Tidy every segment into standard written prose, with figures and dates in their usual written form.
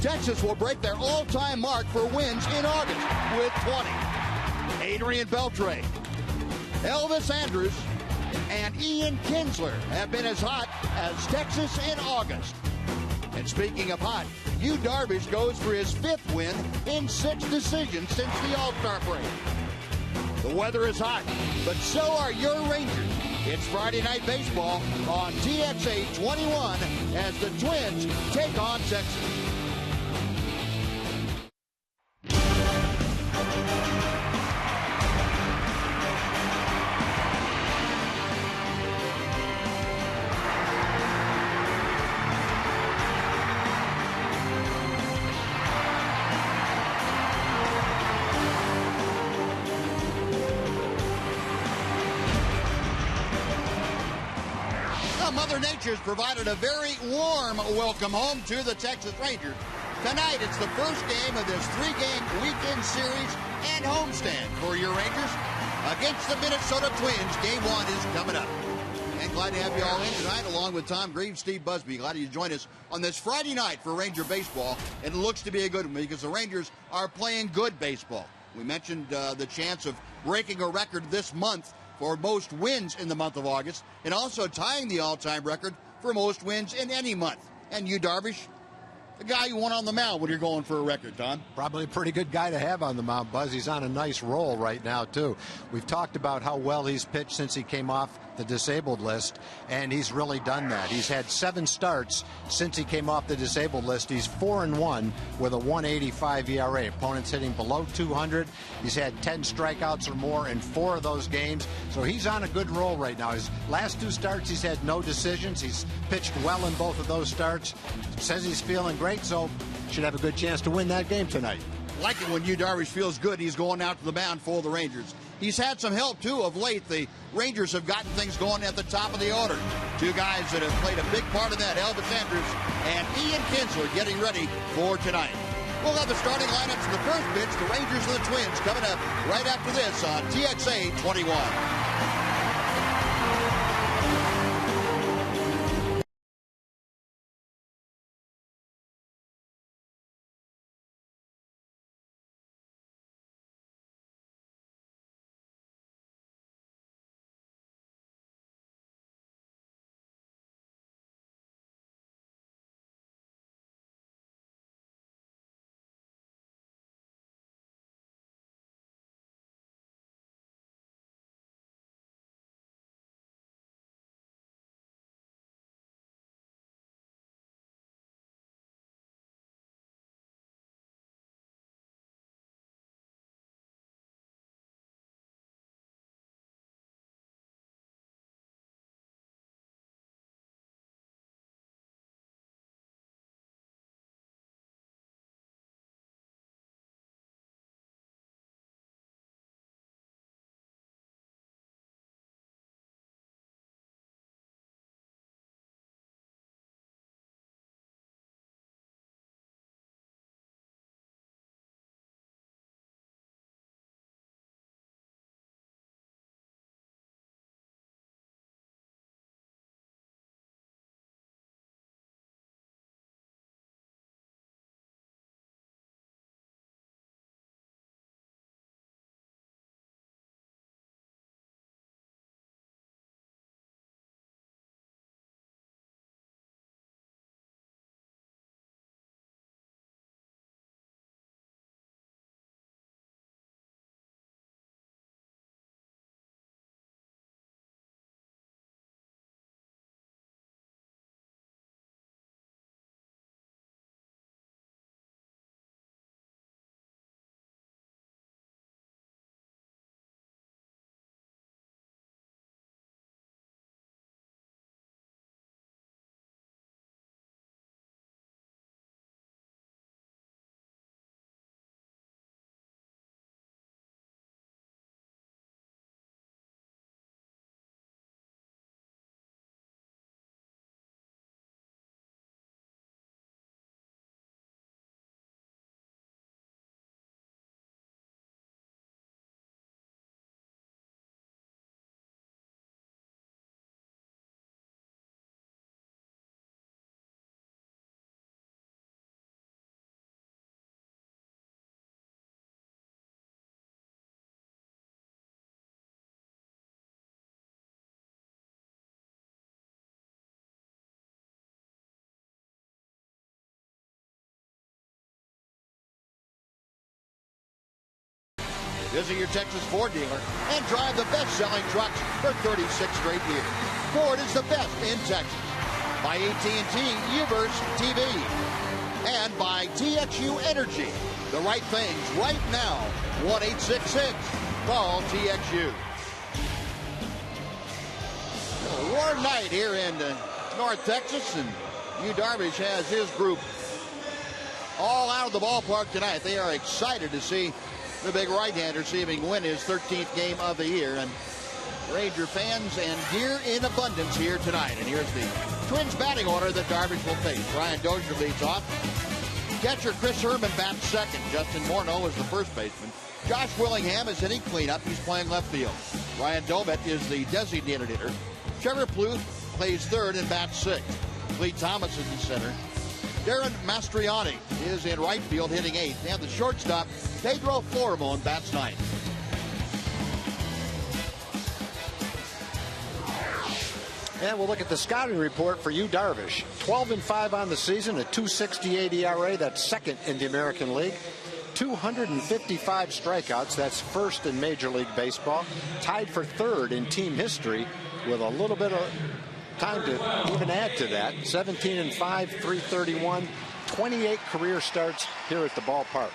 Texas will break their all-time mark for wins in August with 20. Adrian Beltre, Elvis Andrus, and Ian Kinsler have been as hot as Texas in August. And speaking of hot, Yu Darvish goes for his 5th win in 6 decisions since the All-Star break. The weather is hot, but so are your Rangers. It's Friday Night Baseball on TX 21 as the Twins take on Texas. Mother Nature's provided a very warm welcome home to the Texas Rangers. Tonight, it's the first game of this 3-game weekend series and homestand for your Rangers against the Minnesota Twins. Game 1 is coming up. And glad to have you all in tonight, along with Tom Greaves, Steve Busby. Glad you join us on this Friday night for Ranger baseball. And it looks to be a good one because the Rangers are playing good baseball. We mentioned the chance of breaking a record this month for most wins in the month of August, and also tying the all-time record for most wins in any month. And Yu Darvish, the guy you want on the mound when you're going for a record, Tom. Probably a pretty good guy to have on the mound, Buzz. He's on a nice roll right now, too. We've talked about how well he's pitched since he came off the disabled list, and he's really done that. He's had 7 starts since he came off the disabled list. He's 4-1 with a 1.85 ERA. Opponents hitting below 200. He's had 10 strikeouts or more in 4 of those games, so he's on a good roll right now. His last 2 starts, he's had no decisions. He's pitched well in both of those starts. Says he's feeling great, so should have a good chance to win that game tonight. Like it when Yu Darvish feels good. He's going out to the mound for the Rangers. He's had some help, too, of late. The Rangers have gotten things going at the top of the order. 2 guys that have played a big part of that, Elvis Andrus and Ian Kinsler, getting ready for tonight. We'll have the starting lineups in the first pitch, the Rangers and the Twins, coming up right after this on TXA 21. Visit your Texas Ford dealer and drive the best-selling trucks for 36 straight years. Ford is the best in Texas. By AT Uverse TV. And by TXU Energy. The right things right now. 1-866-CALL-TXU. A warm night here in North Texas, and Yu Darvish has his group all out of the ballpark tonight. They are excited to see the big right-hander see him win his 13th game of the year. And Ranger fans and gear in abundance here tonight. And here's the Twins batting order that Darvish will face. Brian Dozier leads off. Catcher Chris Herman bats second. Justin Morneau is the first baseman. Josh Willingham is hitting cleanup. He's playing left field. Ryan Domet is the designated hitter. Trevor Plouffe plays third and bats sixth. Lee Thomas is in center. Darren Mastriani is in right field hitting eighth. And the shortstop, Pedro Florimon, bats ninth. And we'll look at the scouting report for Yu Darvish. 12-5 on the season, a 2.68 ERA. That's second in the American League. 255 strikeouts. That's first in Major League Baseball. Tied for third in team history with a little bit of time to even add to that. 17-5, 331, 28 career starts here at the ballpark.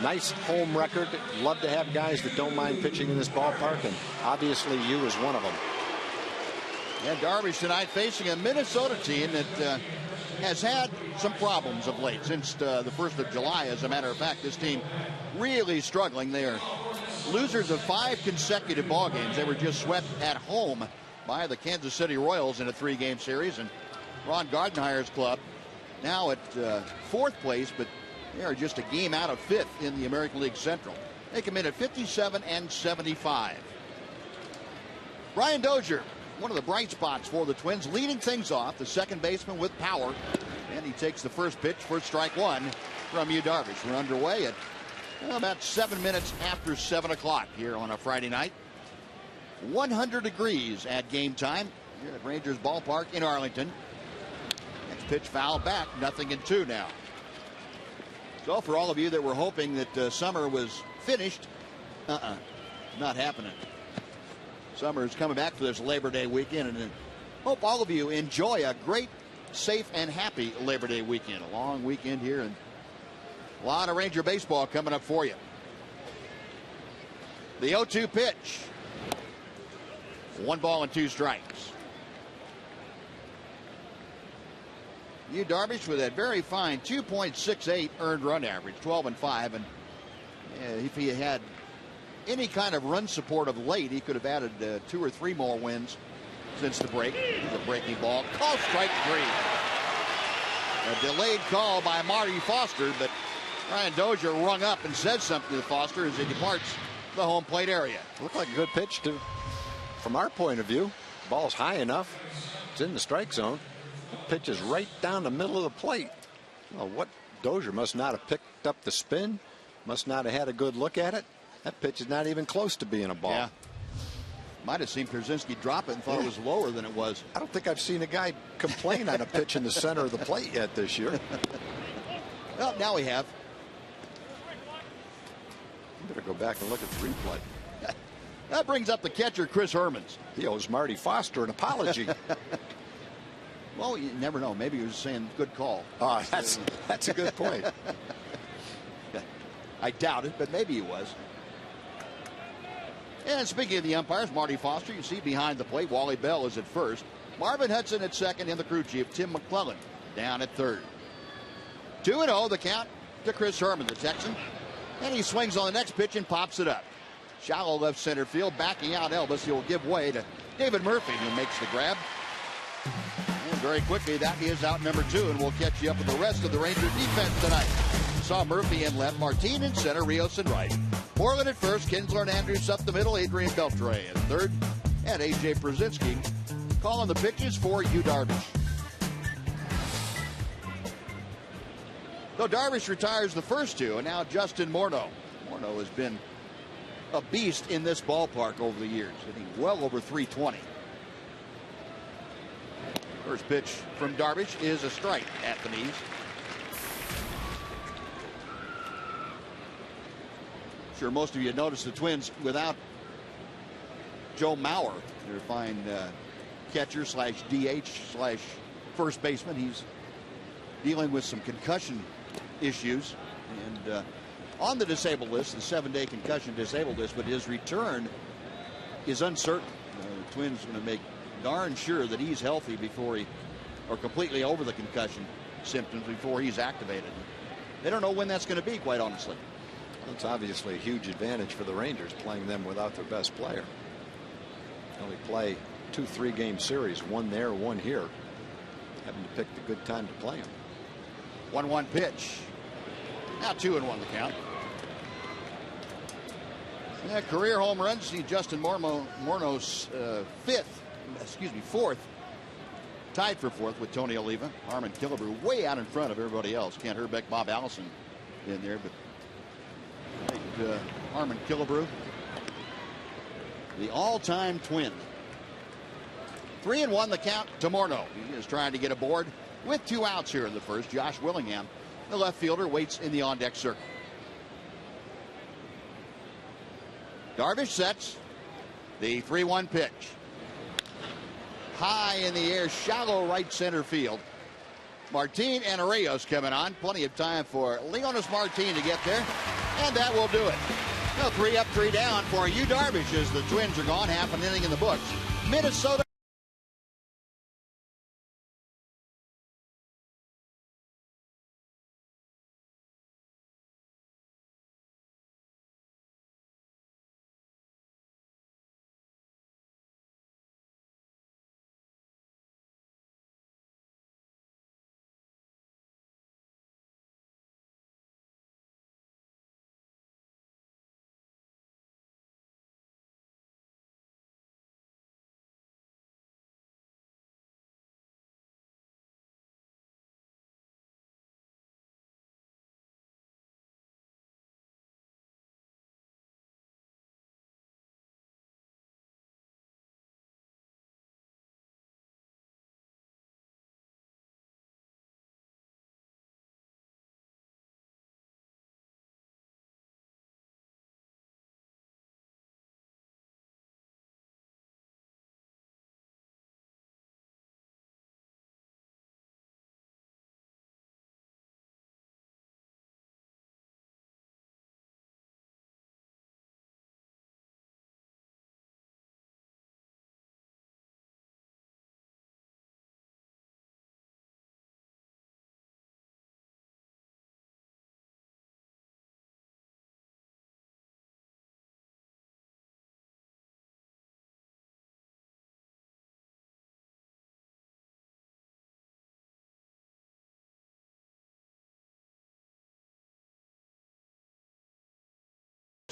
Nice home record. Love to have guys that don't mind pitching in this ballpark, and obviously Yu is one of them. And Darvish tonight facing a Minnesota team that has had some problems of late since the 1st of July. As a matter of fact, this team really struggling. They are losers of 5 consecutive ball games. They were just swept at home by the Kansas City Royals in a 3-game series. And Ron Gardenhire's club now at 4th place, but they are just a game out of 5th in the American League Central. They come in at 57-75. Brian Dozier, one of the bright spots for the Twins, leading things off, the second baseman with power. And he takes the first pitch for strike one from Yu Darvish. We're underway at about 7 minutes after 7 o'clock here on a Friday night. 100 degrees at game time here at Rangers Ballpark in Arlington. Next pitch fouled back, 0-2 now. So for all of you that were hoping that summer was finished, not happening. Summer is coming back for this Labor Day weekend, and hope all of you enjoy a great, safe, and happy Labor Day weekend. A long weekend here, and a lot of Ranger baseball coming up for you. The 0-2 pitch. 1 ball and 2 strikes. Yu Darvish with that very fine 2.68 earned run average, 12-5, and if he had any kind of run support of late, he could have added 2 or 3 more wins since the break. The breaking ball, call strike 3. A delayed call by Marty Foster, but Brian Dozier rung up and said something to Foster as he departs the home plate area. Looked like a good pitch too. From our point of view, ball's high enough. It's in the strike zone. The pitch is right down the middle of the plate. Well, what Dozier must not have picked up the spin, must not have had a good look at it. That pitch is not even close to being a ball. Yeah. Might have seen Pierzynski drop it and thought it was lower than it was. I don't think I've seen a guy complain on a pitch in the center of the plate yet this year. Well, now we have. You better go back and look at the replay. That brings up the catcher, Chris Hermans. He owes Marty Foster an apology. Well, you never know. Maybe he was saying good call. Oh, that's a good point. I doubt it, but maybe he was. And speaking of the umpires, Marty Foster, you see behind the plate, Wally Bell is at first. Marvin Hudson at second, and the crew chief, Tim McClellan, down at third. 2-0 the count to Chris Herman, the Texan. And he swings on the next pitch and pops it up. Shallow left center field, backing out Elvis. He will give way to David Murphy, who makes the grab. And very quickly, that is out number 2, and we'll catch you up with the rest of the Ranger defense tonight. Saw Murphy in left, Martin in center, Rios in right. Moreland at first, Kinsler and Andrews up the middle, Adrian Beltre at third, and A.J. Pierzynski calling the pitches for Yu Darvish. So Darvish retires the first 2, and now Justin Morneau. Morneau has been a beast in this ballpark over the years, hitting well over 320. First pitch from Darvish is a strike at the knees. Sure, most of you noticed the Twins without Joe Mauer, their fine catcher slash DH slash first baseman. He's dealing with some concussion issues and on the disabled list, the 7-day concussion disabled list, but his return is uncertain. The Twins are going to make darn sure that he's healthy before or completely over the concussion symptoms before he's activated. They don't know when that's going to be, quite honestly. It's obviously a huge advantage for the Rangers playing them without their best player. They only play 2 3-game series, one there, one here. Having to pick the good time to play them. 1-1 pitch. Now 2-1 the count. Yeah, career home runs. See Justin Morneau's fourth. Tied for fourth with Tony Oliva. Harmon Killebrew way out in front of everybody else. Kent Herbeck, Bob Allison in there, but Harmon Killebrew, the all-time Twin. 3-1 the count to Morneau. He is trying to get aboard with 2 outs here in the first. Josh Willingham, the left fielder, waits in the on-deck circle. Darvish sets the 3-1 pitch. High in the air, shallow right center field. Martin and Arraez coming on. Plenty of time for Leonys Martin to get there, and that will do it. Well, 3 up, 3 down for Yu Darvish as the Twins are gone. Half an inning in the books. Minnesota.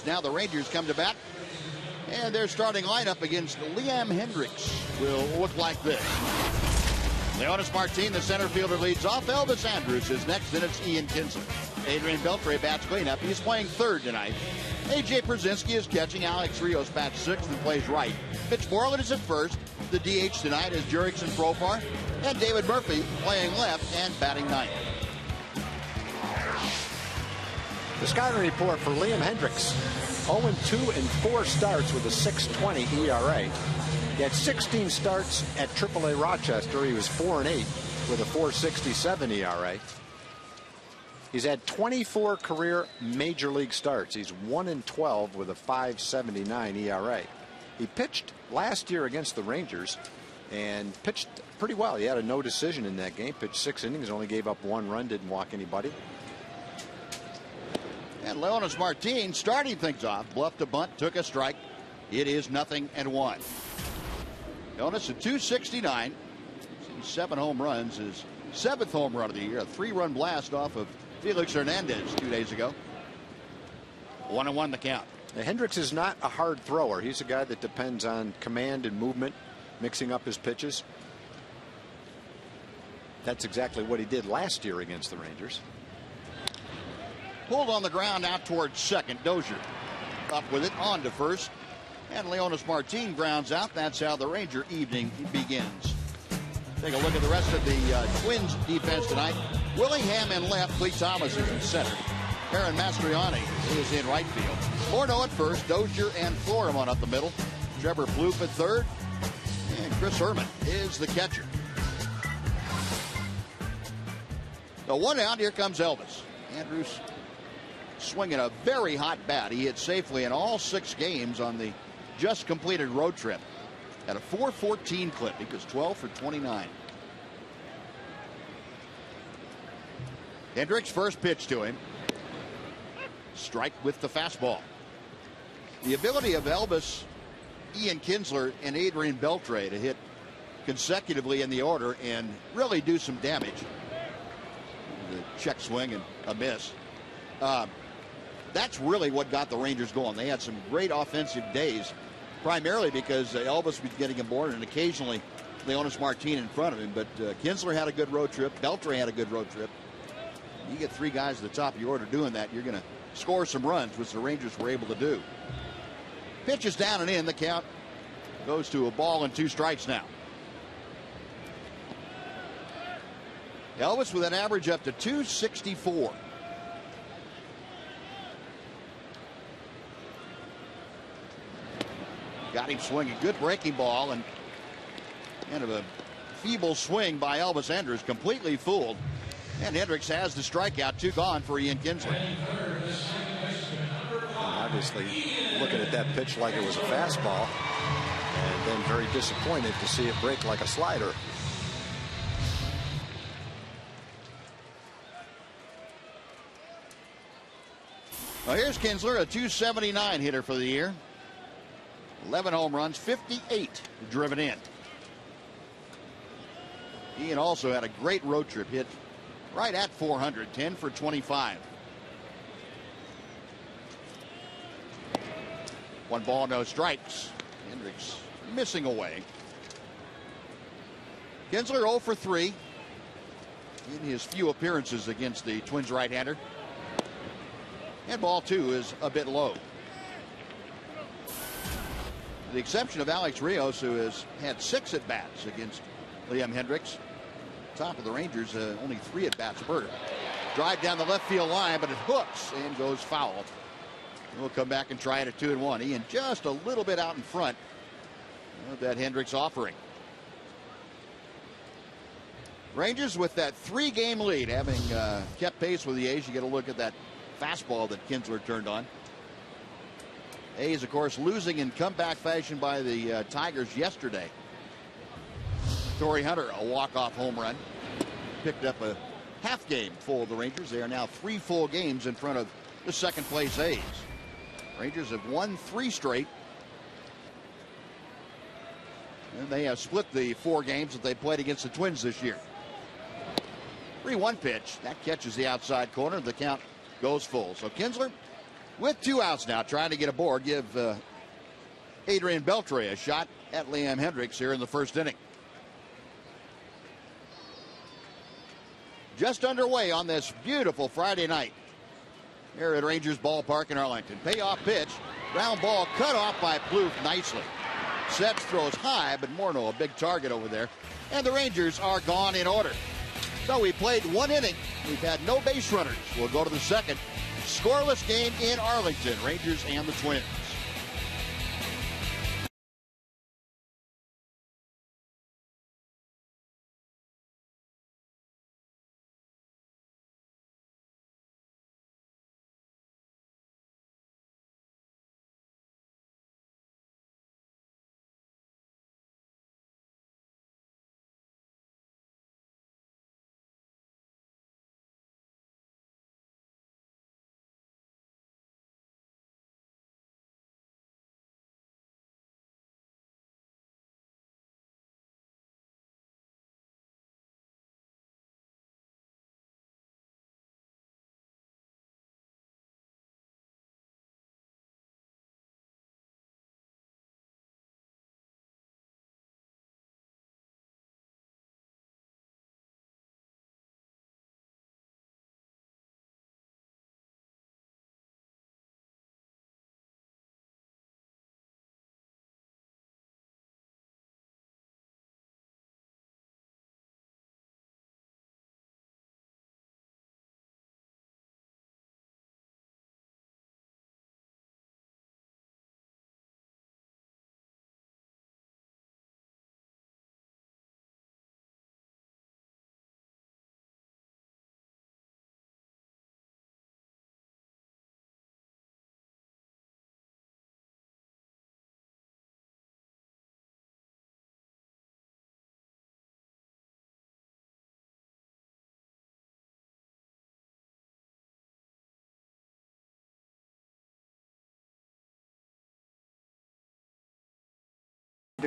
Now the Rangers come to bat, and their starting lineup against Liam Hendricks will look like this. Leonys Martin, the center fielder, leads off. Elvis Andrus is next, then it's Ian Kinsler. Adrian Beltre bats cleanup. He's playing third tonight. A.J. Pierzynski is catching. Alex Rios bats sixth and plays right. Mitch Moreland is at first. The DH tonight is Jurickson Profar, and David Murphy playing left and batting ninth. The scouting report for Liam Hendricks. 0-2 in 4 starts with a 6.20 ERA. He had 16 starts at AAA Rochester. He was 4-8 with a 4.67 ERA. He's had 24 career major league starts. He's 1-12 with a 5.79 ERA. He pitched last year against the Rangers and pitched pretty well. He had a no decision in that game. Pitched 6 innings, only gave up 1 run, didn't walk anybody. And Leonys Martin starting things off. Bluffed a bunt, took a strike. It is 0-1. Leonys at 269. 7 home runs. His 7th home run of the year. A 3-run blast off of Felix Hernandez 2 days ago. 1-1 the count. Now, Hendricks is not a hard thrower. He's a guy that depends on command and movement, mixing up his pitches. That's exactly what he did last year against the Rangers. Pulled on the ground out towards second. Dozier up with it on to first. And Leonys Martin grounds out. That's how the Ranger evening begins. Take a look at the rest of the Twins defense tonight. Willingham in left. Clee Thomas is in center. Aaron Mastriani is in right field. Morneau at first, Dozier and Florimon up the middle. Trevor Plouffe at third. And Chris Herman is the catcher. So one out, here comes Elvis. Andrews swinging a very hot bat. He hit safely in all 6 games on the just completed road trip. At a .414 clip, he was 12 for 29. Hendricks' first pitch to him. Strike with the fastball. The ability of Elvis, Ian Kinsler, and Adrian Beltre to hit consecutively in the order and really do some damage. The check swing and a miss. That's really what got the Rangers going. They had some great offensive days, primarily because Elvis was getting aboard and occasionally Leonis Martin in front of him. But Kinsler had a good road trip. Beltre had a good road trip. You get 3 guys at the top of your order doing that, you're going to score some runs, which the Rangers were able to do. Pitch is down and in. The count goes to a ball and 2 strikes now. Elvis with an average up to .264. Got him swinging. Good breaking ball and kind of a feeble swing by Elvis Andrews. Completely fooled. And Hendricks has the strikeout. 2 gone for Ian Kinsler. Obviously looking at that pitch like it was a fastball, and then very disappointed to see it break like a slider. Well, here's Kinsler, a .279 hitter for the year. 11 home runs, 58 driven in. Ian also had a great road trip, hit right at 400, 10 for 25. 1 ball, no strikes. Hendricks missing away. Kinsler 0 for 3 in his few appearances against the Twins right-hander. And ball 2 is a bit low. With the exception of Alex Rios, who has had 6 at-bats against Liam Hendricks. Top of the Rangers, only 3 at-bats per. Drive down the left field line, but it hooks and goes foul. We'll come back and try it at 2-1. Ian just a little bit out in front of that Hendricks offering. Rangers with that 3-game lead, having kept pace with the A's. You get a look at that fastball that Kinsler turned on. A's, of course, losing in comeback fashion by the Tigers yesterday. Torrey Hunter, a walk-off home run. Picked up a half game full of the Rangers. They are now 3 full games in front of the second-place A's. Rangers have won 3 straight. And they have split the 4 games that they played against the Twins this year. 3-1 pitch. That catches the outside corner. The count goes full. So Kinsler with 2 outs now, trying to get aboard. Give Adrian Beltre a shot at Liam Hendricks here in the first inning. Just underway on this beautiful Friday night here at Rangers Ballpark in Arlington. Payoff pitch. Ground ball cut off by Plouffe nicely. Sets throws high, but Morneau, a big target over there. And the Rangers are gone in order. So we played 1 inning. We've had no base runners. We'll go to the second. Scoreless game in Arlington. Rangers and the Twins.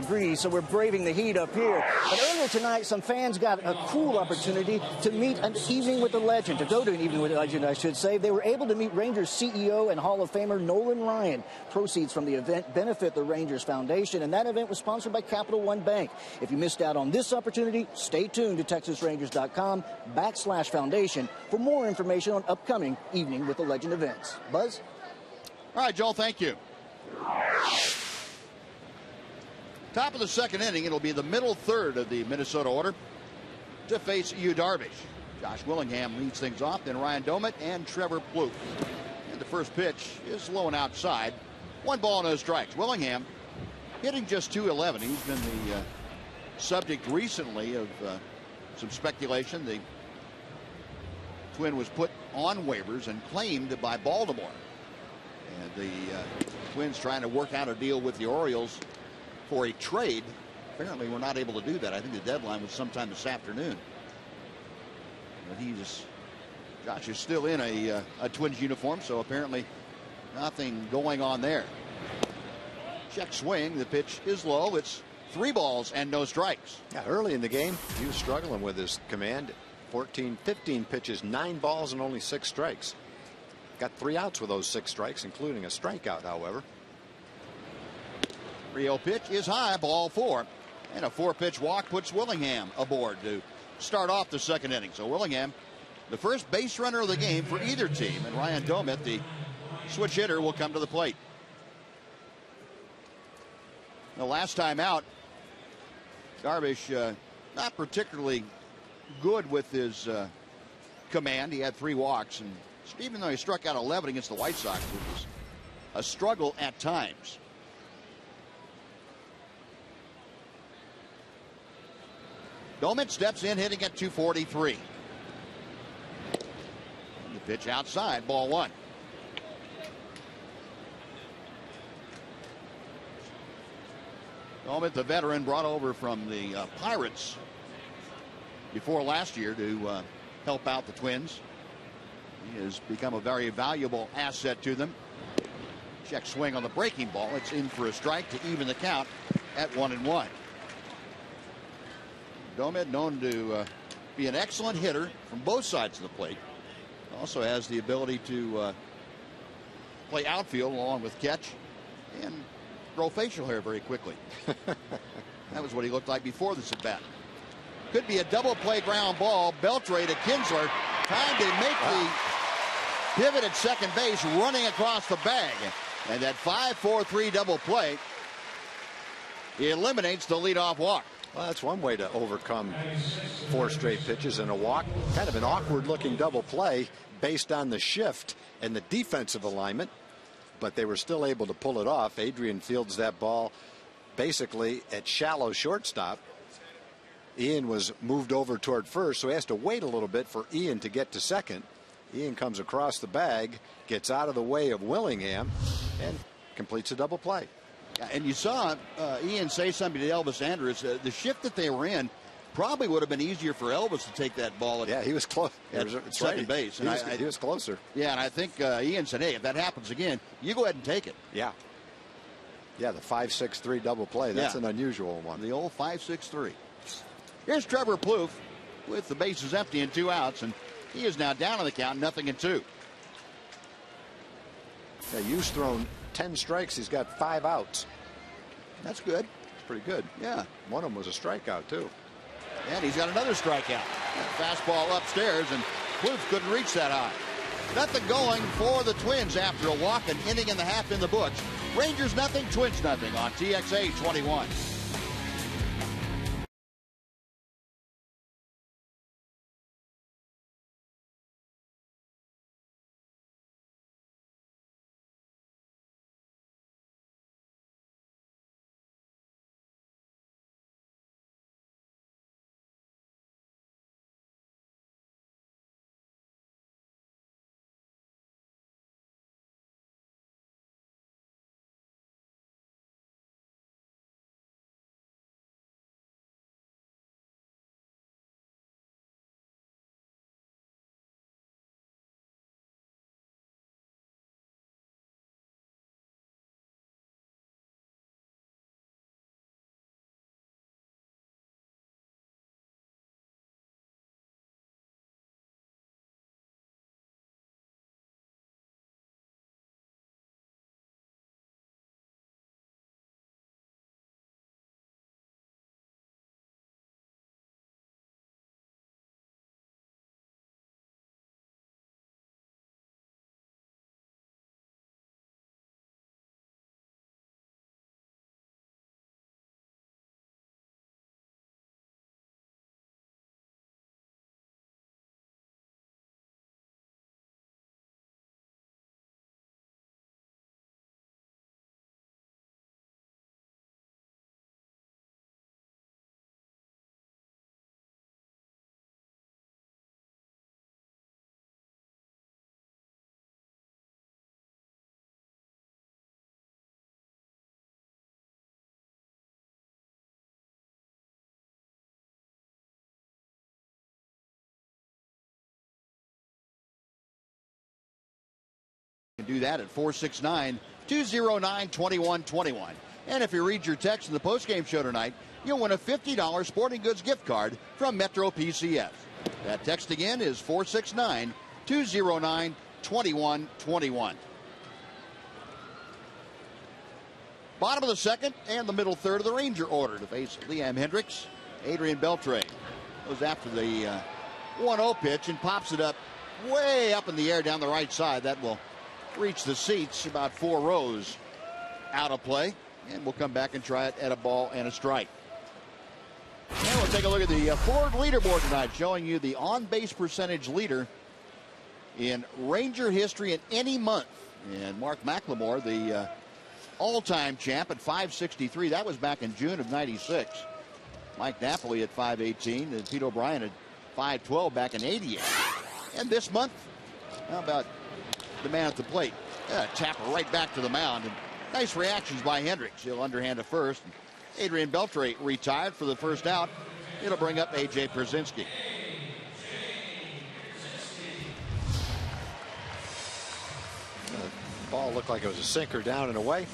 degrees, so we're braving the heat up here. But earlier tonight, some fans got a cool opportunity to meet an evening with the legend, to go to an evening with the legend, I should say. They were able to meet Rangers CEO and Hall of Famer Nolan Ryan. Proceeds from the event benefit the Rangers Foundation, and that event was sponsored by Capital One Bank. If you missed out on this opportunity, stay tuned to TexasRangers.com/foundation for more information on upcoming Evening with the Legend events. Buzz? All right, Joel, thank you. Top of the second inning, it'll be the middle third of the Minnesota order to face Yu Darvish. Josh Willingham leads things off, then Ryan Doumit and Trevor Plouffe. And the first pitch is low and outside. 1 ball, no strikes. Willingham hitting just .211. He's been the subject recently of some speculation. The Twin was put on waivers and claimed by Baltimore. And the Twins trying to work out a deal with the Orioles for a trade. Apparently we're not able to do that. I think the deadline was sometime this afternoon. But Josh is still in a Twins uniform, so apparently nothing going on there. Check swing. The pitch is low. It's 3 balls and no strikes. Yeah, early in the game, he was struggling with his command. 15 pitches, 9 balls and only 6 strikes. Got 3 outs with those 6 strikes, including a strikeout, however. 3-0 pitch is high, ball 4. And a 4-pitch walk puts Willingham aboard to start off the second inning. So Willingham, the first base runner of the game for either team. And Ryan Doumit, the switch hitter, will come to the plate. The last time out, Darvish not particularly good with his command. He had 3 walks, and even though he struck out 11 against the White Sox, it was a struggle at times. Doumit steps in, hitting at .243. And the pitch outside, ball 1. Doumit, the veteran, brought over from the Pirates before last year to help out the Twins. He has become a very valuable asset to them. Check swing on the breaking ball. It's in for a strike to even the count at 1-1. Doumit, known to be an excellent hitter from both sides of the plate. Also has the ability to play outfield along with catch and grow facial hair very quickly. That was what he looked like before this at bat. Could be a double play ground ball. Beltre to Kinsler. Time to make the pivot at second base, running across the bag. And that 5-4-3 double play eliminates the leadoff walk. Well, that's one way to overcome 4 straight pitches and a walk. Kind of an awkward looking double play based on the shift and the defensive alignment, but they were still able to pull it off. Adrian fields that ball basically at shallow shortstop. Ian was moved over toward first, so he has to wait a little bit for Ian to get to second. Ian comes across the bag, gets out of the way of Willingham, and completes a double play. Yeah, and you saw Ian say something to Elvis Andrus. The shift that they were in probably would have been easier for Elvis to take that ball at, he was close at second base. And he was closer. Yeah, and I think Ian said, hey, if that happens again, you go ahead and take it. Yeah. Yeah, the 5-6-3 double play. That's an unusual one. The old 5-6-3. Here's Trevor Plouffe with the bases empty and 2 outs, and he is now down on the count, 0-2. Yeah, Yu's thrown 10 strikes. He's got 5 outs. That's good. It's pretty good. Yeah. One of them was a strikeout, too. And he's got another strikeout. Fastball upstairs, and Plouffe couldn't reach that high. Nothing going for the Twins after a walk, an inning and a half in the books. Rangers nothing, Twins nothing on TXA 21. do that at 469-209-2121. And if you read your text in the postgame show tonight, you'll win a $50 sporting goods gift card from Metro PCS. That text again is 469-209-2121. Bottom of the second and the middle third of the Ranger order to face Liam Hendricks. Adrian Beltre goes after the 1-0 pitch and pops it up way up in the air down the right side. That will reach the seats about 4 rows out of play. And we'll come back and try it at a ball and a strike. And we'll take a look at the Ford leaderboard tonight, showing you the on-base percentage leader in Ranger history in any month. And Mark McLemore, the all-time champ at 563. That was back in June of '96. Mike Napoli at 518 and Pete O'Brien at 512 back in '88. And this month, how about the man at the plate? Tapper right back to the mound. And nice reactions by Hendricks. He'll underhand at first. Adrian Beltre retired for the first out. It'll bring up A.J. Pierzynski. The ball looked like it was a sinker down and away.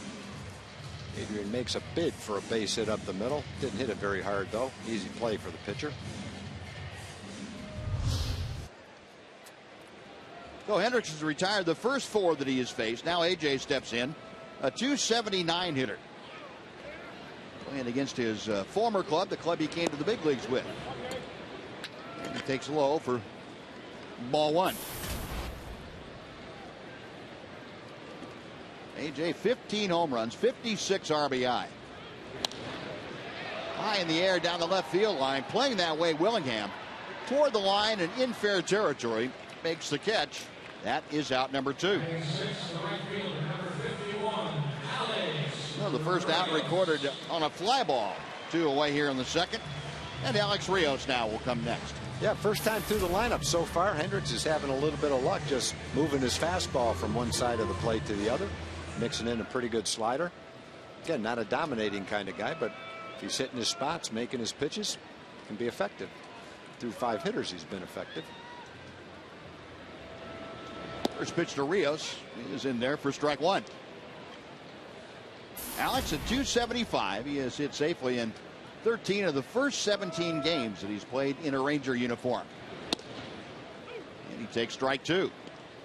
Adrian makes a bid for a base hit up the middle. Didn't hit it very hard, though. Easy play for the pitcher. So Hendricks has retired the first 4 that he has faced. Now A.J. steps in. A .279 hitter. Playing against his former club, the club he came to the big leagues with. And he takes low for ball 1. A.J. 15 home runs, 56 RBI. High in the air down the left field line. Playing that way, Willingham. Toward the line and in fair territory. Makes the catch. That is out number 2. Well, the first out recorded on a fly ball. 2 away here in the second. And Alex Rios now will come next. Yeah, first time through the lineup so far. Hendricks is having a little bit of luck just moving his fastball from one side of the plate to the other. Mixing in a pretty good slider. Again, not a dominating kind of guy, but if he's hitting his spots, making his pitches, can be effective. Through 5 hitters, he's been effective. First pitch to Rios is in there for strike 1. Alex at .275. He has hit safely in 13 of the first 17 games that he's played in a Ranger uniform. And he takes strike 2.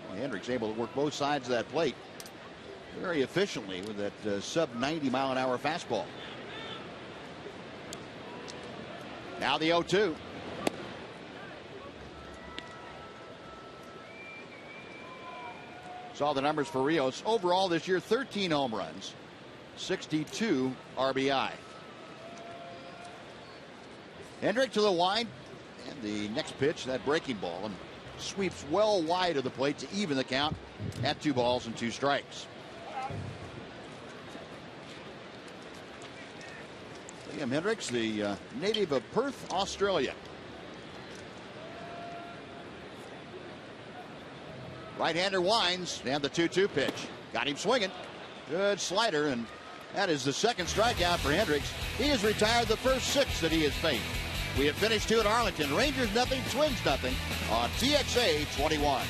Well, Hendricks able to work both sides of that plate very efficiently with that sub 90 mile an hour fastball. Now the 0-2. Saw the numbers for Rios. Overall this year, 13 home runs, 62 RBI. Hendrick to the line, and the next pitch, that breaking ball, and sweeps well wide of the plate to even the count at 2 balls and 2 strikes. Liam Hendricks, the native of Perth, Australia. Right-hander winds, and the 2-2 pitch. Got him swinging. Good slider, and that is the second strikeout for Hendricks. He has retired the first 6 that he has faced. We have finished 2 at Arlington. Rangers nothing, Twins nothing on TXA 21.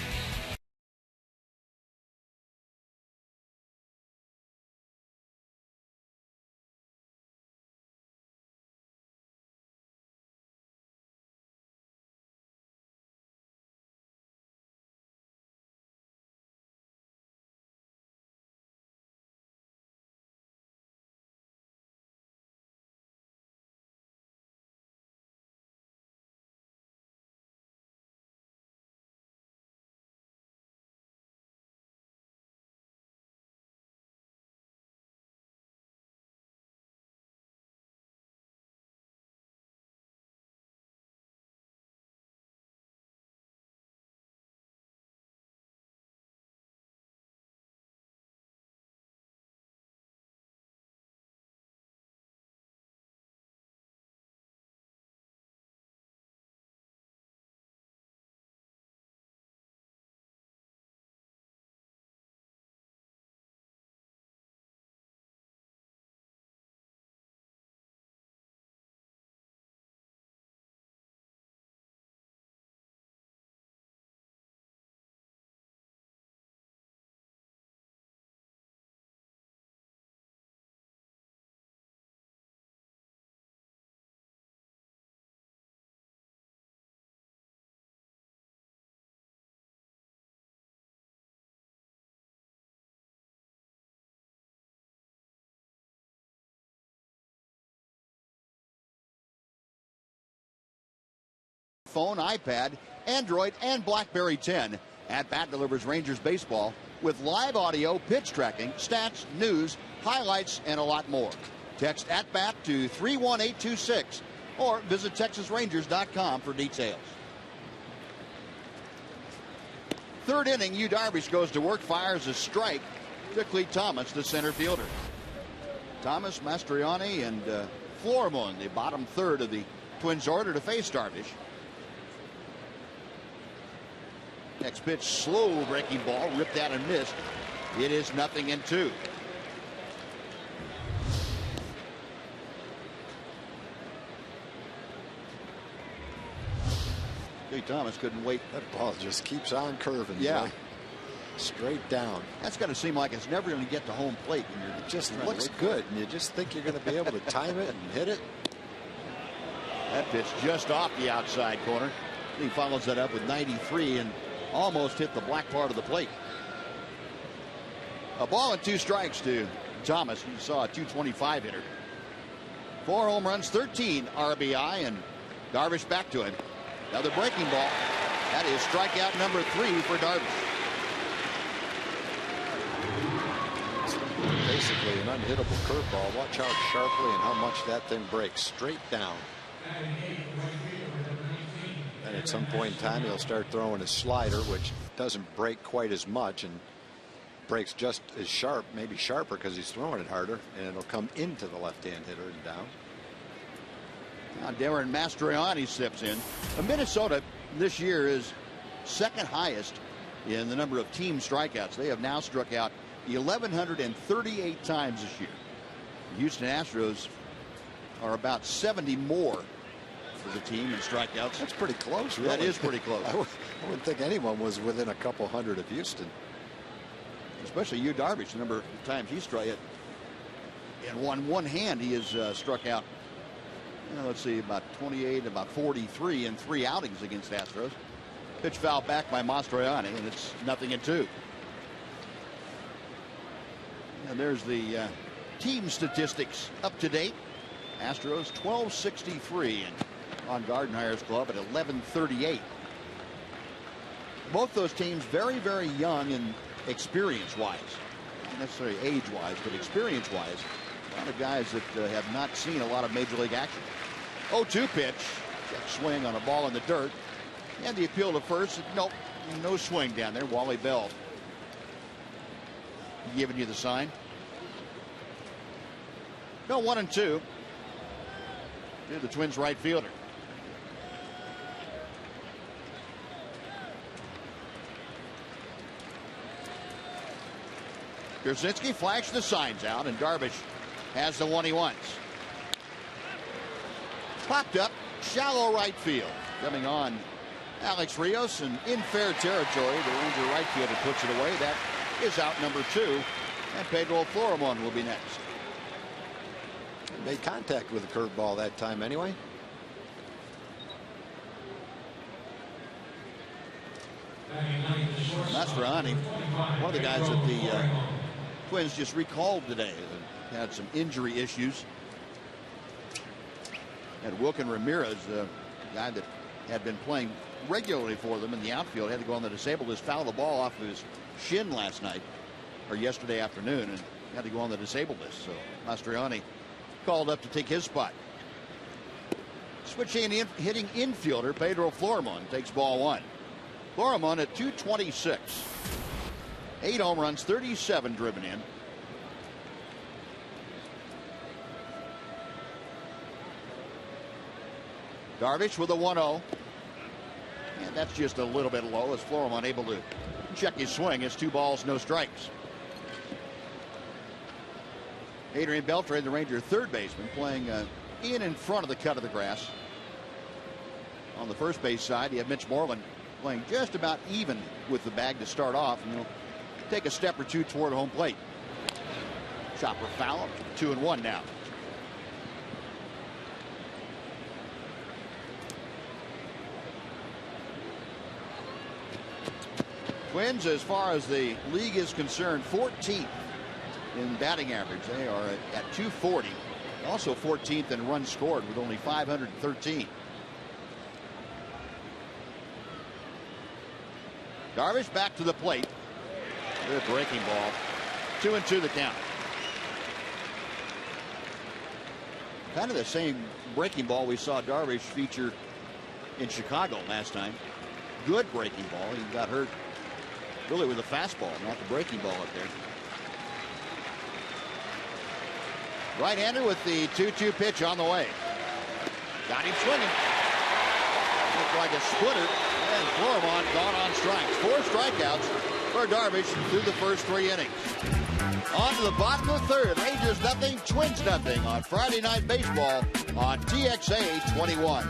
phone, iPad, Android, and BlackBerry 10. At Bat delivers Rangers baseball with live audio, pitch tracking, stats, news, highlights, and a lot more. Text At Bat to 31826 or visit TexasRangers.com for details. Third inning, Yu Darvish goes to work, fires a strike to Clete Thomas, the center fielder. Thomas, Mastriani, and Florimon, the bottom third of the Twins' order to face Darvish. Next pitch, slow breaking ball, ripped out and missed. It is 0-2. Clete Thomas couldn't wait. That ball just keeps on curving. Yeah. Boy. Straight down. That's going to seem like it's never going to get to home plate when you're. It just looks good, and you just think you're going to be able to time it and hit it. That pitch just off the outside corner. He follows that up with 93 and almost hit the black part of the plate. A ball and 2 strikes to Thomas. You saw a 225 hitter. 4 home runs, 13 RBI, and Darvish back to him. Another breaking ball. That is strikeout number 3 for Darvish. Basically an unhittable curveball. Watch how sharply and how much that thing breaks straight down. And at some point in time, he'll start throwing his slider, which doesn't break quite as much and breaks just as sharp, maybe sharper because he's throwing it harder, and it'll come into the left-hand hitter and down. Now Darren Mastriani steps in. Minnesota this year is second highest in the number of team strikeouts. They have now struck out 1,138 times this year. The Houston Astros are about 70 more for the team in strikeouts. That's pretty close, really. That is pretty close. I wouldn't think anyone was within a couple hundred of Houston. Especially Yu Darvish, the number of times he struck it. In one hand, he has struck out, let's see, about 28, about 43 in 3 outings against Astros. Pitch foul back by Mastriani, and it's 0-2. And there's the team statistics up to date. Astros 1263 and on Gardenhire's club at 1138. Both those teams very, very young and experience-wise. Not necessarily age-wise, but experience-wise. A lot of guys that have not seen a lot of major league action. 0-2 pitch. Check swing on a ball in the dirt. And the appeal to first. Nope. No swing down there. Wally Bell giving you the sign. No, 1-2 to the Twins right fielder. Pierzynski flashed the signs out, and Darvish has the one he wants. Popped up, shallow right field. Coming on Alex Rios, and in fair territory, the Ranger right fielder puts it away. That is out number 2, and Pedro Florimon will be next. Made contact with the curveball that time anyway. Mastriani, one of the guys that the Twins just recalled today, had some injury issues. And Wilkin Ramirez, the guy that had been playing regularly for them in the outfield, had to go on the disabled list, fouled the ball off of his shin last night, or yesterday afternoon, and had to go on the disabled list. So Mastriani called up to take his spot. Switching in, hitting infielder Pedro Florimon takes ball 1. Florimon at 226. 8 home runs, 37 driven in. Darvish with a 1-0. And that's just a little bit low as Florimon able to check his swing. It's 2 balls, no strikes. Adrian Beltre, the Ranger third baseman, playing in front of the cut of the grass. On the first base side, you have Mitch Moreland playing just about even with the bag to start off, and he'll take a step or 2 toward home plate. Chopper foul, 2-1 now. Twins, as far as the league is concerned, 14th in batting average. They are at 240. Also 14th in runs scored with only 513. Darvish back to the plate. Good breaking ball. 2-2 the count. Kind of the same breaking ball we saw Darvish feature in Chicago last time. Good breaking ball. He got hurt really with a fastball, not the breaking ball up there. Right-hander with the 2-2 pitch on the way. Got him swinging. Looked like a splitter. And Florimon gone on strikes. 4 strikeouts for Darvish through the first 3 innings. On to the bottom of the third. Rangers nothing, Twins nothing on Friday Night Baseball on TXA 21.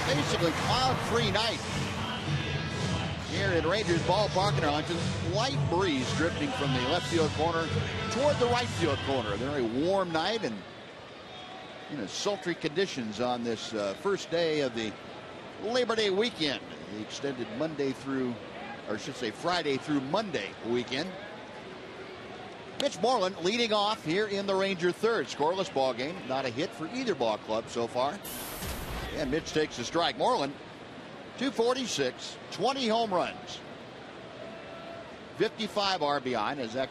Basically cloud-free night here at Rangers Ballpark in Arlington. Light breeze drifting from the left field corner toward the right field corner. A very warm night and sultry conditions on this first day of the Labor Day weekend. The extended Monday through, or I should say Friday through Monday weekend. Mitch Moreland leading off here in the Ranger third. Scoreless ball game. Not a hit for either ball club so far. And Mitch takes a strike. Moreland, 246, 20 home runs, 55 RBI, and as that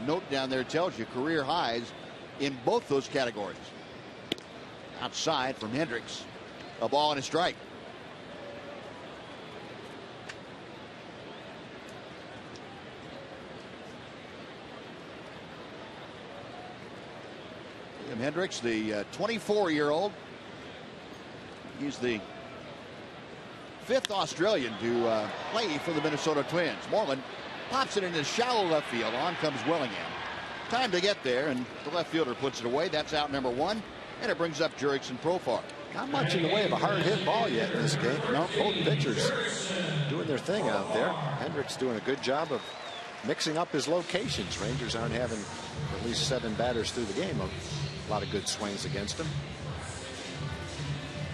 note down there tells you, career highs in both those categories. Outside from Hendricks, a ball and a strike. William Hendricks, the 24-year-old. He's the 5th Australian to play for the Minnesota Twins. Moreland pops it into shallow left field. On comes Willingham. Time to get there, and the left fielder puts it away. That's out number 1, and it brings up Jurickson Profar. Not much in the way of a hard hit ball yet in this game. No, both pitchers doing their thing out there. Hendricks doing a good job of mixing up his locations. Rangers aren't having at least 7 batters through the game. A lot of good swings against him.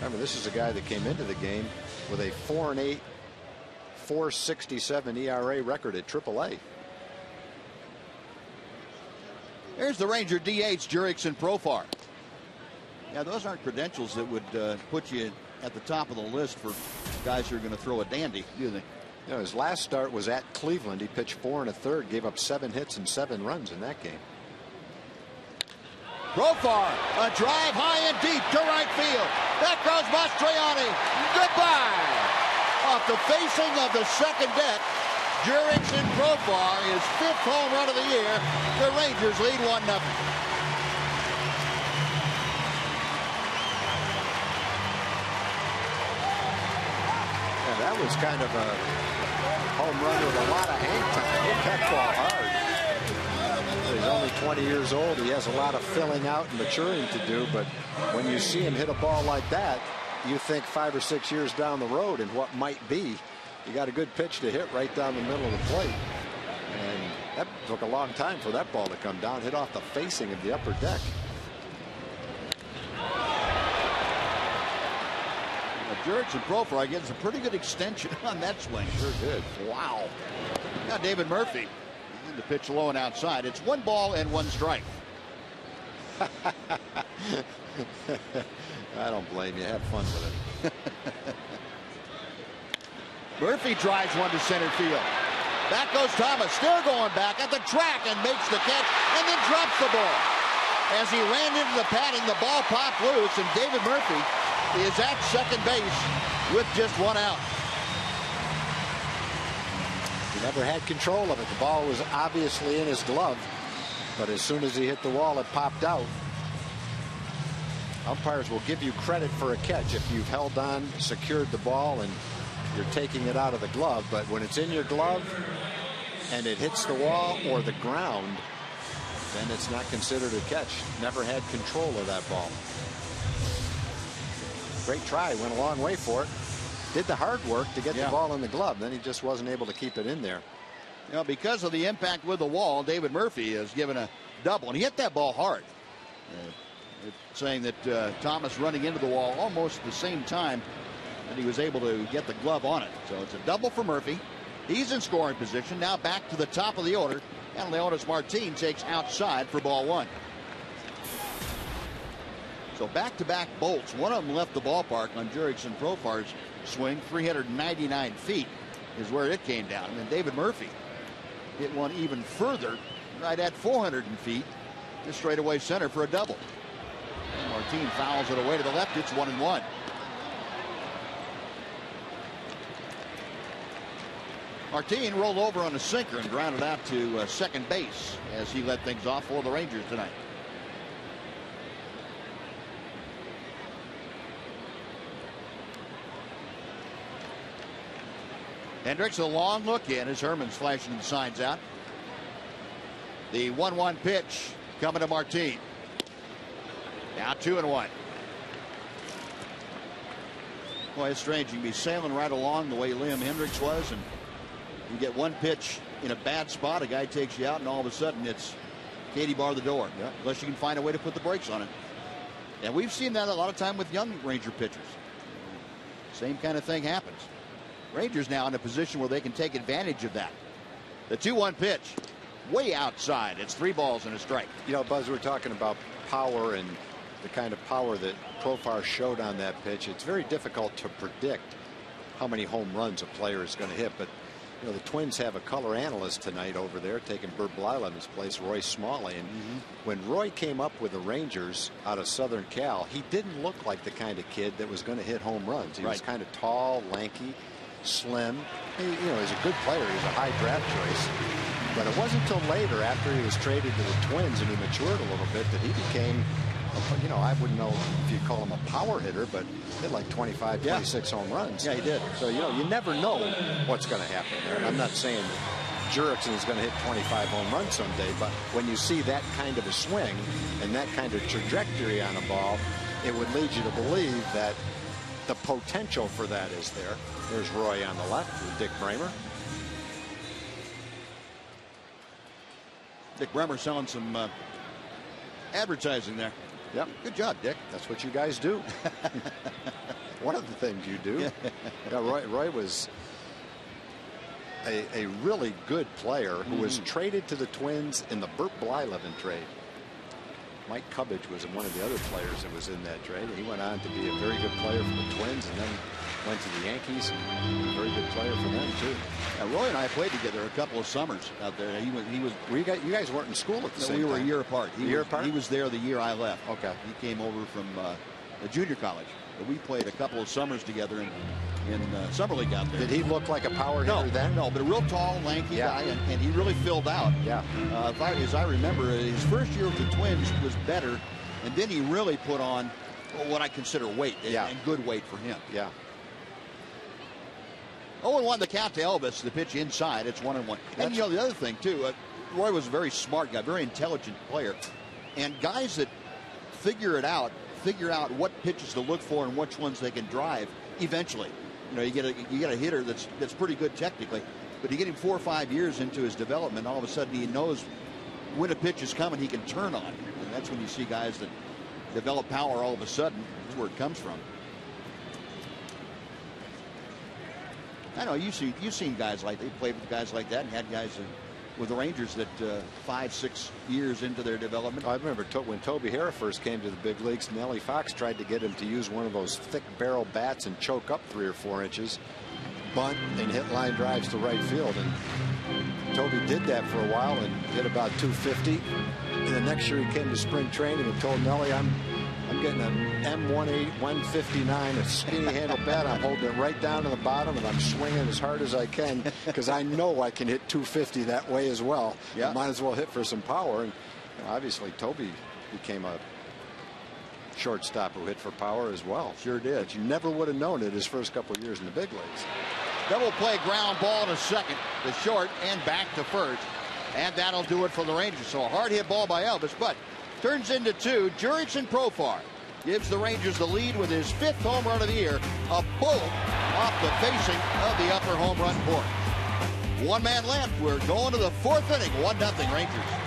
Remember, this is a guy that came into the game with a 4-8, 4.67 ERA record at AAA. There's the Ranger DH, Jurickson Profar. Yeah, those aren't credentials that would put you at the top of the list for guys who are going to throw a dandy, do they? You know, his last start was at Cleveland. He pitched 4 1/3, gave up 7 hits and 7 runs in that game. Profar, a drive high and deep to right field. That goes Mastriani. Goodbye. Off the facing of the second deck, Jurickson Profar, his 5th home run of the year. The Rangers lead 1-0. that was kind of a home run with a lot of hang time. Hit that ball hard. He's only 20 years old. He has a lot of filling out and maturing to do, but when you see him hit a ball like that, you think 5 or 6 years down the road and what might be. You got a good pitch to hit right down the middle of the plate. And that took a long time for that ball to come down, hit off the facing of the upper deck. Jurickson Profar getting some pretty good extension on that swing. Sure did. Wow. Now David Murphy. The pitch low and outside. It's 1 ball and 1 strike. I don't blame you. Have fun with it. Murphy drives one to center field. Back goes Thomas. Still going back at the track and makes the catch and then drops the ball. As he ran into the padding, the ball popped loose, and David Murphy is at second base with just 1 out. He never had control of it. The ball was obviously in his glove, but as soon as he hit the wall, it popped out. Umpires will give you credit for a catch if you've held on, secured the ball, and you're taking it out of the glove. But when it's in your glove and it hits the wall or the ground, then it's not considered a catch. Never had control of that ball. Great try. Went a long way for it. Did the hard work to get the ball in the glove. Then he just wasn't able to keep it in there. You know, because of the impact with the wall, David Murphy is given a double, and he hit that ball hard. Saying that Thomas running into the wall almost at the same time that he was able to get the glove on it. So it's a double for Murphy. He's in scoring position. Now back to the top of the order, and Leonys Martin takes outside for ball 1. So back-to-back bolts. One of them left the ballpark on Jurickson Profar's swing. 399 feet is where it came down. And then David Murphy hit one even further, right at 400 feet, just straightaway center for a double. And Martin fouls it away to the left. It's 1-1. Martin rolled over on a sinker and grounded out to second base as he led things off for the Rangers tonight. Hendricks, a long look in as Herman's flashing the signs out. The 1-1 pitch coming to Martin. Now 2-1. Boy, it's strange. You can be sailing right along the way Liam Hendricks was, and you get one pitch in a bad spot, a guy takes you out, and all of a sudden it's Katie bar the door. Yeah. Unless you can find a way to put the brakes on it. And we've seen that a lot of time with young Ranger pitchers. Same kind of thing happens. Rangers now in a position where they can take advantage of that. The 2-1 pitch, way outside. It's 3 balls and a strike. You know, Buzz, we're talking about power and the kind of power that Profar showed on that pitch. It's very difficult to predict how many home runs a player is going to hit. But, you know, the Twins have a color analyst tonight over there taking Bert Blyleven's place, Roy Smalley. And when Roy came up with the Rangers out of Southern Cal, he didn't look like the kind of kid that was going to hit home runs. He was kind of tall, lanky, slim. You know, he's a good player. He's a high draft choice. But it wasn't until later, after he was traded to the Twins and he matured a little bit, that he became, you know, I wouldn't know if you'd call him a power hitter, but hit like 25, 26 home runs. Yeah, he did. So, you know, you never know what's going to happen there. And I'm not saying that Jurickson is going to hit 25 home runs someday, but when you see that kind of a swing and that kind of trajectory on a ball, it would lead you to believe that the potential for that is there. There's Roy on the left with Dick Bremer. Dick Bremer selling some advertising there. Yep. Good job, Dick. That's what you guys do. One of the things you do. Yeah, Roy was a really good player who was traded to the Twins in the Bert Blyleven trade. Mike Cubbage was one of the other players that was in that trade. He went on to be a very good player for the Twins and then went to the Yankees and a very good player for them too. Roy and I played together a couple of summers out there. He was. You guys weren't in school at the same time. We were a year apart. He was there the year I left. Okay. He came over from a junior college. But we played a couple of summers together in summer league out there. Did he look like a power hitter then? No, but a real tall, lanky guy, and he really filled out. Yeah. As I remember, his first year with the Twins was better, and then he really put on what I consider weight, and good weight for him. Yeah. 0-1 the count to Elvis. The pitch inside. It's 1-1. And you know the other thing too. Roy was a very smart guy, very intelligent player, and guys that figure out what pitches to look for and which ones they can drive. Eventually, you know, you get a hitter that's pretty good technically, but you get him 4 or 5 years into his development, all of a sudden he knows when a pitch is coming, he can turn on it, and that's when you see guys that develop power all of a sudden. That's where it comes from. I know you've seen guys like they played with guys like that and had guys with the Rangers that 5, 6 years into their development. I remember when Toby Harrah first came to the big leagues, Nellie Fox tried to get him to use one of those thick barrel bats and choke up 3 or 4 inches, bunt, and hit line drives to right field. And Toby did that for a while and hit about 250. And the next year he came to spring training and told Nellie, I'm getting an M18 159, a skinny handle bat. I'm holding it right down to the bottom, and I'm swinging as hard as I can because I know I can hit 250 that way as well. Yeah. I might as well hit for some power. And you know, obviously Toby became a shortstop who hit for power as well. Sure did. But you never would have known it his first couple of years in the big leagues. Double play ground ball to second, to short, and back to first. And that'll do it for the Rangers. So a hard hit ball by Elvis, but turns into 2. Jurickson Profar gives the Rangers the lead with his 5th home run of the year. A bolt off the facing of the upper home run porch. 1 man left. We're going to the 4th inning. 1-0 Rangers.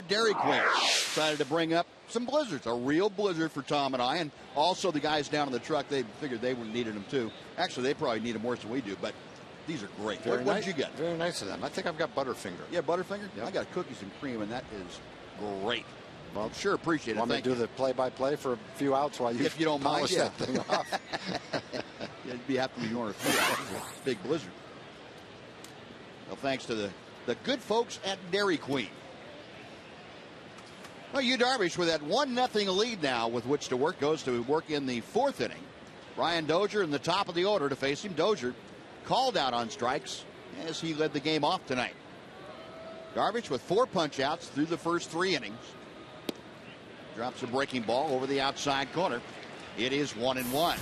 Dairy Queen decided to bring up some blizzards, a real blizzard for Tom and I, and also the guys down in the truck. They figured they would needed them too. Actually, they probably need them worse than we do, but these are great. What did you get? Very nice of them. I think I've got Butterfinger. Yeah, Butterfinger? Yep. I got cookies and cream, and that is great. Well, sure, appreciate it. Want me to do the play-by-play for a few outs while you, if you don't mind, that thing off? It'd be after we order a few hours. Big blizzard. Well, thanks to the good folks at Dairy Queen. Well, Yu Darvish with that 1-0 lead now with which to work, goes to work in the 4th inning. Brian Dozier in the top of the order to face him. Dozier called out on strikes as he led the game off tonight. Darvish with 4 punch outs through the first 3 innings. Drops a breaking ball over the outside corner. It is 1-1.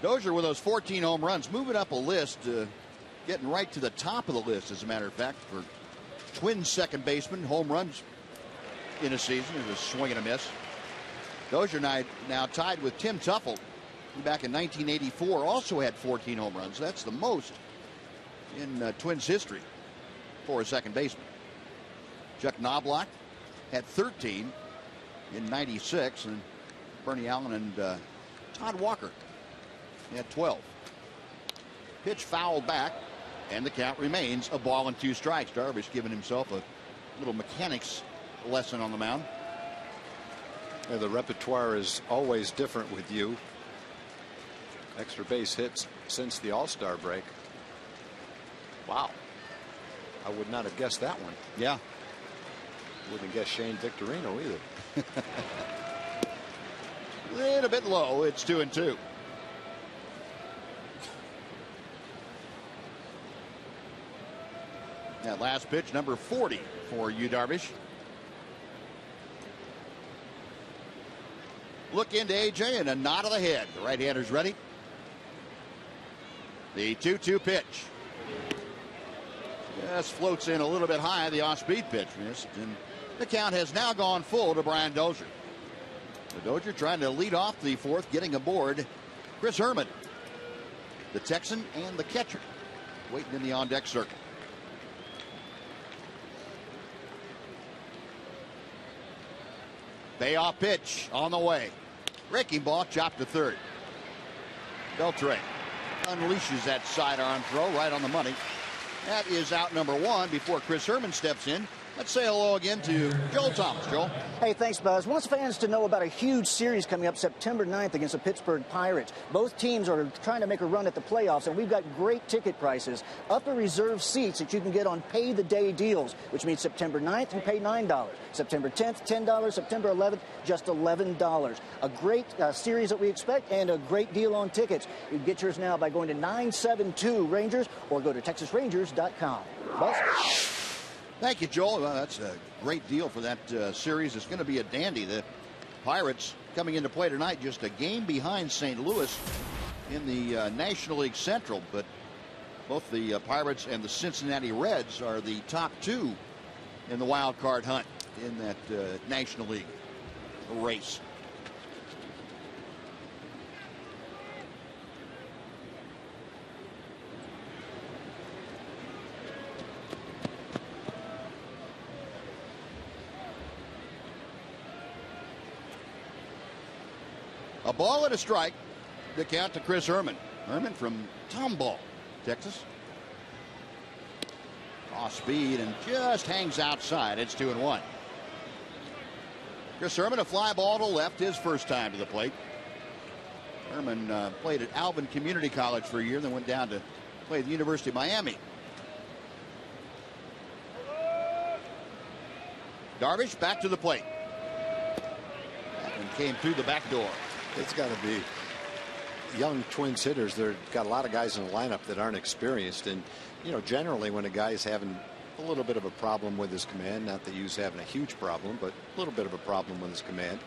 Dozier with those 14 home runs, moving up a list, getting right to the top of the list, as a matter of fact, for Twins second baseman. Home runs in a season. It was a swing and a miss. Dozier now tied with Tim Tuffle, who back in 1984 also had 14 home runs. That's the most in Twins history for a second baseman. Chuck Knobloch had 13 in 96, and Bernie Allen and Todd Walker had 12. Pitch fouled back, and the count remains a ball and 2 strikes. Darvish giving himself a little mechanics lesson on the mound. Yeah, the repertoire is always different with you. Extra base hits since the All-Star break. Wow. I would not have guessed that one. Yeah. Wouldn't guess Shane Victorino either. A little bit low. It's 2-2. That last pitch, number 40 for Yu Darvish. Look into AJ and a nod of the head. The right-hander's ready. The 2-2 pitch. Just floats in a little bit high. The off-speed pitch missed. And the count has now gone full to Brian Dozier. The Dozier trying to lead off the fourth, getting aboard Chris Herman, the Texan and the catcher, waiting in the on-deck circle. Payoff pitch on the way. Breaking ball chopped to third. Beltre unleashes that sidearm throw right on the money. That is out number one before Chris Herman steps in. Let's say hello again to Joel Thomas. Joel. Hey, thanks, Buzz. Wants fans to know about a huge series coming up September 9th against the Pittsburgh Pirates. Both teams are trying to make a run at the playoffs, and we've got great ticket prices, upper reserve seats that you can get on pay-the-day deals, which means September 9th, you pay $9. September 10th, $10. September 11th, just $11. A great series that we expect and a great deal on tickets. You can get yours now by going to 972 Rangers or go to TexasRangers.com. Buzz? Thank you, Joel. Well, that's a great deal for that series. It's going to be a dandy. The Pirates coming into play tonight just a game behind St. Louis in the National League Central, but both the Pirates and the Cincinnati Reds are the top two in the wild card hunt in that National League race. A ball and a strike. The count to Chris Herman. Herman from Tomball, Texas. Off speed and just hangs outside. It's 2-1. Chris Herman, a fly ball to left, his first time to the plate. Herman played at Alvin Community College for a year, then went down to play at the University of Miami. Darvish back to the plate. And came through the back door. It's got to be young Twins hitters. They've got a lot of guys in the lineup that aren't experienced. And, you know, generally when a guy's having a little bit of a problem with his command, not that he's having a huge problem, but a little bit of a problem with his command,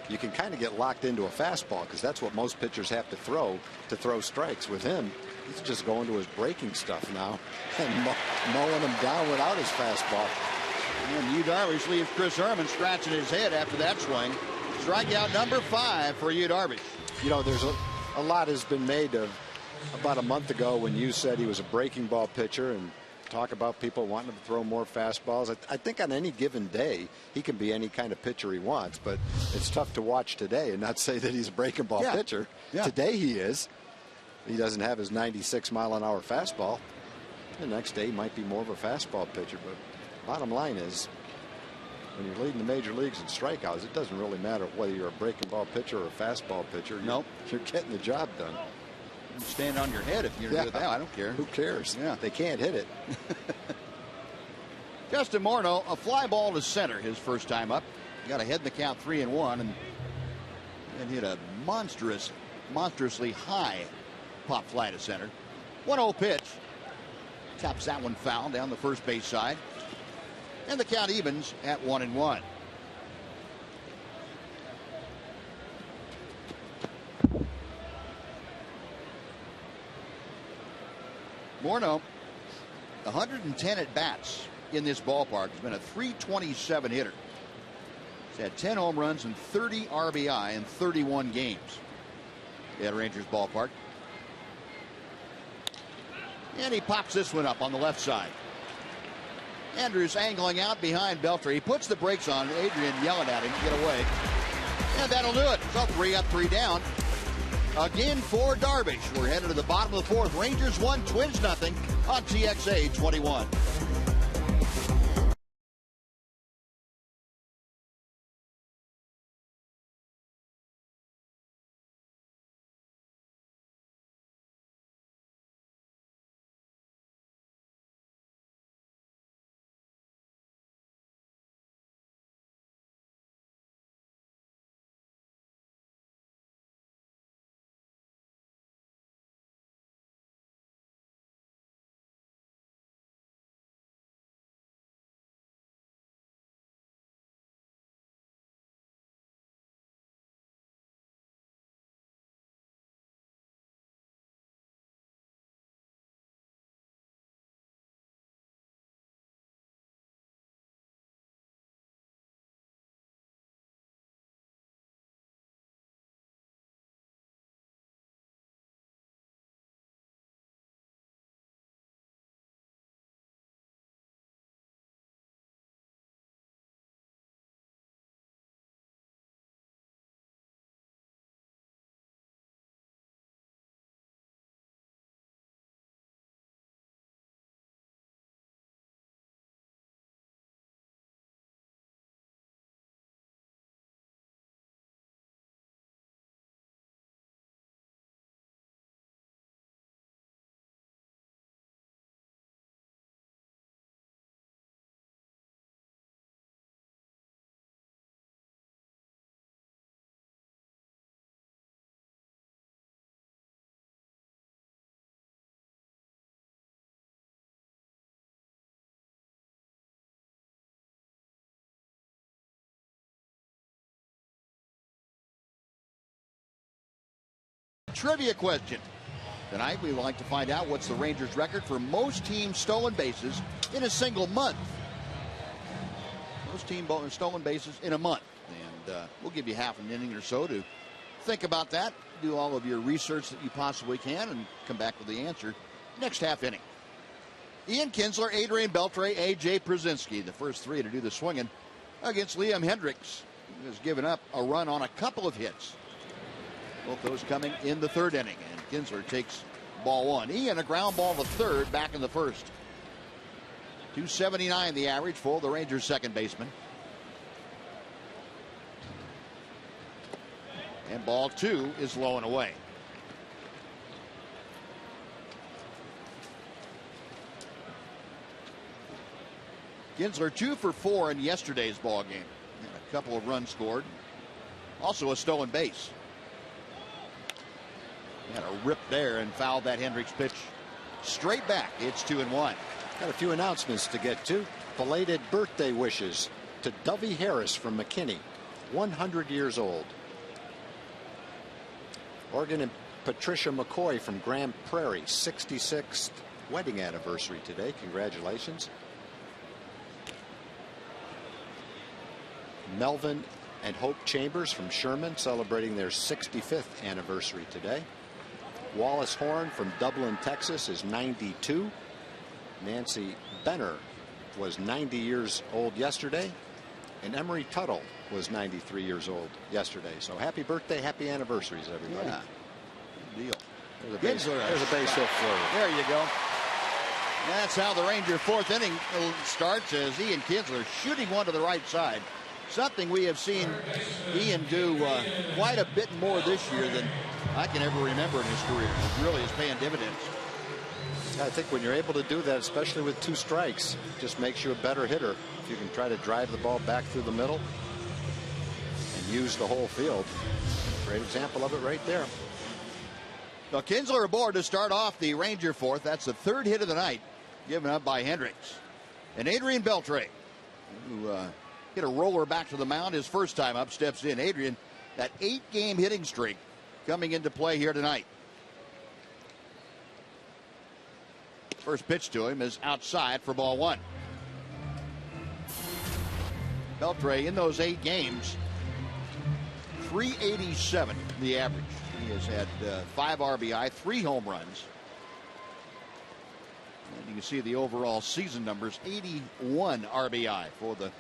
you can kind of get locked into a fastball because that's what most pitchers have to throw strikes. With him, he's just going to his breaking stuff now and mowing him down without his fastball. And Yu Darvish leaves Chris Herman scratching his head after that swing. Strikeout number 5 for Yu Darvish. You know, there's a lot has been made of about a month ago when you said he was a breaking ball pitcher and talk about people wanting to throw more fastballs. I think on any given day he can be any kind of pitcher he wants, but it's tough to watch today and not say that he's a breaking ball pitcher. Yeah. Today he is. He doesn't have his 96-mile-an-hour fastball. The next day he might be more of a fastball pitcher, but bottom line is, when you're leading the major leagues in strikeouts, it doesn't really matter whether you're a breaking ball pitcher or a fastball pitcher. Nope. You're getting the job done. You stand on your head if you're going to do that. I don't care. Who cares? Yeah. They can't hit it. Justin Morneau, a fly ball to center his first time up. Got ahead in the count 3-1 and hit a monstrously high pop fly to center. 1-0 pitch. Taps that one foul down the first base side. And the count evens at 1-1. Morneau, 110 at bats in this ballpark. He's been a .327 hitter. He's had 10 home runs and 30 RBI in 31 games at Rangers ballpark. And he pops this one up on the left side. Andrews angling out behind Beltre. He puts the brakes on. Adrian yelling at him to get away. And that'll do it. So 3 up, 3 down. Again for Darvish. We're headed to the bottom of the fourth. Rangers 1, Twins nothing on TXA 21. trivia question. Tonight, we would like to find out what's the Rangers' record for most team stolen bases in a single month. Most team stolen bases in a month. And we'll give you half an inning or so to think about that, do all of your research that you possibly can, and come back with the answer next half inning. Ian Kinsler, Adrian Beltre, A.J. Przinsky, the first three to do the swinging against Liam Hendriks, who has given up a run on a couple of hits. Both those coming in the third inning, and Kinsler takes ball one. Ian, a ground ball to third, back in the first. 279 the average for the Rangers second baseman. And ball two is low and away. Kinsler 2 for 4 in yesterday's ball game. And a couple of runs scored. Also a stolen base. Had a rip there and fouled that Hendricks pitch straight back. It's 2-1. Got a few announcements to get to. Belated birthday wishes to Dovey Harris from McKinney, 100 years old. Oregon and Patricia McCoy from Grand Prairie, 66th wedding anniversary today. Congratulations. Melvin and Hope Chambers from Sherman celebrating their 65th anniversary today. Wallace Horn from Dublin, Texas is 92. Nancy Benner was 90 years old yesterday. And Emery Tuttle was 93 years old yesterday. So happy birthday, happy anniversaries, everybody. Yeah. Good deal. There's a base hit for you. There you go. That's how the Ranger fourth inning starts, as Ian Kinsler shooting one to the right side. Something we have seen Ian do quite a bit more this year than I can ever remember in his career. It really is paying dividends. I think when you're able to do that, especially with 2 strikes, just makes you a better hitter. If you can try to drive the ball back through the middle and use the whole field. Great example of it right there. Now Kinsler aboard to start off the Ranger fourth. That's the third hit of the night given up by Hendricks. And Adrian Beltre, who hit a roller back to the mound his first time up, steps in. Adrian, that 8-game hitting streak coming into play here tonight. First pitch to him is outside for ball one. Beltre in those 8 games, 387 the average. He has had 5 RBI, 3 home runs. And you can see the overall season numbers, 81 RBI for the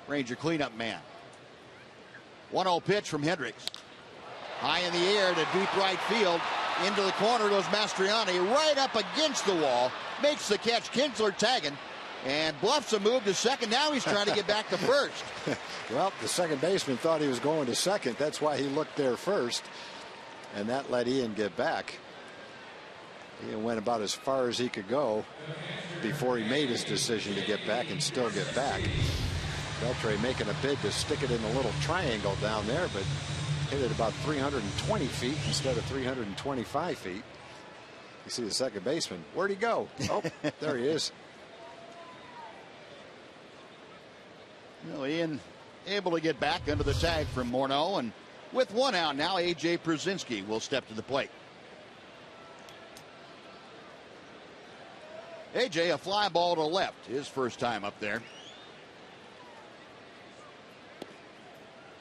Ranger cleanup man. 1-0 pitch from Hendricks. High in the air to deep right field. Into the corner goes Mastriani, right up against the wall. Makes the catch. Kinsler tagging and bluffs a move to second. Now he's trying to get back to first. Well, the second baseman thought he was going to second. That's why he looked there first. And that let Ian get back. Ian went about as far as he could go before he made his decision to get back and still get back. Beltre making a bid to stick it in a little triangle down there, but hit it about 320 feet instead of 325 feet. You see the second baseman. Where'd he go? Oh, there he is. Well, Ian able to get back under the tag from Morneau, and with 1 out now, A.J. Przinsky will step to the plate. A.J. a fly ball to left, his first time up there.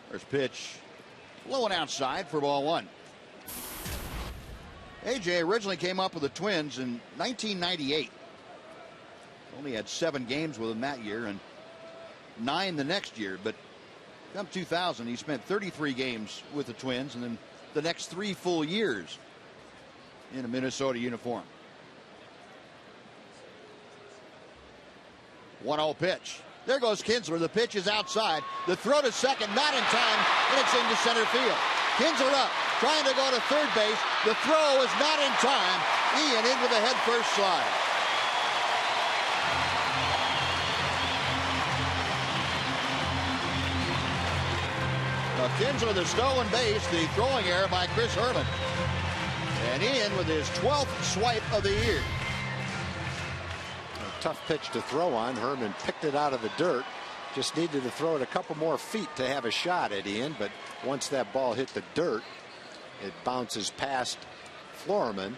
First pitch low and outside for ball one. A.J. originally came up with the Twins in 1998. Only had 7 games with them that year and 9 the next year, but come 2000 he spent 33 games with the Twins and then the next 3 full years in a Minnesota uniform. 1-0 pitch. There goes Kinsler. The pitch is outside. The throw to second, not in time, and it's into center field. Kinsler up, trying to go to third base. The throw is not in time. Ian in with a head-first slide. Now Kinsler, the stolen base, the throwing error by Chris Herman. And Ian with his 12th swipe of the year. Tough pitch to throw on. Herman picked it out of the dirt. Just needed to throw it a couple more feet to have a shot at Ian, but once that ball hit the dirt, It bounces past Florman,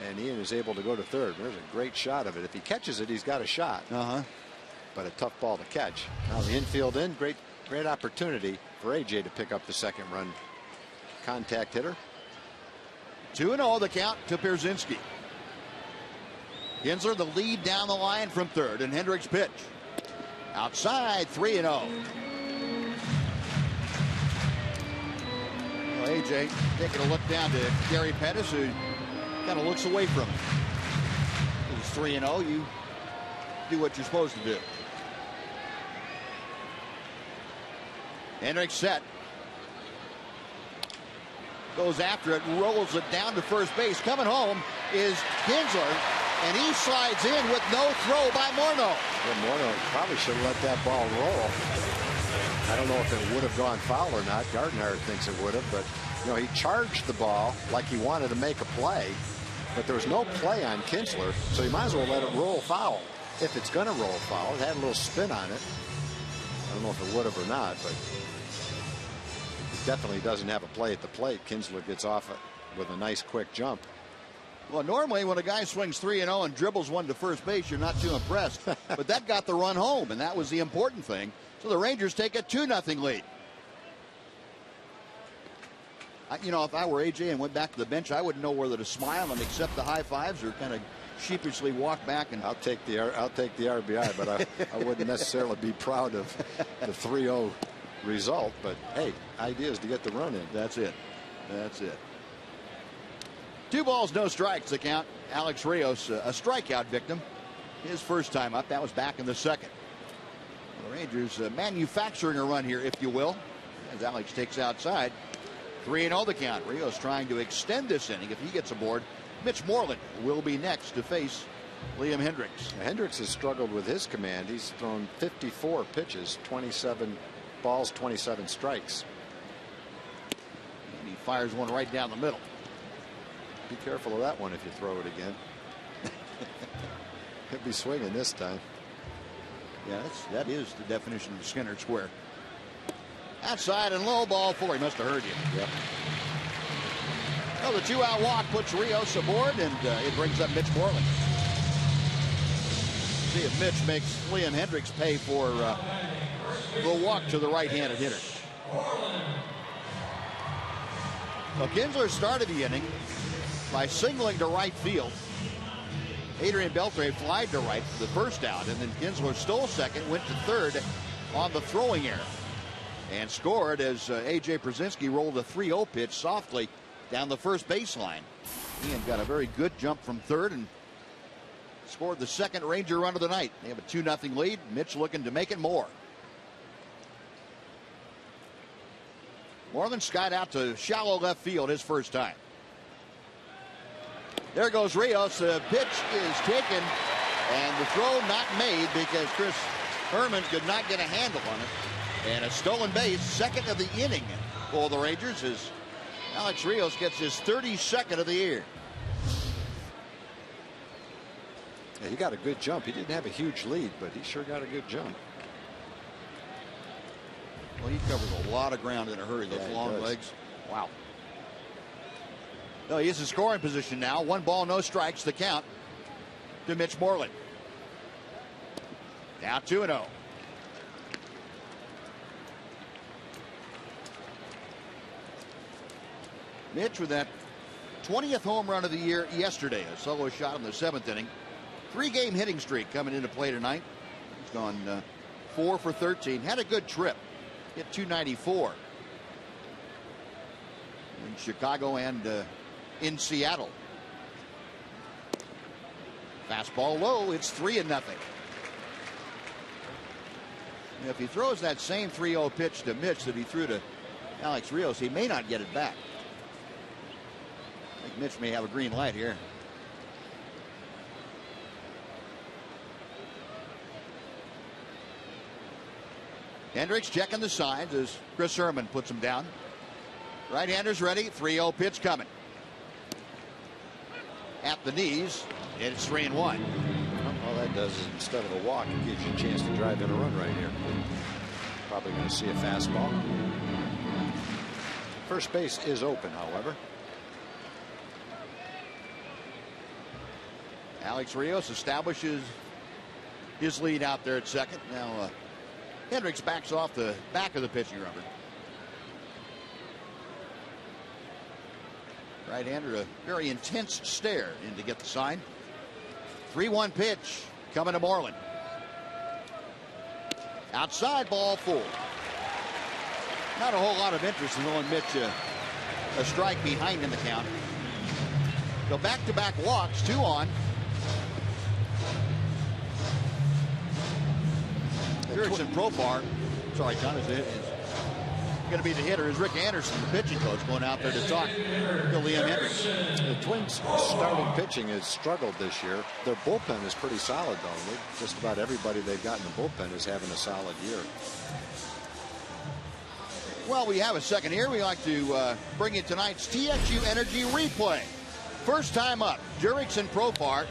and Ian is able to go to third. There's a great shot of it. If he catches it, he's got a shot. But a tough ball to catch. Now the infield in, great opportunity for AJ to pick up the second run. Contact hitter. 2-0 the count to Pierzynski. Kinsler the lead down the line from third, and Hendricks pitch. Outside, 3-0. Well, AJ taking a look down to Gary Pettis, who kind of looks away from him. It's 3-0. You do what you're supposed to do. Hendricks set. Goes after it, rolls it down to first base. Coming home is Kinsler, and he slides in with no throw by Morneau. Well, Morneau probably should have let that ball roll. I don't know if it would have gone foul or not. Gardner thinks it would have, but you know, he charged the ball like he wanted to make a play, but there was no play on Kinsler, so you might as well let it roll foul. If it's going to roll foul, it had a little spin on it. I don't know if it would have or not, but it definitely doesn't have a play at the plate. Kinsler gets off it with a nice quick jump. Well, normally when a guy swings 3-0 and dribbles one to first base, you're not too impressed. But that got the run home, and that was the important thing. So the Rangers take a 2-0 lead. You know, if I were AJ and went back to the bench, I wouldn't know whether to smile and accept the high fives or kind of sheepishly walk back. And I'll take the RBI, but I wouldn't necessarily be proud of the 3-0 result. But hey, idea is to get the run in. That's it. That's it. 2 balls, no strikes. The count. Alex Rios, a strikeout victim, his first time up. That was back in the second. The Rangers manufacturing a run here, if you will, as Alex takes outside. 3-0 the count. Rios trying to extend this inning. If he gets aboard, Mitch Moreland will be next to face Liam Hendricks. Hendricks has struggled with his command. He's thrown 54 pitches, 27 balls, 27 strikes. And he fires one right down the middle. Be careful of that one if you throw it again. Could be swinging this time. Yeah, that is the definition of the Skinner square. Outside and low, ball 4. He must have heard you. Yep. Well, the 2-out walk puts Rios aboard, and it brings up Mitch Moreland. See if Mitch makes Liam Hendricks pay for the walk to the right-handed hitter. Well, Kinsler started the inning by singling to right field. Adrian Beltre flied to right for the first out, and then Kinsler stole second, went to third on the throwing error, and scored as A.J. Pierzynski rolled a 3-0 pitch softly down the first baseline. Ian got a very good jump from third and scored the second Ranger run of the night. They have a 2-0 lead. Mitch looking to make it more. Moreland skied out to shallow left field his first time. There goes Rios. The pitch is taken, and the throw not made because Chris Herman could not get a handle on it. And a stolen base, second of the inning for the Rangers, as Alex Rios gets his 32nd of the year. Yeah, he got a good jump. He didn't have a huge lead, but he sure got a good jump. Well, he covers a lot of ground in a hurry, those long legs. Wow. No, he is in scoring position now. 1 ball, no strikes, the count to Mitch Moreland. Now 2-0. Mitch with that 20th home run of the year yesterday. A solo shot in the 7th inning. 3-game hitting streak coming into play tonight. He's gone 4 for 13. Had a good trip. Hit 294 in Chicago and in Seattle. Fastball low. It's 3-0. If he throws that same 3-0 pitch to Mitch that he threw to Alex Rios, he may not get it back. I think Mitch may have a green light here. Hendricks checking the signs as Chris Herman puts him down. Right-handers ready. 3-0 pitch coming. At the knees. It's 3-1. All that does is, instead of a walk, it gives you a chance to drive in a run right here. Probably going to see a fastball. First base is open, however. Alex Rios establishes his lead out there at second. Now Hendricks backs off the back of the pitching rubber. Right-hander, a very intense stare in to get the sign. 3-1 pitch coming to Moreland. Outside, ball full. Not a whole lot of interest in throwing Mitch a strike behind in the count. So back-to-back walks, 2 on. Erickson Profar, sorry, John, is going to be the hitter is Rick Anderson, the pitching coach, going out there to talk to Liam Hendricks. The Twins' starting pitching has struggled this year. Their bullpen is pretty solid, though. Just about everybody they've got in the bullpen is having a solid year. Well, we have a second here. We like to bring you tonight's TXU Energy replay. First time up, Jurickson Profar.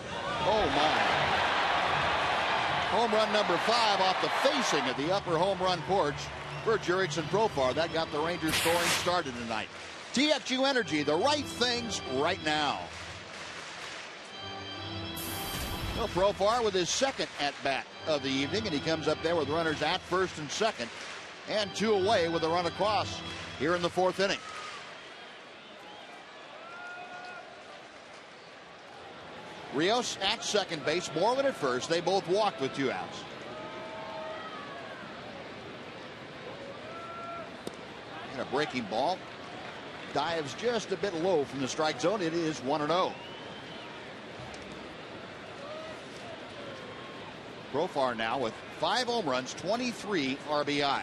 Oh, my. Home run number 5 off the facing of the upper home run porch for Jurickson Profar. That got the Rangers scoring started tonight. TXU Energy, the right things right now. Well, Profar with his second at-bat of the evening, and he comes up there with runners at first and second, and 2 away with a run across here in the 4th inning. Rios at second base, Moreland at first. They both walked with 2 outs. And a breaking ball. Dives just a bit low from the strike zone. It is 1-0. Profar now with 5 home runs, 23 RBI.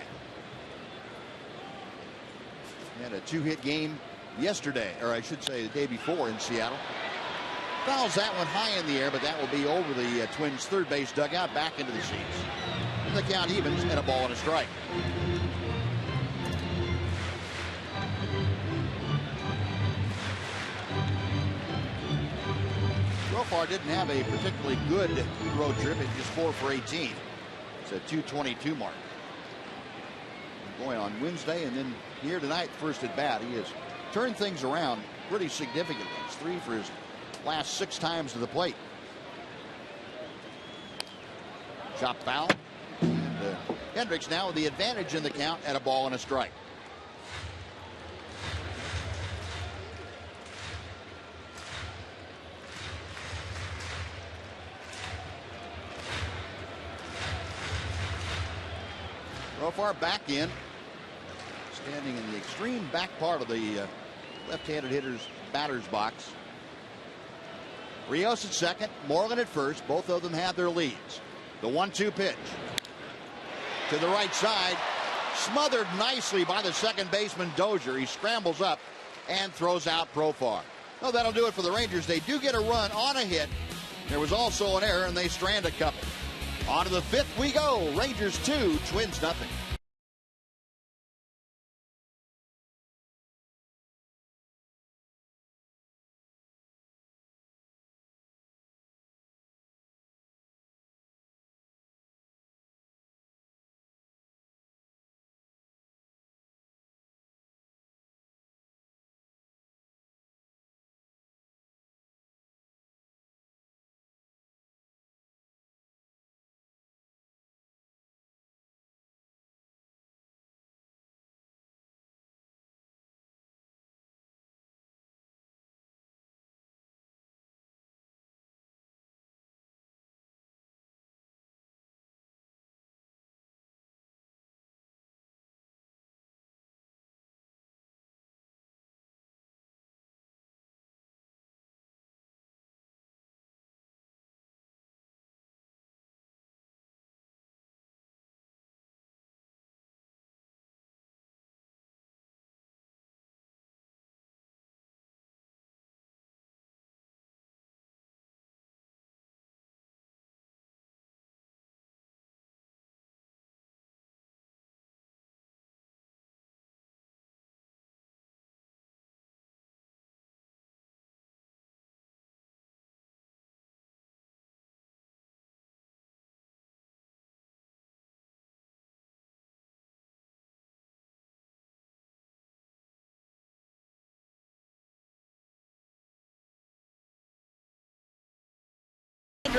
Had a 2-hit game yesterday, or I should say the day before in Seattle. Fouls that one high in the air, but that will be over the Twins' third base dugout, back into the seats. And the count evens, and a ball and a strike. Profar didn't have a particularly good road trip. It's just 4 for 18. It's a 222 mark. Boy, on Wednesday and then here tonight, first at bat, he has turned things around pretty significantly. It's 3 for his last 6 times to the plate. Chop foul. And Hendricks now with the advantage in the count at a ball and a strike. Profar back in. Standing in the extreme back part of the left-handed hitter's batter's box. Rios at second, Moreland at first. Both of them have their leads. The 1-2 pitch. To the right side. Smothered nicely by the second baseman Dozier. He scrambles up and throws out Profar. Well, that'll do it for the Rangers. They do get a run on a hit. There was also an error, and they strand a couple. On to the 5th we go. Rangers 2, Twins nothing.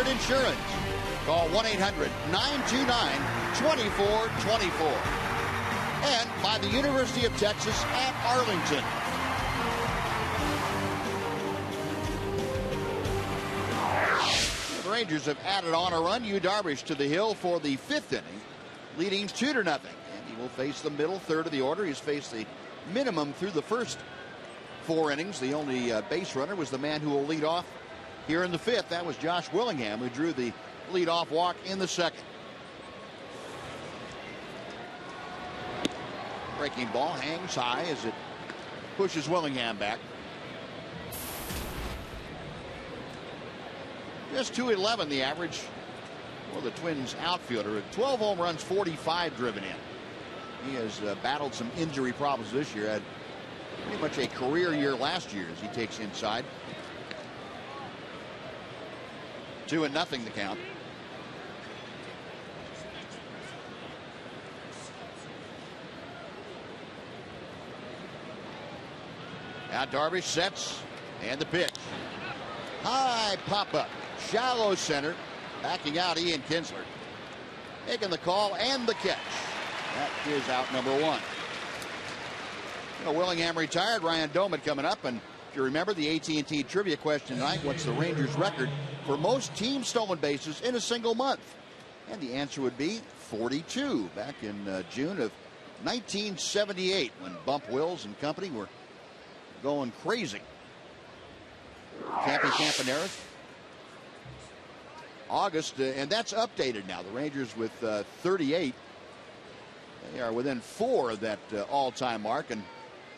Standard Insurance. Call 1-800-929-2424. And by the University of Texas at Arlington. The Rangers have added on a run. Darvish to the hill for the 5th inning, leading 2-0. And he will face the middle third of the order. He's faced the minimum through the first 4 innings. The only base runner was the man who will lead off here in the 5th. That was Josh Willingham, who drew the leadoff walk in the 2nd. Breaking ball hangs high as it pushes Willingham back. Just 211 the average for the Twins outfielder. At 12 home runs, 45 driven in. He has battled some injury problems this year. Had pretty much a career year last year as he takes inside. 2-0 the count. Now Darvish sets, and the pitch. High pop-up, shallow center, backing out Ian Kinsler. Making the call and the catch. That is out number 1. You know, Willingham retired. Ryan Doumit coming up. And if you remember the AT trivia question tonight, what's the Rangers' record for most team stolen bases in a single month? And the answer would be 42 back in June of 1978 when Bump Wills and company were going crazy. Campy Campaneris. August, and that's updated now. The Rangers with 38. They are within 4 of that all-time mark, and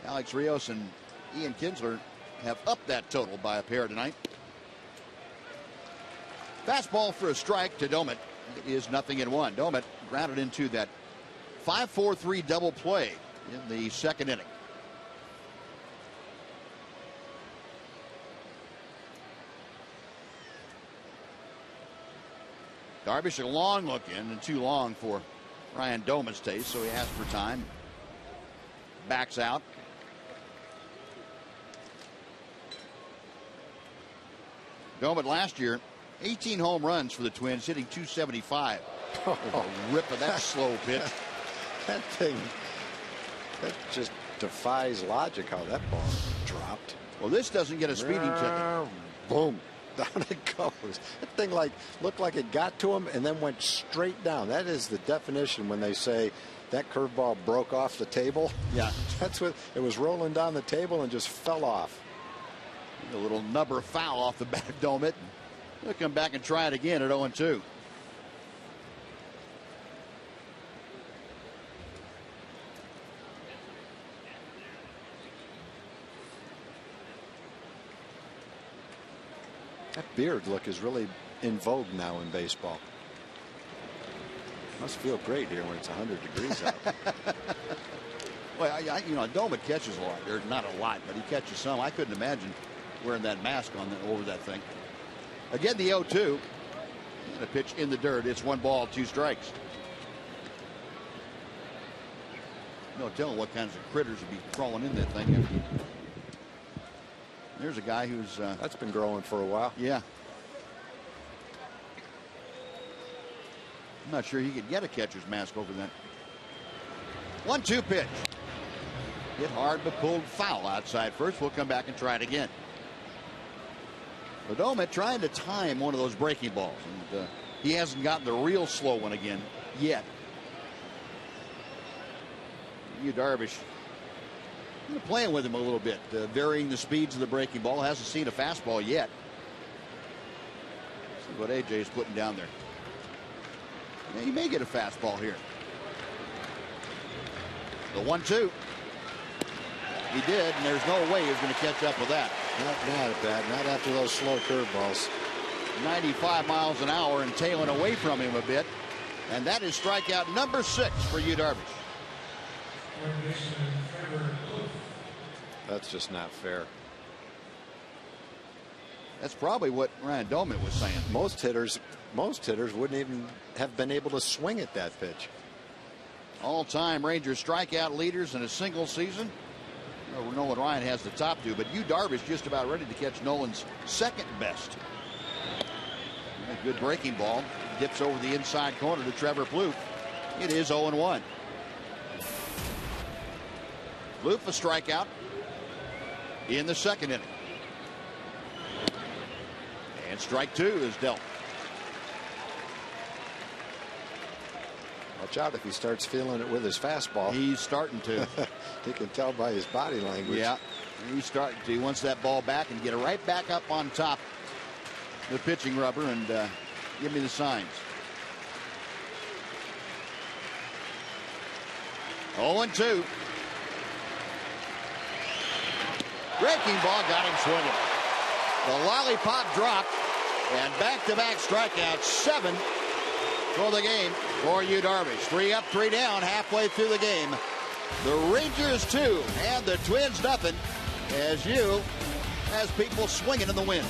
Alex Rios and Ian Kinsler have upped that total by a pair tonight. Fastball for a strike to Doumit. It is 0-1. Doumit grounded into that 5-4-3 double play in the 2nd inning. Darvish a long look in, and too long for Ryan Doumit's taste, so he asks for time. Backs out. Doumit last year, 18 home runs for the Twins, hitting .275. Oh, a rip of that slow pitch. That thing, that just defies logic how that ball dropped. Well, this doesn't get a speeding ticket. Boom. Down it goes. That thing looked like it got to him and then went straight down. That is the definition when they say that curveball broke off the table. Yeah. That's what it was, rolling down the table and just fell off. A little nubber foul off the bat of Doumit. He'll come back and try it again at 0-2. That beard look is really in vogue now in baseball. Must feel great here when it's 100 degrees out. Well, you know, Doumit catches a lot, or not a lot, but he catches some. I couldn't imagine wearing that mask on over that thing. Again, the 0-2. And a pitch in the dirt. It's 1 ball, 2 strikes. No telling what kinds of critters would be crawling in that thing. There's a guy who's that's been growing for a while. Yeah. I'm not sure he could get a catcher's mask over that. 1-2 pitch. Hit hard but pulled foul outside first. We'll come back and try it again. Doumit trying to time one of those breaking balls, and he hasn't gotten the real slow one again yet. Darvish playing with him a little bit, varying the speeds of the breaking ball. Hasn't seen a fastball yet. See what AJ is putting down there. Yeah, he may get a fastball here. The 1-2. He did, and there's no way he was going to catch up with that. Not bad. Not after those slow curveballs. 95 miles an hour and tailing away from him a bit. And that is strikeout number 6 for Darvish. That's just not fair. That's probably what Ryan Doumit was saying. Most hitters wouldn't even have been able to swing at that pitch. All-time Rangers strikeout leaders in a single season. Nolan Ryan has the top 2, but Darvish just about ready to catch Nolan's second best. A good breaking ball. Dips over the inside corner to Trevor Plouffe. It is 0-1. Plouffe a strikeout in the second inning. And strike 2 is dealt. Watch out if he starts feeling it with his fastball. He's starting to. You can tell by his body language. Yeah, he's starting to. He wants that ball back and get it right back up on top the pitching rubber and give me the signs. 0-2. Breaking ball got him swinging. The lollipop drop and back-to-back strikeouts. 7 for the game for Yu Darvish. 3 up, 3 down, halfway through the game. The Rangers 2 and the Twins nothing, as Yu has people swinging in the wind.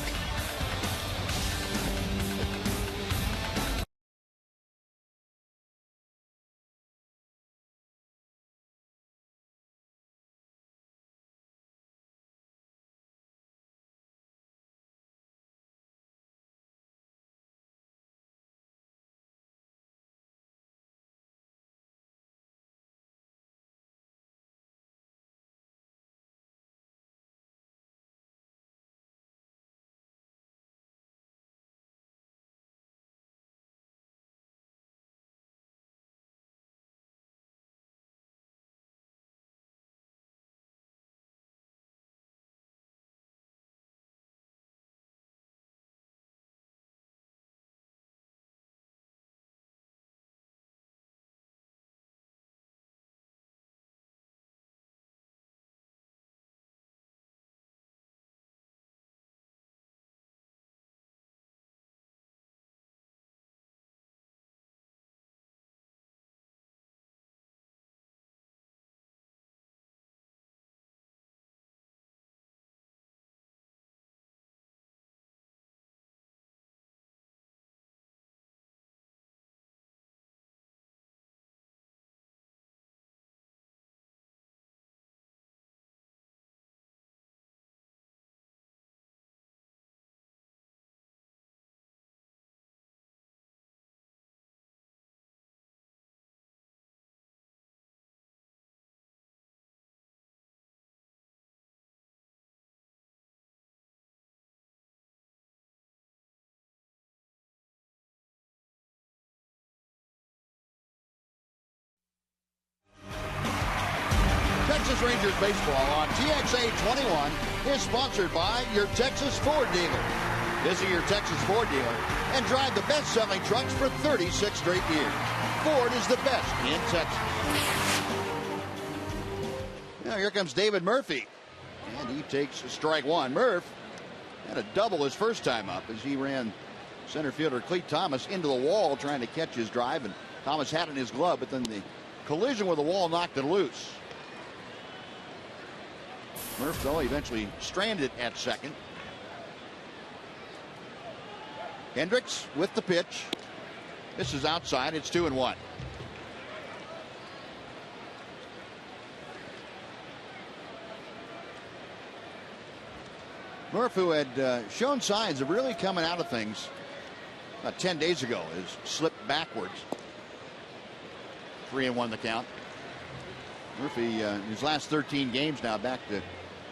Texas Rangers baseball on TXA 21 is sponsored by your Texas Ford dealer. Visit your Texas Ford dealer and drive the best-selling trucks for 36 straight years. Ford is the best in Texas. Now here comes David Murphy, and he takes strike 1. Murph had a double his first time up as he ran center fielder Clete Thomas into the wall trying to catch his drive, and Thomas had it in his glove, but then the collision with the wall knocked it loose. Murph, though, eventually stranded at second. Hendricks with the pitch. This is outside. It's 2-1. Murph, who had shown signs of really coming out of things about 10 days ago, has slipped backwards. 3-1 the count. Murphy, in his last 13 games now, back to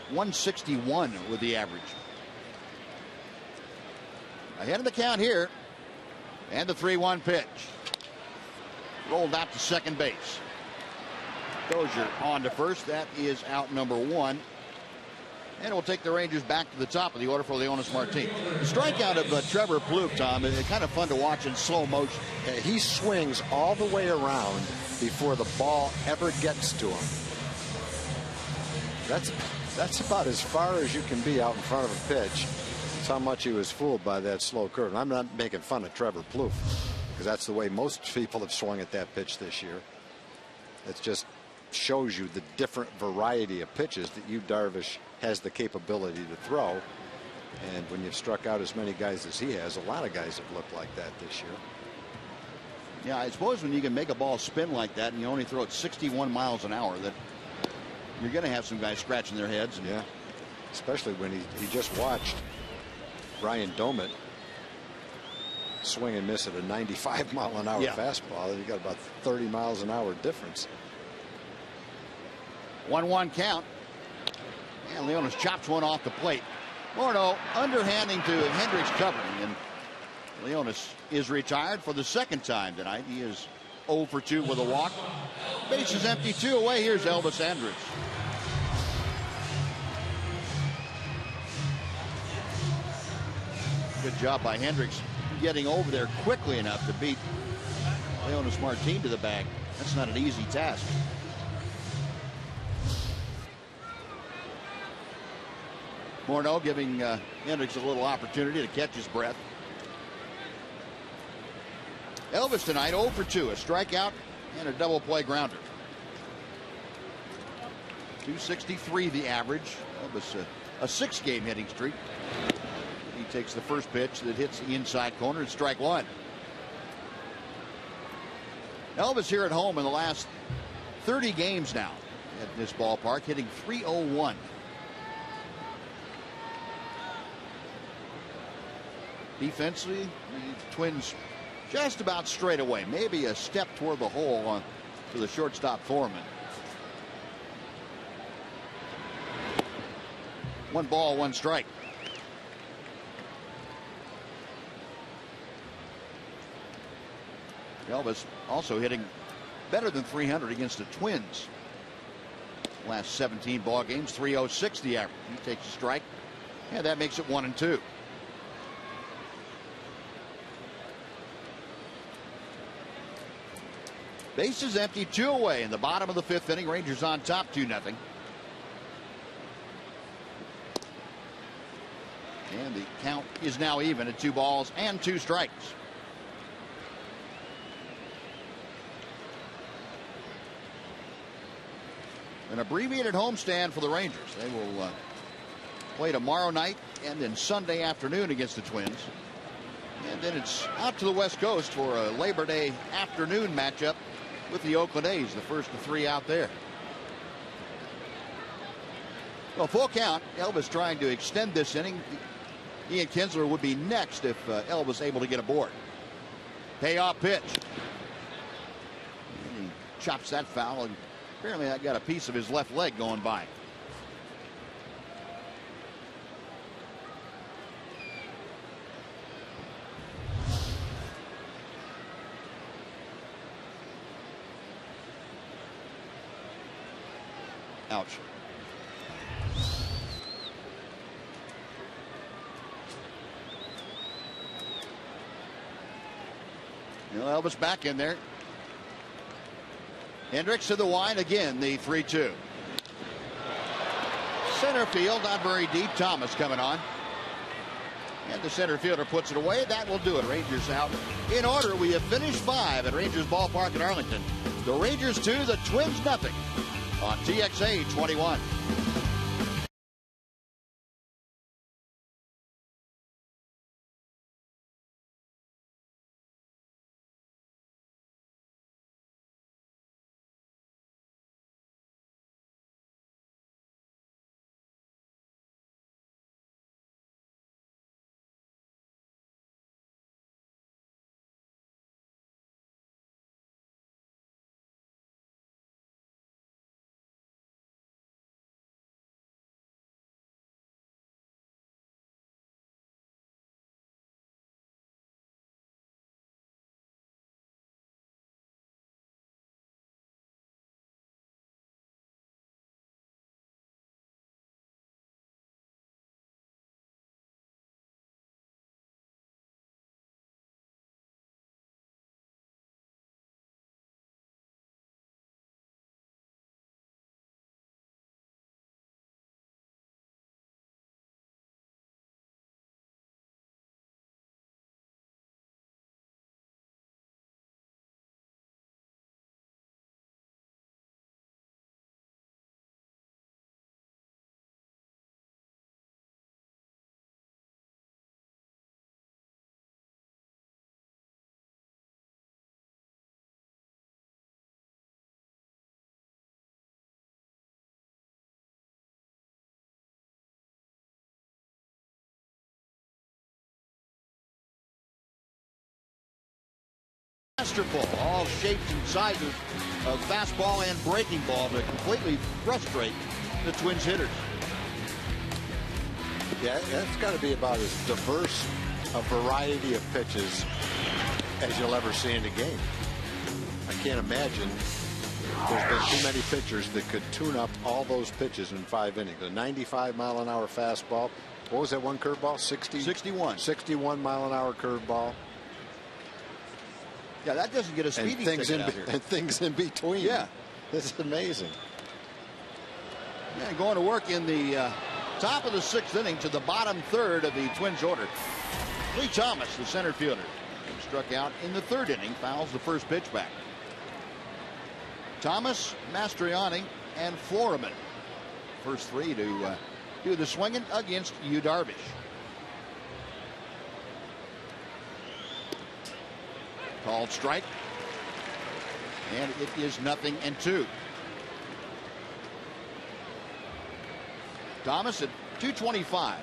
161 with the average. Ahead of the count here. And the 3-1 pitch. Rolled out to second base. Dozier on to first. That is out number 1. And it will take the Rangers back to the top of the order for Leonis Martin. The strikeout of Trevor Plouffe, Tom, is kind of fun to watch in slow motion. He swings all the way around before the ball ever gets to him. That's about as far as you can be out in front of a pitch. That's how much he was fooled by that slow curve. And I'm not making fun of Trevor Plouffe, because that's the way most people have swung at that pitch this year. It just shows you the different variety of pitches that Yu Darvish has the capability to throw. And when you've struck out as many guys as he has, a lot of guys have looked like that this year. Yeah, I suppose when you can make a ball spin like that and you only throw it 61 miles an hour, that you're going to have some guys scratching their heads. And yeah, especially when he just watched Brian Domet swing and miss at a 95-mile-an-hour fastball. You got about 30 miles an hour difference. 1-1 count. And Leonis chops one off the plate. Morneau underhanding to Hendricks covering, and Leonis is retired for the second time tonight. He is 0 for 2 with a walk. Bases empty, 2 away. Here's Elvis Andrus. Good job by Hendricks getting over there quickly enough to beat Leonis Martin to the bag. That's not an easy task. Morneau giving Hendricks a little opportunity to catch his breath. Elvis tonight 0 for 2, a strikeout and a double play grounder. 263 the average. Elvis a 6-game hitting streak. He takes the first pitch that hits the inside corner and strike one. Elvis here at home in the last 30 games now at this ballpark, hitting .301. Defensively, the Twins just about straight away. Maybe a step toward the hole to the shortstop Foreman. 1 ball, 1 strike. Elvis also hitting better than .300 against the Twins. Last 17 ball games, .306 the average. He takes a strike. Yeah, that makes it 1-2. Bases empty, 2 away in the bottom of the 5th inning. Rangers on top 2-0. And the count is now even at 2 balls and 2 strikes. An abbreviated homestand for the Rangers. They will play tomorrow night and then Sunday afternoon against the Twins. And then it's out to the West Coast for a Labor Day afternoon matchup with the Oakland A's, the first of 3 out there. Well, full count. Elvis trying to extend this inning. Ian Kinsler would be next if Elvis able to get aboard. Payoff pitch. And he chops that foul, and apparently that got a piece of his left leg going by. Ouch. Elvis back in there. Hendricks to the line again, the 3-2. Center field, not very deep. Thomas coming on. And the center fielder puts it away. That will do it. Rangers out in order. We have finished 5 at Rangers Ballpark in Arlington. The Rangers 2, the Twins 0 on TXA 21. masterful, all shapes and sizes of fastball and breaking ball to completely frustrate the Twins hitters. Yeah, that's got to be about as diverse a variety of pitches as you'll ever see in a game. I can't imagine there's been too many pitchers that could tune up all those pitches in 5 innings. A 95-mile-an-hour fastball. What was that one curveball? 61. 61-mile-an-hour curveball. Yeah, that doesn't get a speeding ticket out here. And things in between. Yeah. This is amazing. Yeah, going to work in the top of the 6th inning to the bottom 3rd of the Twins order. Lee Thomas, the center fielder, struck out in the 3rd inning, fouls the first pitch back. Thomas, Mastriani, and Floreman. First 3 to do the swinging against Yu Darvish. Called strike. And it is 0-2. Thomas at 225.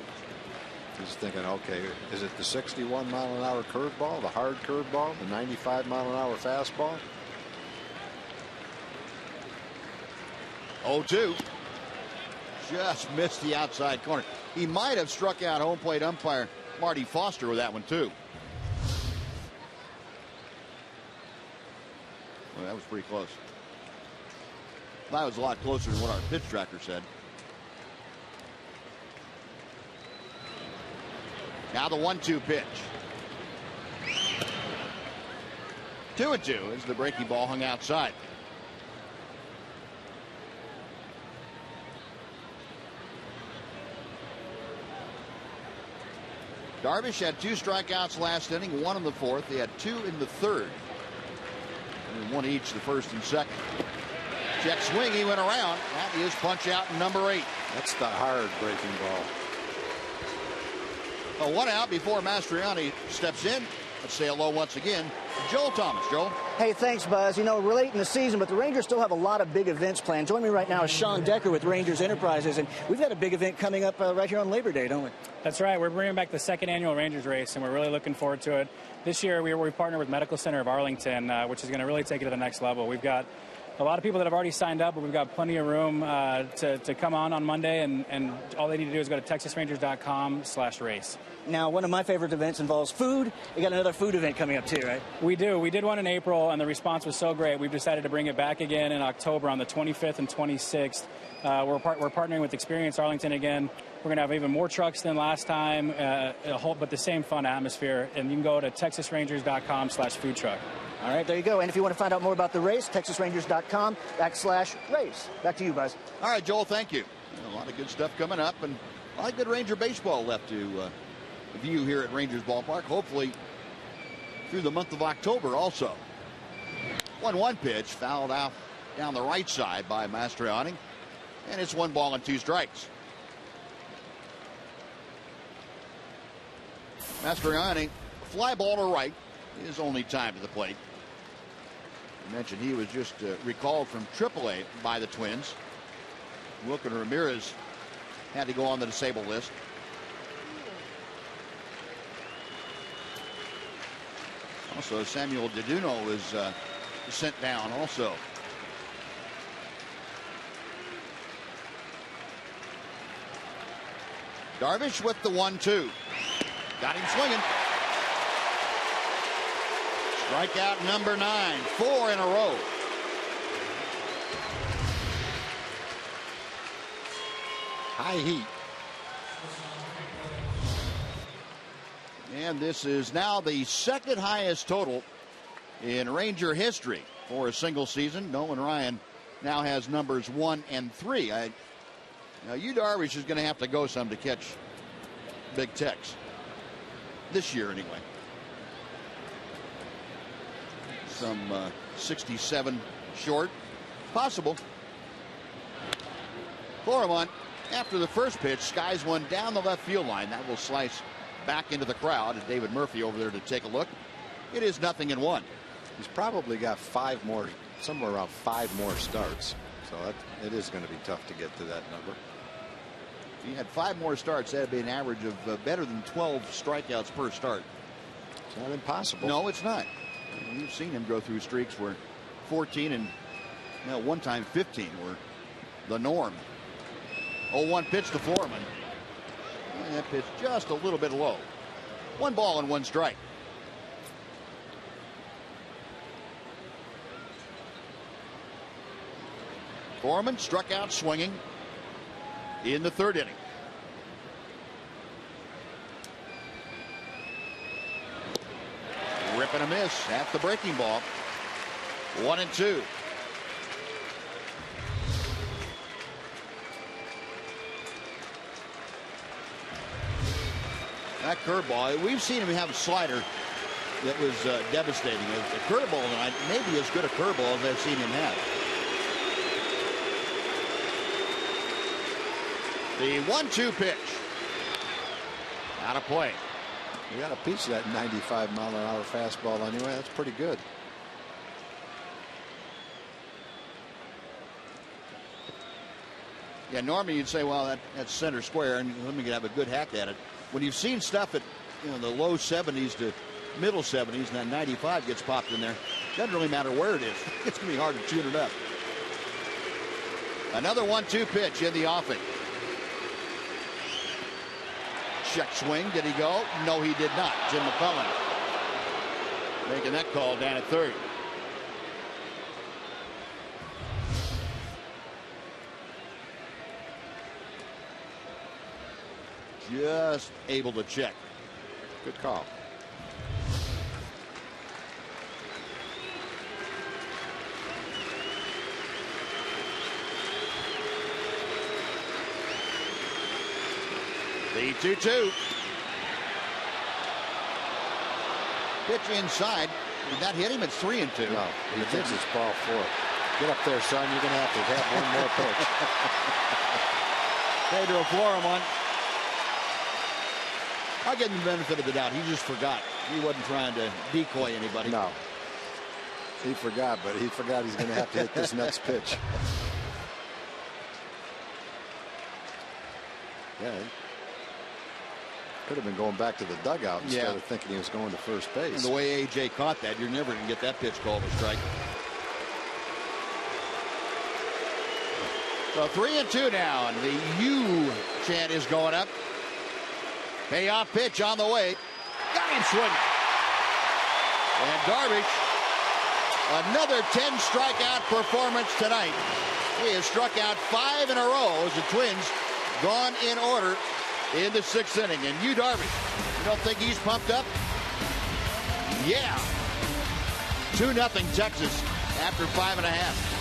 He's thinking, okay, is it the 61-mile-an-hour curveball, the hard curveball, the 95-mile-an-hour fastball? 0-2. Just missed the outside corner. He might have struck out home plate umpire Marty Foster with that one, too. Well, that was pretty close. That was a lot closer than what our pitch tracker said. Now the 1-2 pitch. 2-2 as the breaking ball hung outside. Darvish had 2 strikeouts last inning, 1 in the 4th. He had 2 in the 3rd. And 1 each the 1st and 2nd. Check swing, he went around. That is punch out number 8. That's the hard breaking ball. A 1 out before Mastriani steps in. Let's say hello once again, Joel Thomas. Joel. Hey, thanks, Buzz. You know, we're late in the season, but the Rangers still have a lot of big events planned. Joining me right now is Sean Decker with Rangers Enterprises, and we've got a big event coming up right here on Labor Day, don't we? That's right. We're bringing back the 2nd annual Rangers race, and we're really looking forward to it. This year, we partnered with Medical Center of Arlington, which is going to really take it to the next level. We've got a lot of people that have already signed up, but we've got plenty of room to come on Monday, and all they need to do is go to texasrangers.com/race. Now, one of my favorite events involves food. We got another food event coming up too, right? We do. We did one in April, and the response was so great. We've decided to bring it back again in October on the 25th and 26th. We're partnering with Experience Arlington again. We're going to have even more trucks than last time, but the same fun atmosphere. And you can go to texasrangers.com/food truck. All right, there you go. And if you want to find out more about the race, texasrangers.com/race. Back to you, Buzz. All right, Joel, thank you. A lot of good stuff coming up, and a lot of good Ranger baseball left to view here at Rangers Ballpark, hopefully through the month of October also. 1-1 pitch fouled out down the right side by Mastriani, and it's 1 ball and 2 strikes. Mastriani, fly ball to right, his only time to the plate. I mentioned he was just recalled from AAA by the Twins. Wilkin Ramirez had to go on the disabled list. Also, Samuel Deduno is sent down also. Darvish with the 1-2. Got him swinging. Strikeout number 9, 4 in a row. High heat. And this is now the 2nd highest total in Ranger history for a single season. Nolan Ryan now has numbers 1 and 3. Now, Yu Darvish is going to have to go some to catch Big Tex. This year, anyway. Some 67 short. Possible. Florimont, after the first pitch, skies one down the left field line. That will slice back into the crowd, and David Murphy over there to take a look. It is 0-1. He's probably got 5 more, somewhere around 5 more starts. So it is going to be tough to get to that number. If he had 5 more starts, that'd be an average of better than 12 strikeouts per start. It's not impossible. No, it's not. We've seen him go through streaks where 14 and one time 15 were the norm. 0-1 pitch to Foreman. And that pitch just a little bit low. 1 ball and 1 strike. Foreman struck out swinging in the 3rd inning. Rip and a miss at the breaking ball. 1-2. That curveball, we've seen him have a slider that was devastating. The curveball tonight, maybe as good a curveball as I've seen him have. The 1-2 pitch. Out of play. You got a piece of that 95-mile-an-hour fastball anyway. That's pretty good. Yeah, normally you'd say, well, that's center square, and let me have a good hack at it. When you've seen stuff at the low 70s to middle 70s, and that 95 gets popped in there, doesn't really matter where it is. It's going to be hard to tune it up. Another 1-2 pitch in the offing. Check swing. Did he go? No, he did not. Jim McCullen making that call down at 3rd. Just able to check. Good call. The 2-2. Pitch inside. Did that hit him? It's 3-2. No, he thinks it's ball 4. Get up there, son. You're going to have one more pitch. Pedro Florian. I'll give him the benefit of the doubt. He just forgot. He wasn't trying to decoy anybody. No. He forgot, but he forgot he's going to have to hit this next pitch. Yeah. Could have been going back to the dugout instead of thinking he was going to first base. And the way A.J. caught that, you're never going to get that pitch called a strike. So 3-2 now, and the U chant is going up. Payoff pitch on the way. Got him swinging. And Darvish, another 10 strikeout performance tonight. He has struck out 5 in a row as the Twins gone in order in the 6th inning. And Yu Darvish, you don't think he's pumped up? Yeah. 2-0 Texas after 5.5.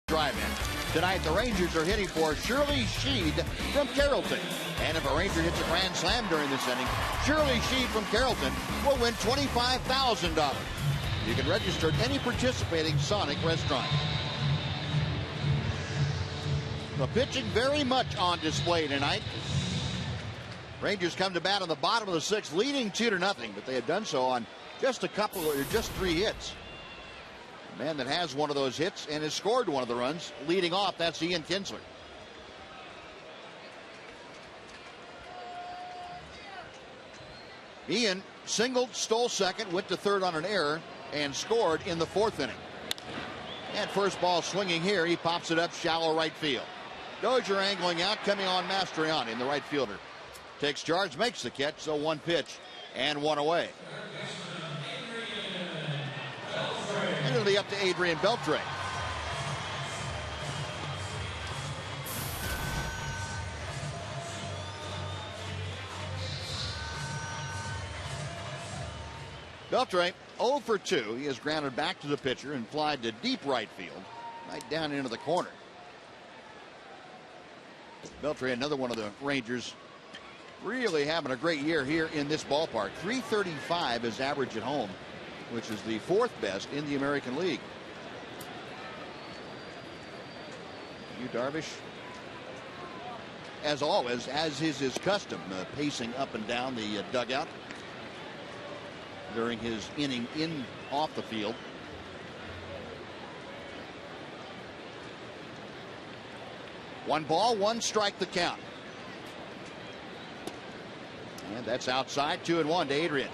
Drive-in. Tonight, the Rangers are hitting for Shirley Sheed from Carrollton. And if a Ranger hits a grand slam during this inning, Shirley Sheed from Carrollton will win $25,000. You can register at any participating Sonic restaurant. The pitching very much on display tonight. Rangers come to bat on the bottom of the sixth, leading 2-0, but they had done so on just 3 hits. The man that has one of those hits and has scored one of the runs, leading off, that's Ian Kinsler. Ian singled, stole second, went to third on an error, and scored in the fourth inning. And first ball swinging here, he pops it up shallow right field. Dozier angling out, coming on Mastriani, in the right fielder. Takes charge, makes the catch, so one pitch and one away. And it'll be up to Adrian Beltre. Beltre 0 for 2. He has grounded back to the pitcher and flied to deep right field, right down into the corner. Beltre, another one of the Rangers, really having a great year here in this ballpark. .335 is average at home, which is the 4th best in the American League. Yu Darvish, as always, as is his custom, pacing up and down the dugout during his inning off the field. One ball, one strike the count. And that's outside, 2-1 to Adrian.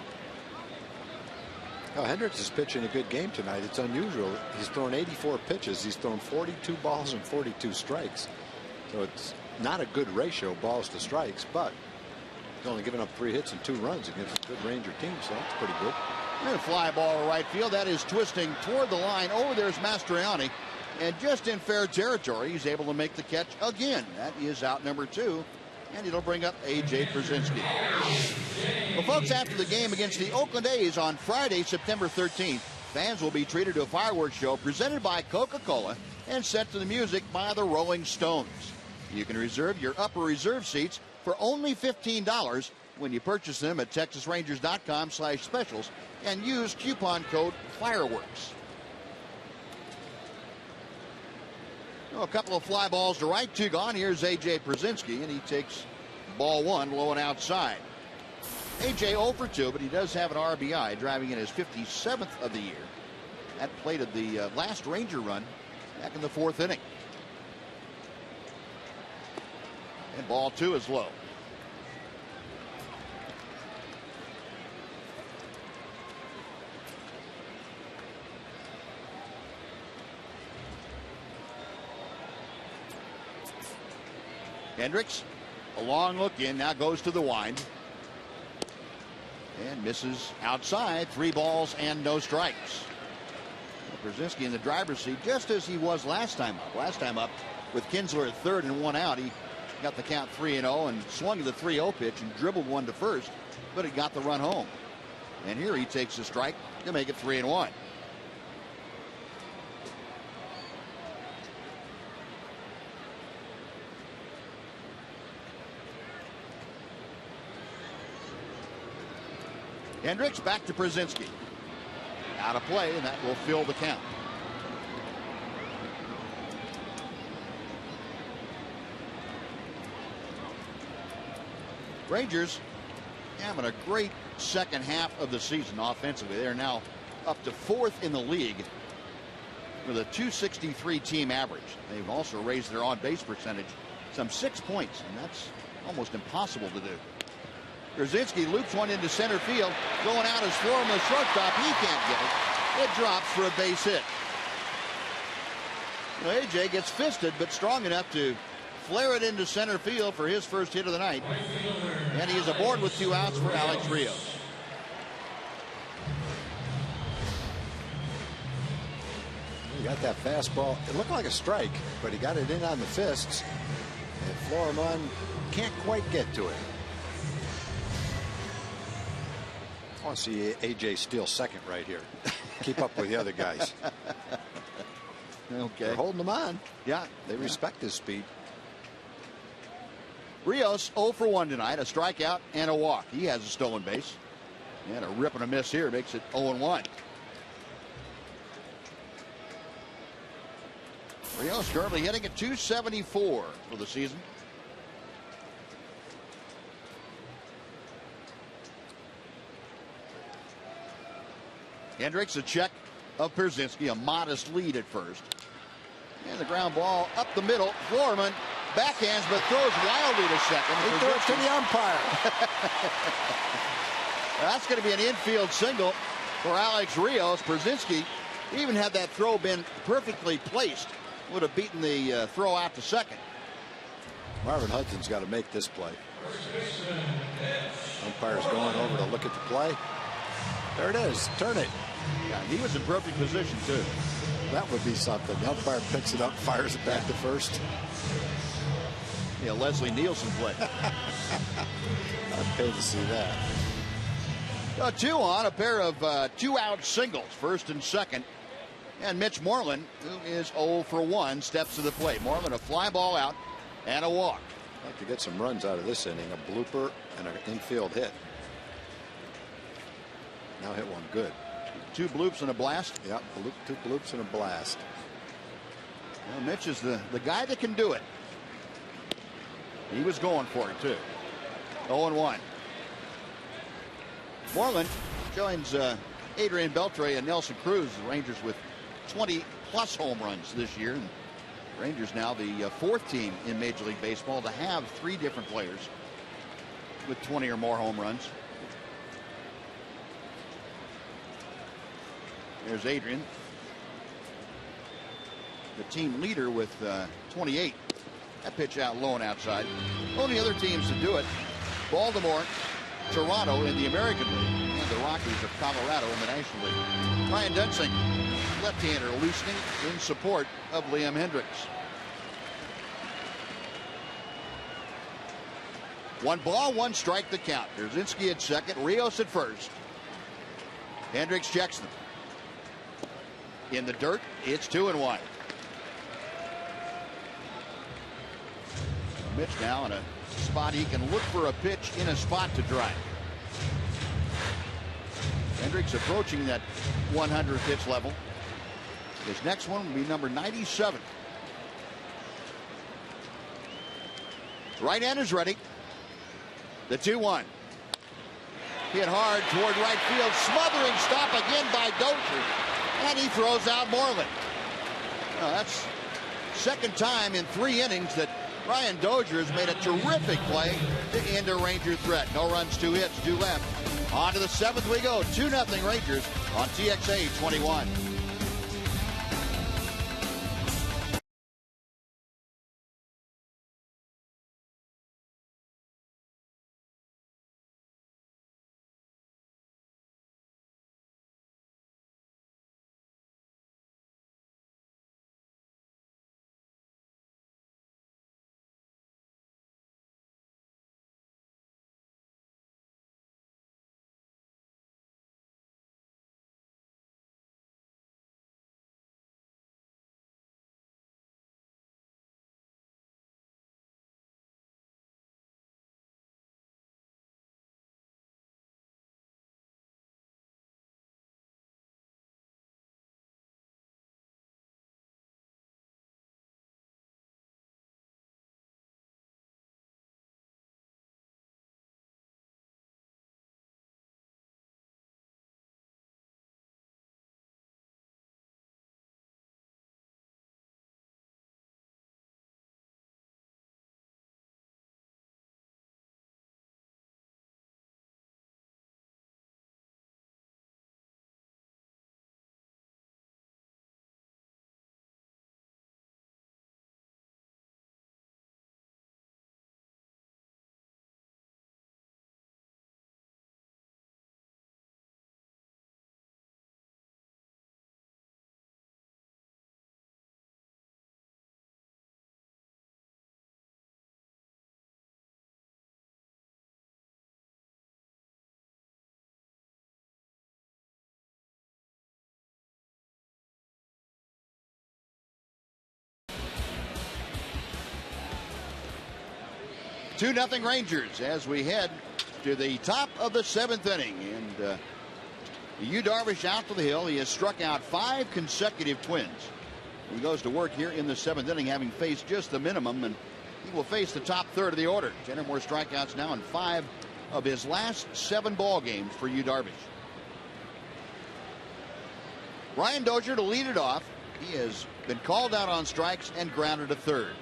Well, Hendricks is pitching a good game tonight. It's unusual. He's thrown 84 pitches. He's thrown 42 balls and 42 strikes. So it's not a good ratio, balls to strikes, but he's only given up 3 hits and 2 runs against a good Ranger team, so that's pretty good. And a fly ball to right field. That is twisting toward the line. Over there's Mastriani. And just in fair territory, he's able to make the catch again. That is out number 2. And it'll bring up A.J. Brzezinski. Well, folks, after the game against the Oakland A's on Friday, September 13th, fans will be treated to a fireworks show presented by Coca-Cola and set to the music by the Rolling Stones. You can reserve your upper reserve seats for only $15 when you purchase them at TexasRangers.com/specials and use coupon code FIREWORKS. A couple of fly balls to right, 2 gone. Here's A.J. Brzezinski, and he takes ball 1 low and outside. A.J. 0 for 2, but he does have an RBI, driving in his 57th of the year. That plated the last Ranger run back in the 4th inning. And ball 2 is low. Hendricks, a long look in, now goes to the wind. And misses outside. 3 balls and no strikes. Brzezinski in the driver's seat, just as he was last time up. Last time up with Kinsler at third and 1 out. He got the count 3-0 and swung at the 3-0 pitch and dribbled one to first, but he got the run home. And here he takes a strike to make it 3-1. Hendricks back to Brzezinski. Out of play, and that will fill the count. Rangers having a great second half of the season offensively. They're now up to 4th in the league with a .263 team average. They've also raised their on-base percentage some 6 points, and that's almost impossible to do. Brzezinski loops one into center field. Going out is Florham, the shortstop. He can't get it. It drops for a base hit. Well, A.J. gets fisted, but strong enough to flare it into center field for his first hit of the night. And he is aboard with 2 outs for Alex Rios. He got that fastball. It looked like a strike, but he got it in on the fists. And Florham can't quite get to it. I want to see A.J. steal second right here. Keep up with the other guys. Okay. They're holding him on. Yeah. They respect his speed. Rios 0 for 1 tonight. A strikeout and a walk. He has a stolen base. And a rip and a miss here makes it 0-1. Rios currently hitting at .274 for the season. Hendricks a check of Pierzynski, a modest lead at first. And the ground ball up the middle. Floorman backhands but throws wildly to second. He threw it to the umpire. That's going to be an infield single for Alex Rios. Pierzynski, even had that throw been perfectly placed, would have beaten the throw out to second. Marvin Hudson's got to make this play. Umpire's going over to look at the play. There it is. Turn it. Yeah, he was in perfect position, too. That would be something. The umpire picks it up, fires it back to first. Yeah, Leslie Nielsen play. I'd pay to see that. 2 on, a pair of 2-out singles, first and second. And Mitch Moreland, who is 0 for 1, steps to the plate. Moreland, a fly ball out and a walk. I'd like to get some runs out of this inning. A blooper and an infield hit. Now hit one good. 2 bloops and a blast. Yeah, 2 bloops and a blast. Well, Mitch is the guy that can do it. He was going for it, too. 0-1. Moreland joins Adrian Beltre and Nelson Cruz, the Rangers, with 20-plus home runs this year. And Rangers now the 4th team in Major League Baseball to have 3 different players with 20 or more home runs. There's Adrian, the team leader with 28. That pitch out low and outside. Only other teams to do it: Baltimore, Toronto in the American League, and the Rockies of Colorado in the National League. Ryan Dunsink, left-hander, loosening in support of Liam Hendricks. 1 ball, 1 strike to count. Pierzynski at second, Rios at first. Hendricks checks them. In the dirt, it's 2-1. Mitch now in a spot he can look for a pitch in a spot to drive. Hendricks approaching that 100th pitch level. His next one will be number 97. Right-hander's ready. The 2-1. Hit hard toward right field. Smothering stop again by Dozier. And he throws out Moreland. That's second time in 3 innings that Ryan Dozier has made a terrific play to end a Ranger threat. No runs, 2 hits, 2 left. On to the 7th we go. 2-0 Rangers on TXA 21. Two 2-0 Rangers as we head to the top of the 7th inning. And Yu Darvish out to the hill. He has struck out 5 consecutive Twins. He goes to work here in the 7th inning, having faced just the minimum, and he will face the top third of the order. 10 or more strikeouts now in 5 of his last 7 ball games for Yu Darvish. Ryan Dozier to lead it off. He has been called out on strikes and grounded to third.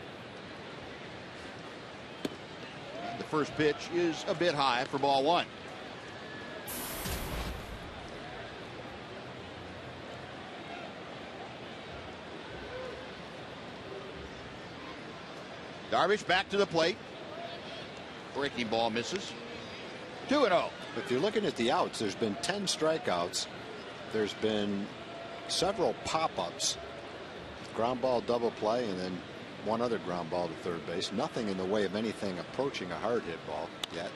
And the first pitch is a bit high for ball 1. Darvish back to the plate. Breaking ball misses. 2-0. If you're looking at the outs, there's been 10 strikeouts. There's been several pop-ups. Ground ball double play and then one other ground ball to third base. Nothing in the way of anything approaching a hard hit ball yet.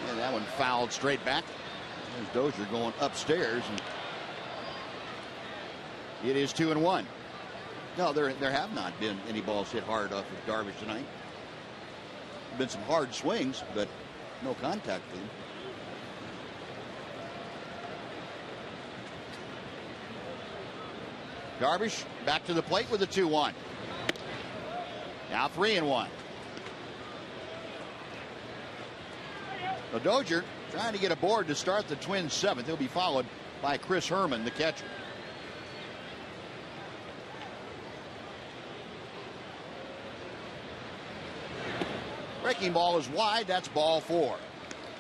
And that one fouled straight back. There's Dozier going upstairs. And it is 2-1. No, there have not been any balls hit hard off of Darvish tonight. Been some hard swings, but no contact with him. Darvish back to the plate with a 2-1. Now 3-1. The Dozier trying to get aboard to start the Twins' 7th. He'll be followed by Chris Herman, the catcher. Breaking ball is wide. That's ball 4.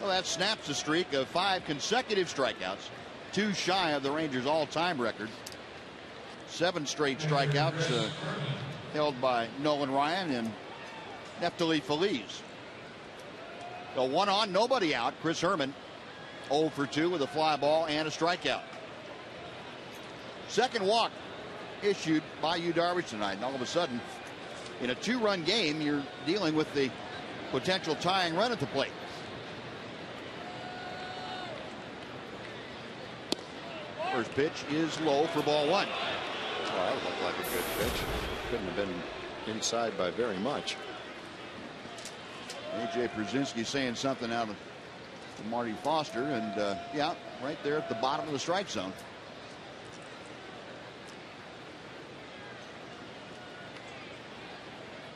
Well, that snaps a streak of 5 consecutive strikeouts, 2 shy of the Rangers' all-time record. 7 straight strikeouts held by Nolan Ryan and Neftali Feliz. So 1 on, nobody out. Chris Herman 0 for 2 with a fly ball and a strikeout. Second walk issued by Yu Darvish tonight. And all of a sudden, in a 2-run game, you're dealing with the potential tying run at the plate. First pitch is low for ball 1. Well, that looked like a good pitch. Couldn't have been inside by very much. AJ Przinsky saying something out of Marty Foster, and yeah, right there at the bottom of the strike zone.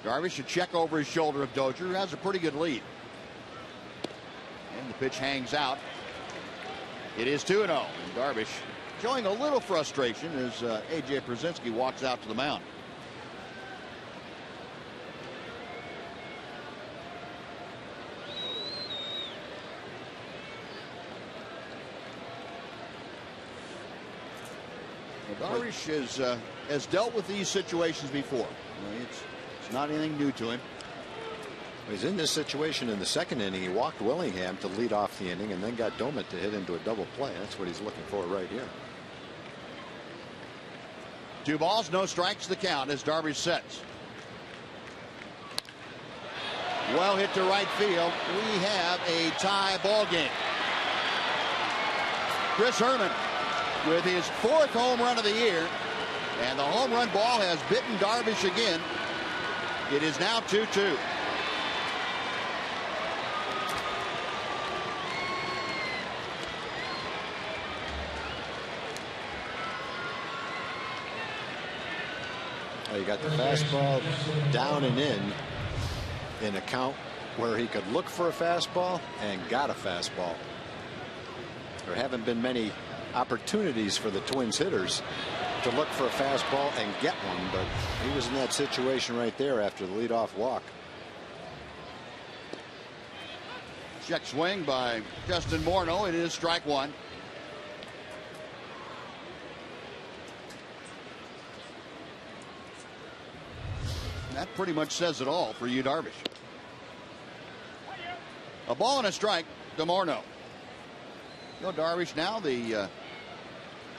Darvish should check over his shoulder of Dozier, who has a pretty good lead. And the pitch hangs out. It is 2-0. And Darvish showing a little frustration as AJ Przinsky walks out to the mound. Darvish has dealt with these situations before. It's not anything new to him. He's in this situation in the 2nd inning. He walked Willingham to lead off the inning and then got Domet to hit into a double play. That's what he's looking for right here. 2 balls, no strikes, the count as Darvish sets. Well hit to right field. We have a tie ball game. Chris Herman with his 4th home run of the year, and the home run ball has bitten Darvish again. It is now 2-2. Well, you got the fastball down and in a count where he could look for a fastball and got a fastball. There haven't been many opportunities for the Twins hitters to look for a fastball and get one, but he was in that situation right there after the leadoff walk. Check swing by Justin Morneau. It is strike 1. That pretty much says it all for Yu Darvish. A ball and a strike to Morneau. Darvish now the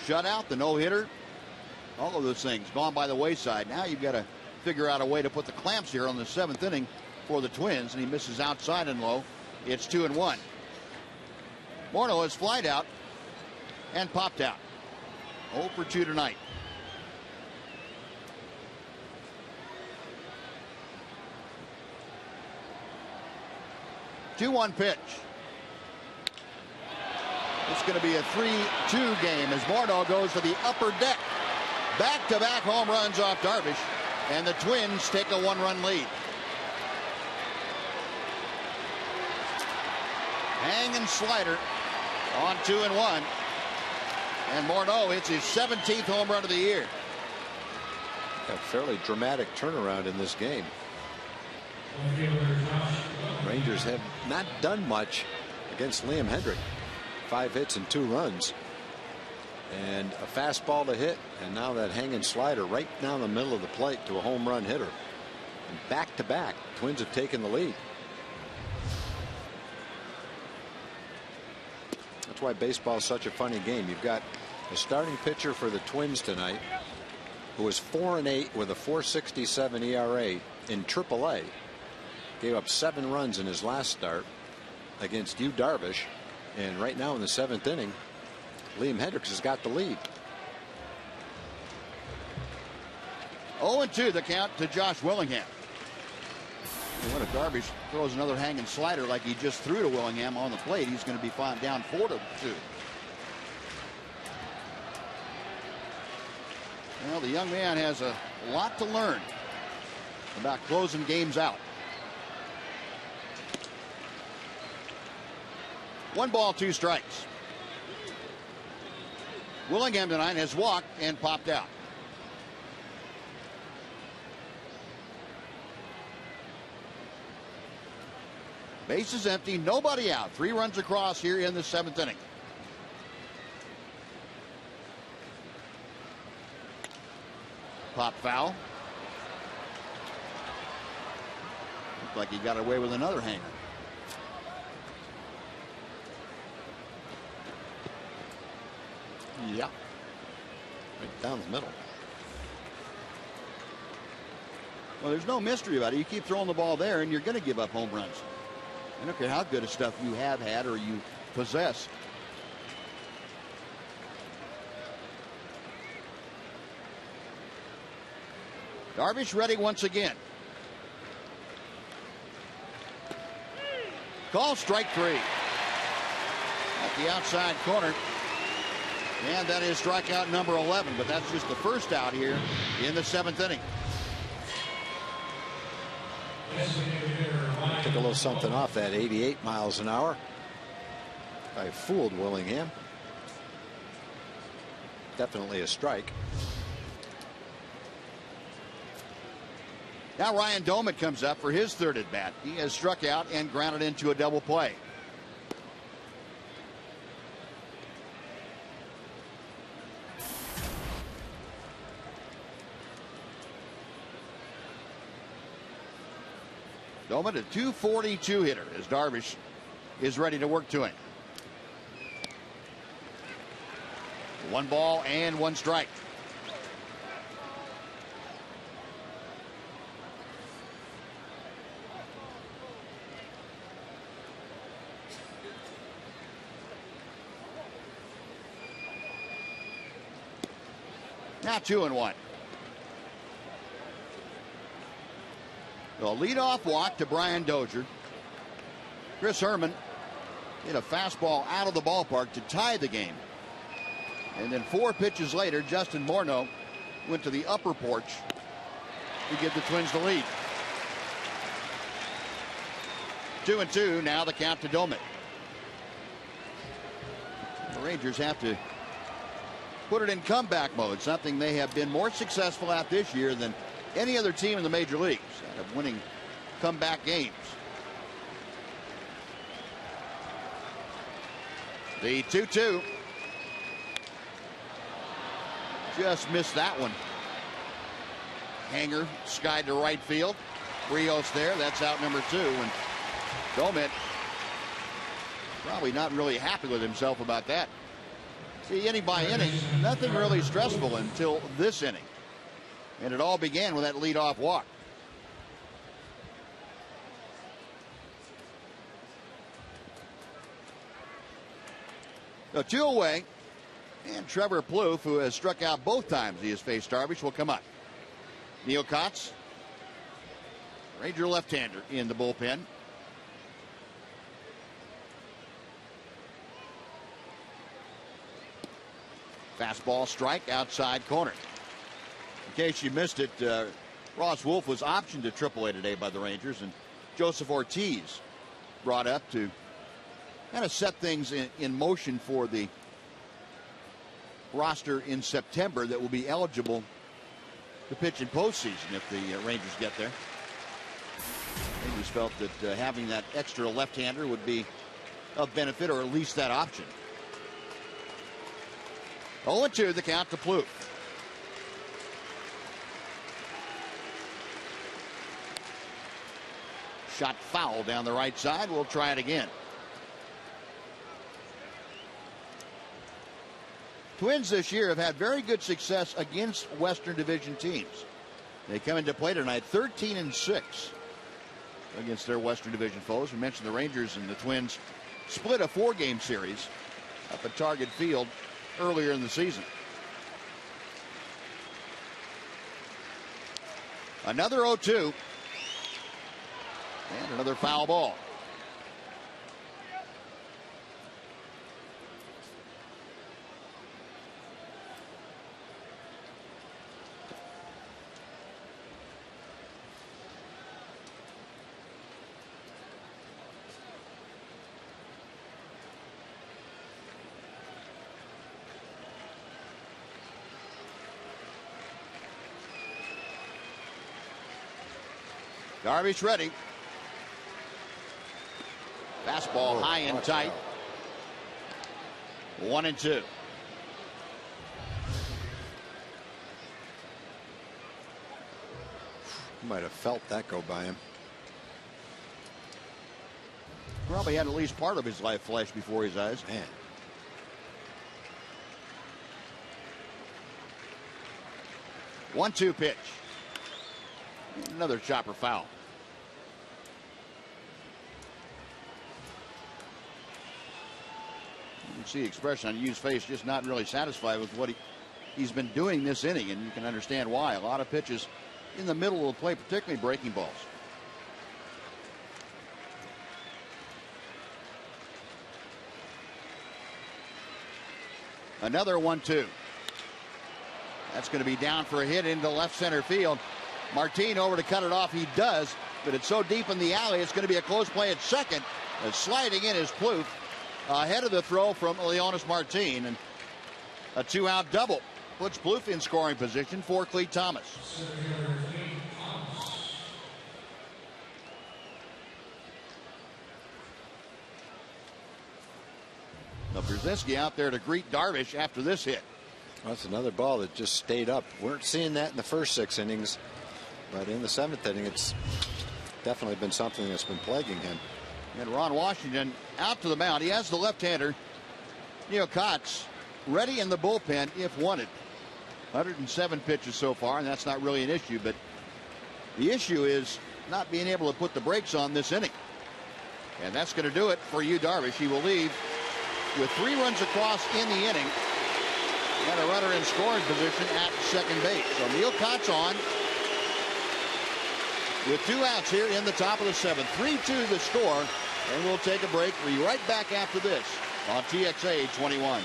shutout, the no-hitter, all of those things gone by the wayside. Now you've got to figure out a way to put the clamps here on the 7th inning for the Twins, and he misses outside and low. It's 2-1. Morneau has flied out and popped out. 0 for 2 tonight. Two-one pitch. It's going to be a 3-2 game as Morneau goes to the upper deck Back-to-back home runs off Darvish, and the Twins take a 1-run lead. Hanging slider on 2-1. And Morneau hits his 17th home run of the year. A fairly dramatic turnaround in this game. Rangers have not done much against Liam Hendrick. 5 hits and 2 runs. And a fastball to hit, and now that hanging slider right down the middle of the plate to a home run hitter. And back to back, Twins have taken the lead. That's why baseball is such a funny game. You've got the starting pitcher for the Twins tonight, who is 4-8 with a 4.67 ERA in AAA. Gave up 7 runs in his last start against Yu Darvish, and right now in the 7th inning, Liam Hendricks has got the lead. 0-2 the count to Josh Willingham. And when a Darvish throws another hanging slider like he just threw to Willingham on the plate, he's going to be down 4-2. Well, the young man has a lot to learn about closing games out. 1 ball, 2 strikes. Willingham tonight has walked and popped out. Bases empty, nobody out. 3 runs across here in the 7th inning. Pop foul. Looked like he got away with another hanger. Yeah. Right down the middle. Well, there's no mystery about it. You keep throwing the ball there and you're going to give up home runs. I don't care how good of stuff you have had or you possess. Darvish ready once again. Call strike 3. At the outside corner. And that is strikeout number 11, but that's just the first out here in the 7th inning. Took a little something off that 88 miles an hour. I fooled Willingham. Definitely a strike. Now Ryan Doumit comes up for his 3rd at bat. He has struck out and grounded into a double play. Doumit, a .242 hitter, as Darvish is ready to work to him. 1 ball and 1 strike. Now 2-1. A leadoff walk to Brian Dozier. Chris Herman hit a fastball out of the ballpark to tie the game. And then 4 pitches later, Justin Morneau went to the upper porch to give the Twins the lead. 2-2, now the count to Doumit. The Rangers have to put it in comeback mode, something they have been more successful at this year than any other team in the major leagues, out of winning comeback games. The 2-2. Just missed that one. Hanger skied to right field. Rios there. That's out number 2. And Doumit probably not really happy with himself about that. See, inning by inning, nothing really stressful until this inning. And it all began with that leadoff walk. So 2 away. And Trevor Plouffe, who has struck out both times he has faced Darvish, will come up. Neil Kotz, Ranger left-hander in the bullpen. Fastball strike outside corner. In case you missed it, Ross Wolf was optioned to AAA today by the Rangers, and Joseph Ortiz brought up to kind of set things in motion for the roster in September that will be eligible to pitch in postseason if the Rangers get there. Rangers felt that having that extra left-hander would be of benefit, or at least that option. 0-2 the count to Plouffe. Shot foul down the right side. We'll try it again. Twins this year have had very good success against Western Division teams. They come into play tonight 13-6 against their Western Division foes. We mentioned the Rangers and the Twins split a 4-game series up at Target Field earlier in the season. Another 0-2. And another foul ball. Darvish ready. Fastball high and tight. 1-2. Might have felt that go by him. Probably had at least part of his life flash before his eyes. Man. One-two pitch. Another chopper foul. You can see the expression on Yu's face, just not really satisfied with what he's been doing this inning, and you can understand why. A lot of pitches in the middle of the play, particularly breaking balls. Another 1-2. That's going to be down for a hit into left center field. Martin over to cut it off. He does, but it's so deep in the alley, it's going to be a close play at second. Sliding in is Plouffe ahead of the throw from Leonis Martin, and a 2-out double puts Plouffe in scoring position for Clee Thomas. Now Brzezinski out there to greet Darvish after this hit. Well, that's another ball that just stayed up. Weren't seeing that in the first 6 innings, but in the 7th inning, it's definitely been something that's been plaguing him. And Ron Washington out to the mound. He has the left-hander, Neil Kotz, ready in the bullpen if wanted. 107 pitches so far, and that's not really an issue, but the issue is not being able to put the brakes on this inning. And that's going to do it for Yu Darvish. He will leave with 3 runs across in the inning and a runner in scoring position at second base. So Neil Kotz on with 2 outs here in the top of the 7th. 3-2 the score, and we'll take a break. We'll be right back after this on TXA 21.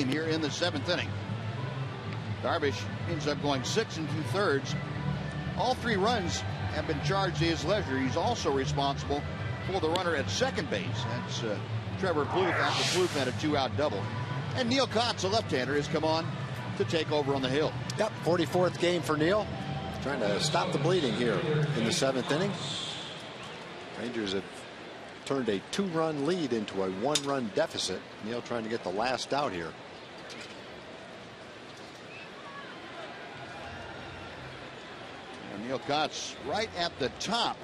here in the 7th inning. Darvish ends up going 6 2/3. All 3 runs have been charged to his leisure. He's also responsible for the runner at second base. That's Trevor Plouffe after Plouffe had a 2-out double. And Neil Kotz, a left-hander, has come on to take over on the hill. Yep, 44th game for Neil. Trying to stop the bleeding here in the 7th inning. Rangers have turned a 2-run lead into a 1-run deficit. Neil trying to get the last out here. And Neil Kotz right at the top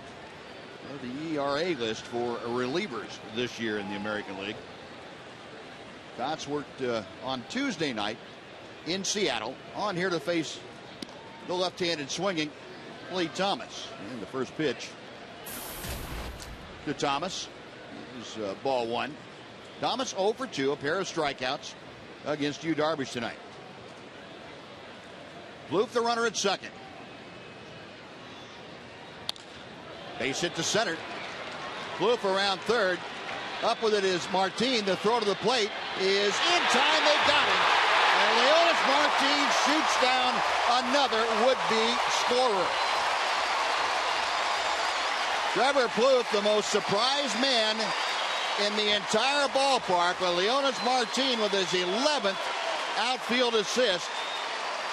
of the ERA list for relievers this year in the American League. Kotz worked on Tuesday night in Seattle, on here to face the left-handed swinging Lee Thomas. And the first pitch to Thomas is ball 1. Thomas 0 for 2, a pair of strikeouts against Yu Darvish tonight. Plouffe the runner at second. Base hit to center. Plouffe around third. Up with it is Martin. The throw to the plate is in time. They got him. And Leonis Martin shoots down another would-be scorer. Trevor Plouffe, the most surprised man in the entire ballpark, with Leonis Martin with his 11th outfield assist.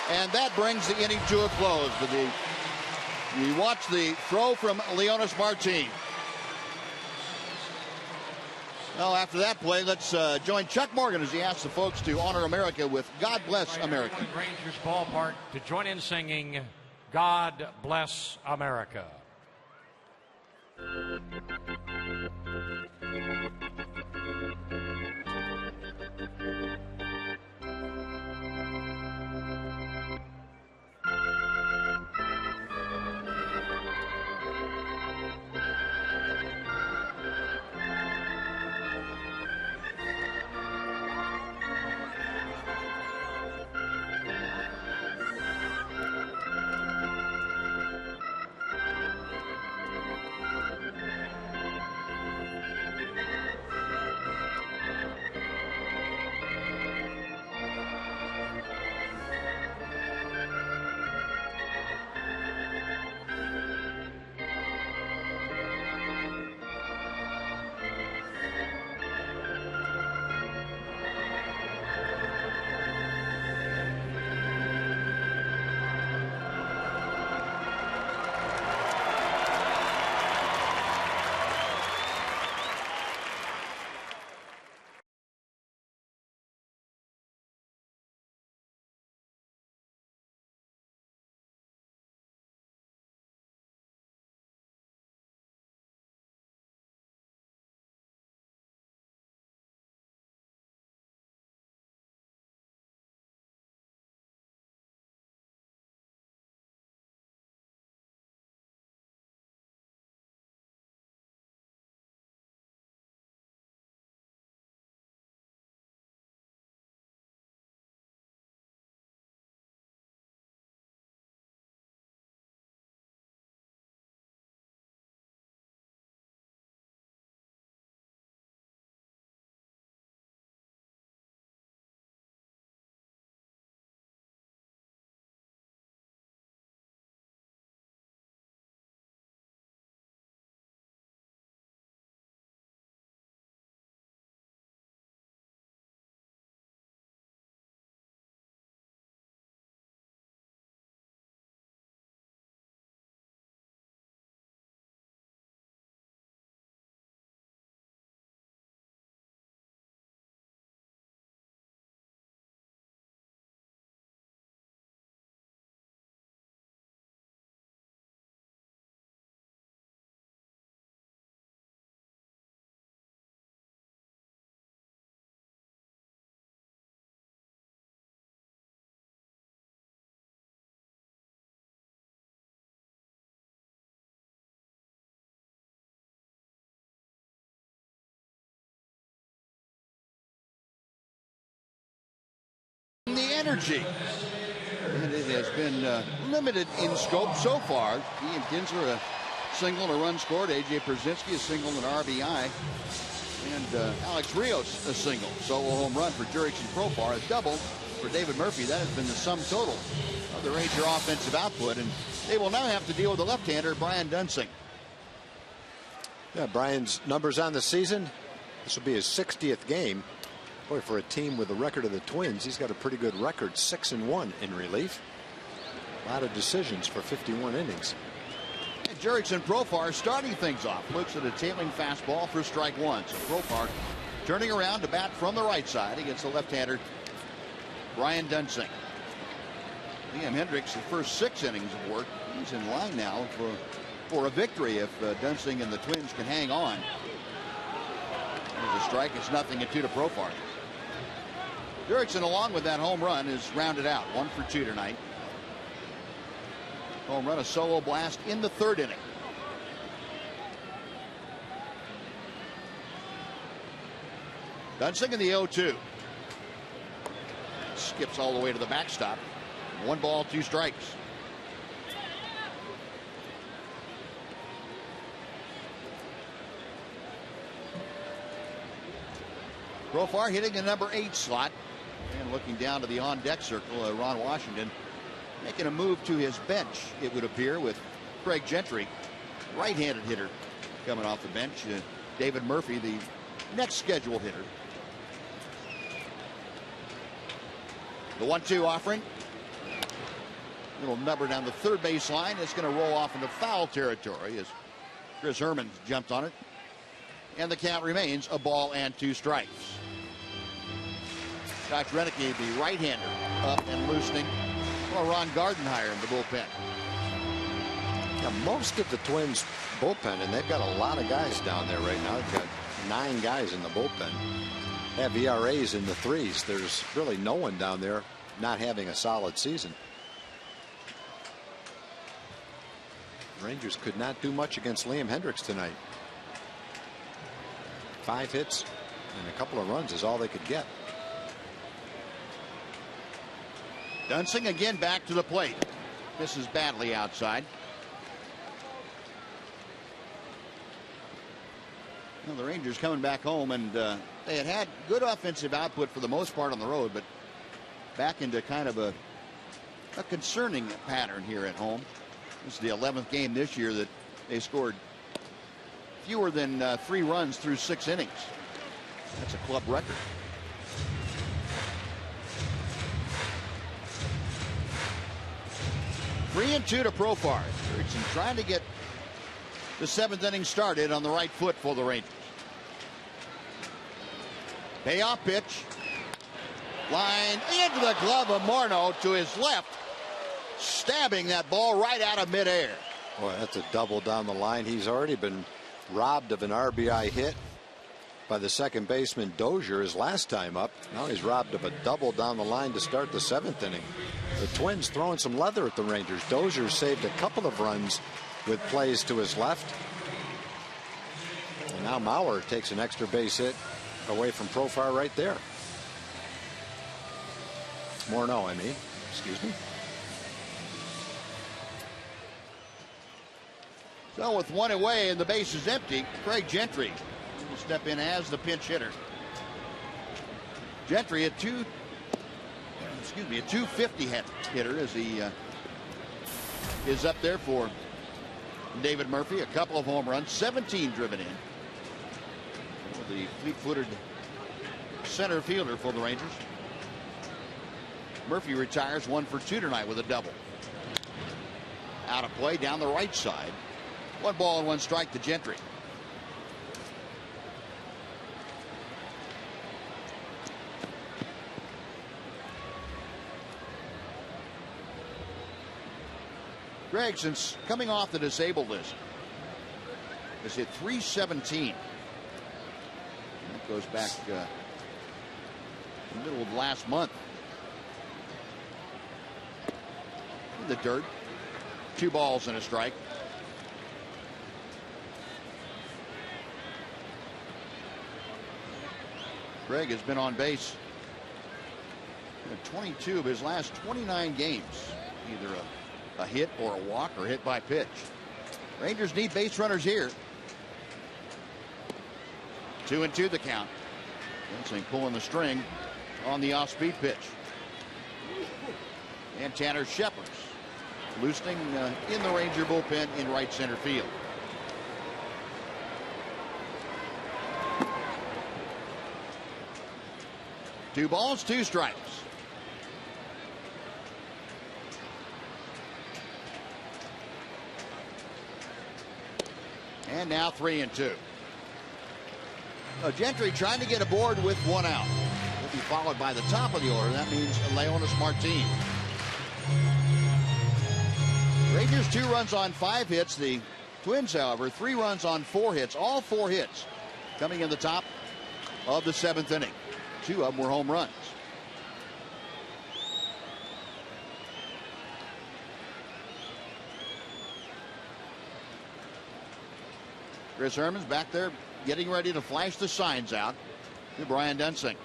And that brings the inning to a close. But you watch the throw from Leonis Martin. Well, after that play, let's join Chuck Morgan as he asks the folks to honor America with God Bless America. Rangers ballpark to join in singing God Bless America. The energy. And it has been limited in scope so far. Ian Kinsler a single and a run scored. A.J. Pierzynski a single and an RBI. And Alex Rios a single. Solo home run for Jurickson Profar. A double for David Murphy. That has been the sum total of the Ranger offensive output. And they will now have to deal with the left-hander, Brian Dunsing. Yeah, Brian's numbers on the season. This will be his 60th game. Boy, for a team with the record of the Twins, he's got a pretty good record, 6-1 in relief. A lot of decisions for 51 innings. And Jurickson Profar starting things off. Looks at a tailing fastball for strike one. So Profar turning around to bat from the right side against the left-hander, Brian Dunsing. Liam Hendricks, the first 6 innings of work. He's in line now for a victory if Dunsing and the Twins can hang on. There's a strike. It's 0-2 to Profar. Jurickson, along with that home run, is rounded out. 1 for 2 tonight. Home run, a solo blast in the 3rd inning. Dunsing in the 0-2. Skips all the way to the backstop. 1 ball, 2 strikes. Profar hitting the number 8 slot. And looking down to the on-deck circle, Ron Washington making a move to his bench, it would appear, with Craig Gentry, right-handed hitter, coming off the bench. David Murphy, the next scheduled hitter. The 1-2 offering. Little number down the 3rd baseline. It's going to roll off into foul territory as Chris Herman jumped on it. And the count remains a ball and 2 strikes. Josh Reneke, the right-hander, up and loosening. Well, Ron Gardenhire in the bullpen. Now, most of the Twins bullpen, and they've got a lot of guys down there right now. They've got 9 guys in the bullpen. Have ERAs in the 3s. There's really no one down there not having a solid season. Rangers could not do much against Liam Hendricks tonight. 5 hits and a couple of runs is all they could get. Dunsing again back to the plate. Misses badly outside. Well, the Rangers coming back home, and they had good offensive output for the most part on the road, but back into kind of a concerning pattern here at home. This is the 11th game this year that they scored fewer than 3 runs through 6 innings. That's a club record. Three and 2 to Profar. Jurickson trying to get the 7th inning started on the right foot for the Rangers. Payoff pitch. Line into the glove of Morneau to his left. Stabbing that ball right out of midair. Boy, that's a double down the line. He's already been robbed of an RBI hit by the second baseman Dozier his last time up. Now he's robbed of a double down the line to start the 7th inning. The Twins throwing some leather at the Rangers. Dozier saved a couple of runs with plays to his left. And now Mauer takes an extra base hit away from Profar right there. Morneau, I mean. Excuse me. So with 1 away and the base is empty, Craig Gentry will step in as the pinch hitter. Gentry, a 250 hitter as he is up there for David Murphy. A couple of home runs, 17 driven in. The fleet-footed center fielder for the Rangers. Murphy retires 1 for 2 tonight with a double. Out of play down the right side. 1 ball and 1 strike to Gentry. Greg, since coming off the disabled list, has hit .317. That goes back the middle of last month. In the dirt. 2 balls and a strike. Greg has been on base in 22 of his last 29 games. Either a hit or a walk or hit by pitch. Rangers need base runners here. 2-2 the count. Dunsing pulling the string on the off-speed pitch. And Tanner Sheppers loosening in the Ranger bullpen in right center field. Two balls, two strikes. And now 3-2. Gentry trying to get aboard with one out. Will be followed by the top of the order. That means Leonis Martin. Rangers 2 runs on 5 hits. The Twins, however, 3 runs on 4 hits. All 4 hits coming in the top of the 7th inning. 2 of them were home runs. Chris Herman's back there getting ready to flash the signs out to Brian Dunsing.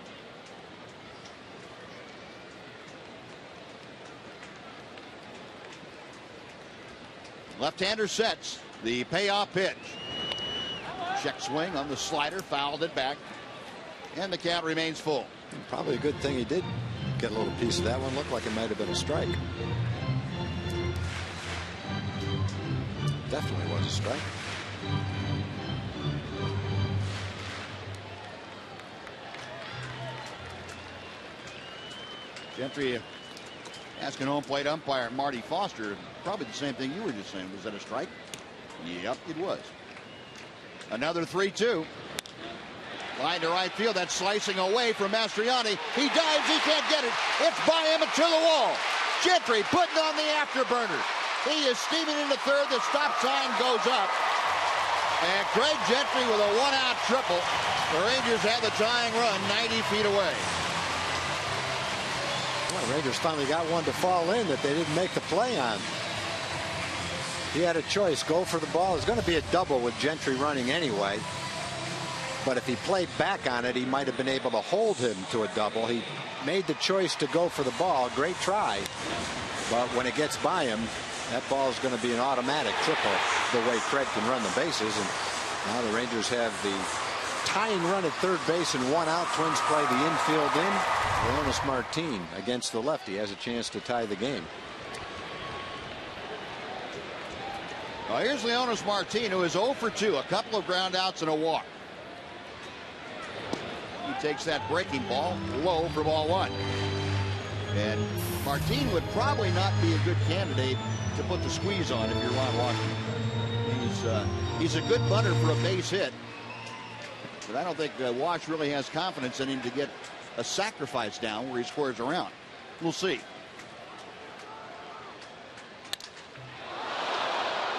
Left-hander sets the payoff pitch. Check swing on the slider, fouled it back, and the count remains full. Probably a good thing he did get a little piece of that one. Looked like it might have been a strike. Definitely was a strike. Gentry asking home plate umpire Marty Foster probably the same thing you were just saying. Was that a strike? Yep, it was. Another 3-2. Line to right field. That's slicing away from Mastriani. He dives. He can't get it. It's by him and to the wall. Gentry putting on the afterburner. He is steaming into third. The stop sign goes up. And Craig Gentry with a one-out triple. The Rangers have the tying run 90 feet away. Well, the Rangers finally got one to fall in that they didn't make the play on. He had a choice. Go for the ball. It's going to be a double with Gentry running anyway. But if he played back on it, he might have been able to hold him to a double. He made the choice to go for the ball. Great try. But when it gets by him, that ball is going to be an automatic triple the way Fred can run the bases. And now the Rangers have the tying run at third base and one out. Twins play the infield in. Leonis Martin against the lefty has a chance to tie the game. Well, here's Leonis Martin, who is 0 for 2, a couple of ground outs and a walk. He takes that breaking ball low for ball 1. And Martin would probably not be a good candidate to put the squeeze on if you're Ron Washington. He's a good bunter for a base hit. But I don't think Wash really has confidence in him to get a sacrifice down where he squares around. We'll see.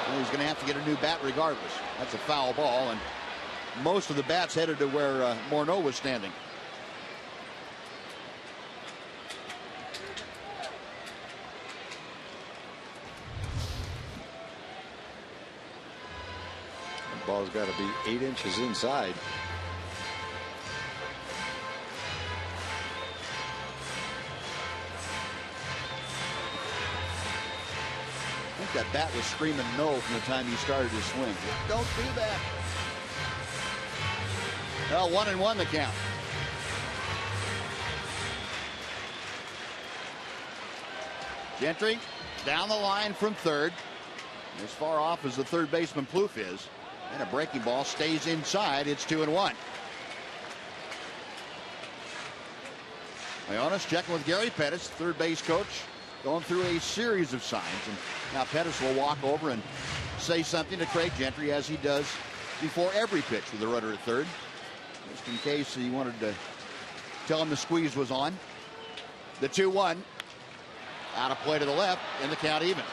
Well, he's going to have to get a new bat regardless. That's a foul ball, and most of the bats headed to where Morneau was standing. The ball's got to be 8 inches inside. I think that bat was screaming no from the time he started his swing. Don't do that. Well, 1-1 the count. Gentry down the line from third. As far off as the third baseman Plouffe is. And a breaking ball stays inside. It's 2-1. Leonis checking with Gary Pettis, third base coach, going through a series of signs. And now Pettis will walk over and say something to Craig Gentry, as he does before every pitch with the runner at third. Just in case he wanted to tell him the squeeze was on. The 2-1. Out of play to the left, and the count evens.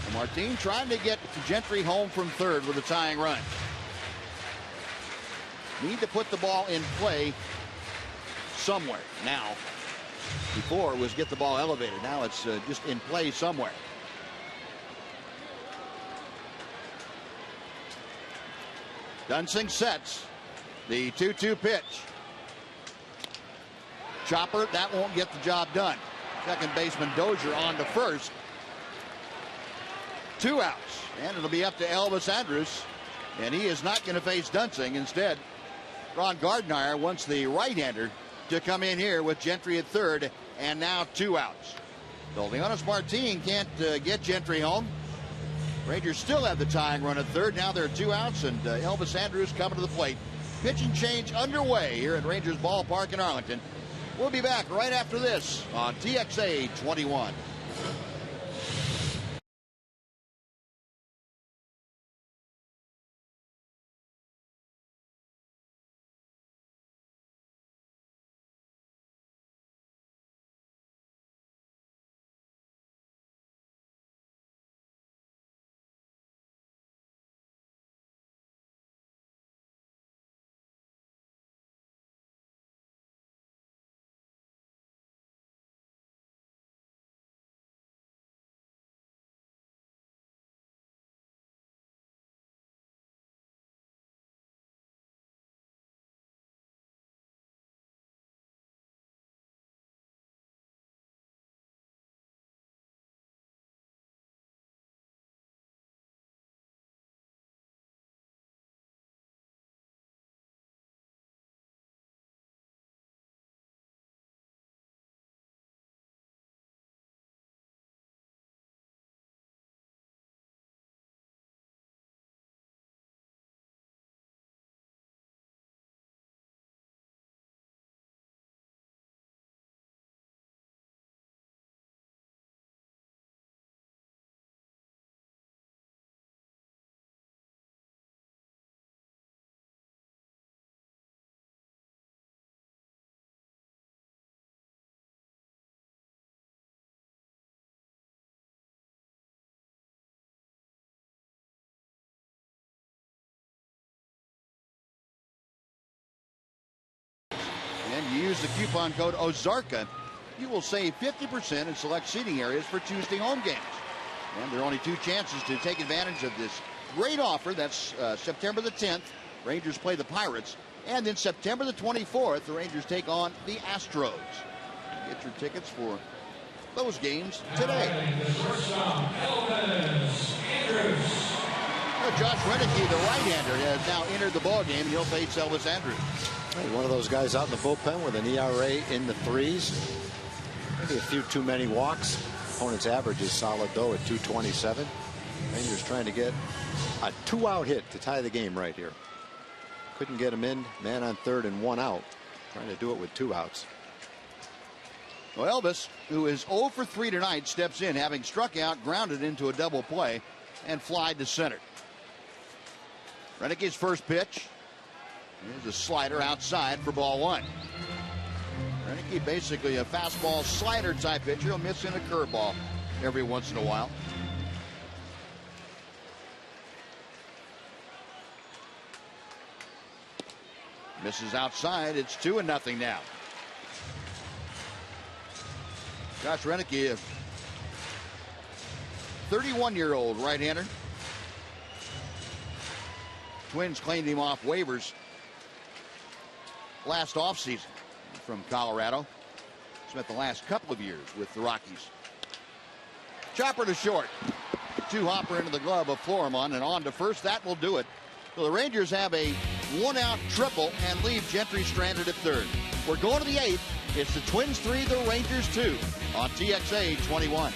And Martin trying to get Gentry home from third with a tying run. Need to put the ball in play somewhere now. Before it was get the ball elevated. Now it's just in play somewhere. Dunsing sets the 2-2 pitch. Chopper, that won't get the job done. Second baseman Dozier on to first. 2 outs. And it'll be up to Elvis Andrus. And he is not going to face Dunsing. Instead, Ron Gardner wants the right-hander to come in here with Gentry at third. And now 2 outs. So Leonis Martin can't get Gentry home. Rangers still have the tying run at third. Now there are 2 outs, and Elvis Andrus coming to the plate. Pitching change underway here at Rangers Ballpark in Arlington. We'll be back right after this on TXA 21. And you use the coupon code OZARKA, you will save 50% in select seating areas for Tuesday home games. And there are only 2 chances to take advantage of this great offer. That's September the 10th. Rangers play the Pirates. And then September the 24th, the Rangers take on the Astros. Get your tickets for those games today. Josh Renicky, the right-hander, has now entered the ballgame, and he'll face Elvis Andrus. Hey, one of those guys out in the bullpen with an ERA in the 3s. Maybe a few too many walks. Opponent's average is solid, though, at 227. Rangers trying to get a 2-out hit to tie the game right here. Couldn't get him in. Man on third and 1 out. Trying to do it with 2 outs. Well, Elvis, who is 0 for 3 tonight, steps in, having struck out, grounded into a double play, and flied to center. Renicky's first pitch is a slider outside for ball 1. Renicky basically a fastball slider type pitcher. He'll miss in a curveball every once in a while. Misses outside. It's 2-0 now. Josh Renicky, a 31-year-old right-hander. Twins claimed him off waivers last offseason from Colorado. Spent the last couple of years with the Rockies. Chopper to short. 2-hopper into the glove of Florimon and on to first. That will do it. So the Rangers have a 1-out triple and leave Gentry stranded at third. We're going to the 8th. It's the Twins 3, the Rangers 2 on TXA 21.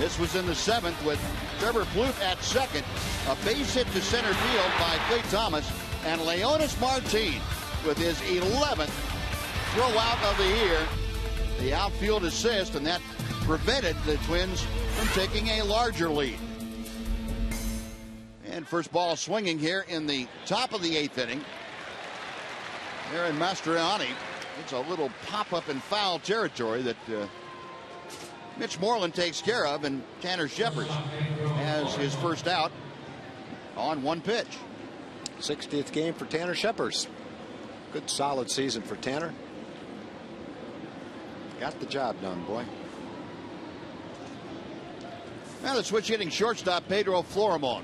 This was in the 7th with Trevor Plouffe at second. A base hit to center field by Clay Thomas, and Leonis Martin with his 11th throw out of the year. The outfield assist, and that prevented the Twins from taking a larger lead. And first ball swinging here in the top of the 8th inning. Aaron Mastriani. It's a little pop-up in foul territory that Mitch Moreland takes care of, and Tanner Shepard has his first out on one pitch. 60th game for Tanner Shepard. Good solid season for Tanner. Got the job done, boy. Now the switch hitting shortstop Pedro Florimon.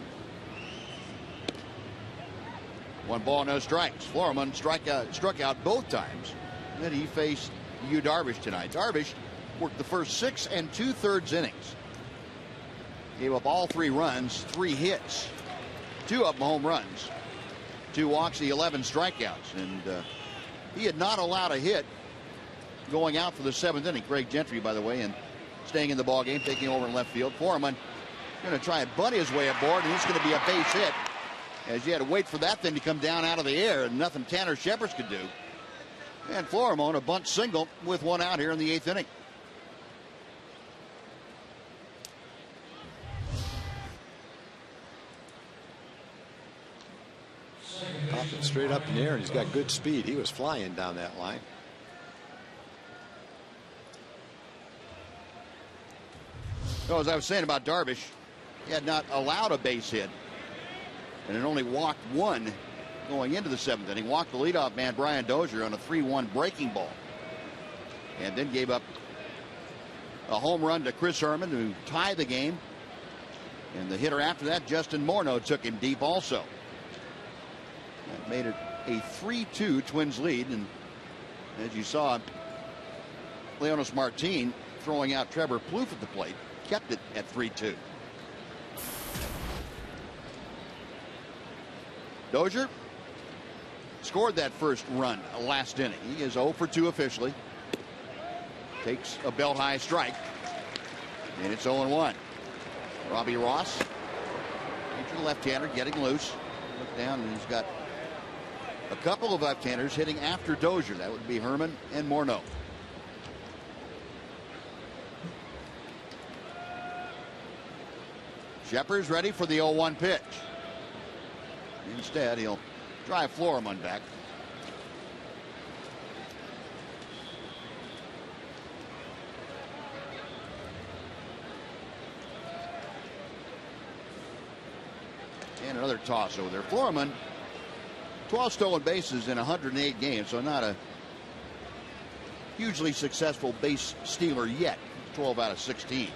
1 ball, no strikes. Florimon struck out both times. And then he faced Yu Darvish tonight. Darvish worked the first 6 2/3 innings. Gave up all 3 runs, 3 hits, 2 of them home runs, 2 walks, the 11 strikeouts, and he had not allowed a hit going out for the 7th inning. Greg Gentry, by the way, and staying in the ball game, taking over in left field. Florimon going to try and bunt his way aboard, and it's going to be a base hit, as you had to wait for that thing to come down out of the air, and nothing Tanner Shepard could do. And Florimon a bunt single with 1 out here in the 8th inning. Popping straight up in the air, and he's got good speed. He was flying down that line. Well, as I was saying about Darvish, he had not allowed a base hit, and it only walked 1 going into the 7th inning. Walked the leadoff man Brian Dozier on a 3-1 breaking ball, and then gave up a home run to Chris Herman to tie the game. And the hitter after that, Justin Morneau, took him deep also. That made it a 3-2 Twins lead, and as you saw, Leonis Martin throwing out Trevor Plouffe at the plate kept it at 3-2. Dozier scored that first run last inning. He is 0 for 2 officially. Takes a belt high strike, and it's 0-1. Robbie Ross, major left-hander, getting loose. Look down, and he's got a couple of left-handers hitting after Dozier. That would be Herman and Morneau. Shepard's ready for the 0-1 pitch. Instead, he'll drive Florimon back. And another toss over there. Florimon, 12 stolen bases in 108 games, so not a hugely successful base stealer yet. 12 out of 16.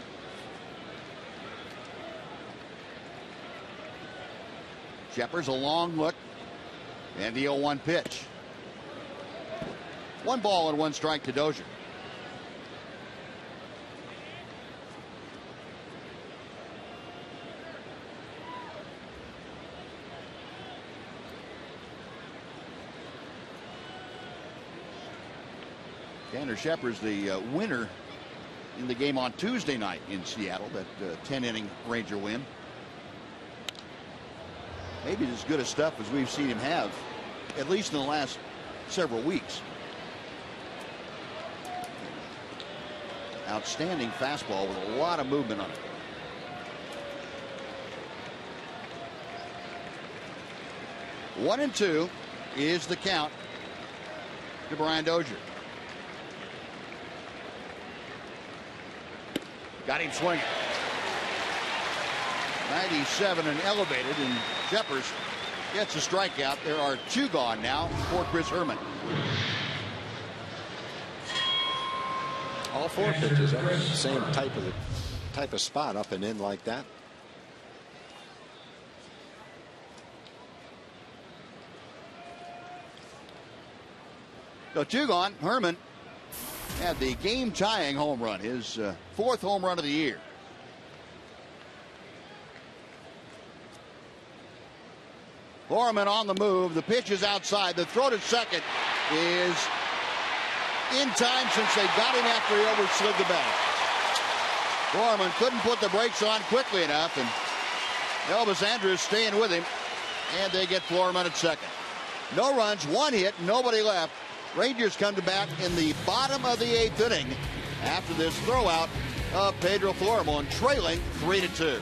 Shepard's a long look, and the 0-1 pitch. 1 ball and 1 strike to Dozier. Tanner Shepard's the winner in the game on Tuesday night in Seattle, that 10-inning Ranger win. Maybe as good a stuff as we've seen him have, at least in the last several weeks. Outstanding fastball with a lot of movement on it. One and 2 is the count to Brian Dozier. Got him swinging. 97 and elevated, and Shepard gets a strikeout. There are 2 gone now for Chris Herman. All 4 pitches up, same type of spot, up and in like that. So 2 gone. Herman had the game-tying home run, his 4th home run of the year. Florimon on the move. The pitch is outside. The throw to second is in time, since they got him after he overslid the bag. Foreman couldn't put the brakes on quickly enough, and Elvis Andrus staying with him, and they get Foreman at second. No runs, one hit, nobody left. Rangers come to bat in the bottom of the 8th inning after this throwout of Pedro Florimon, trailing 3-2.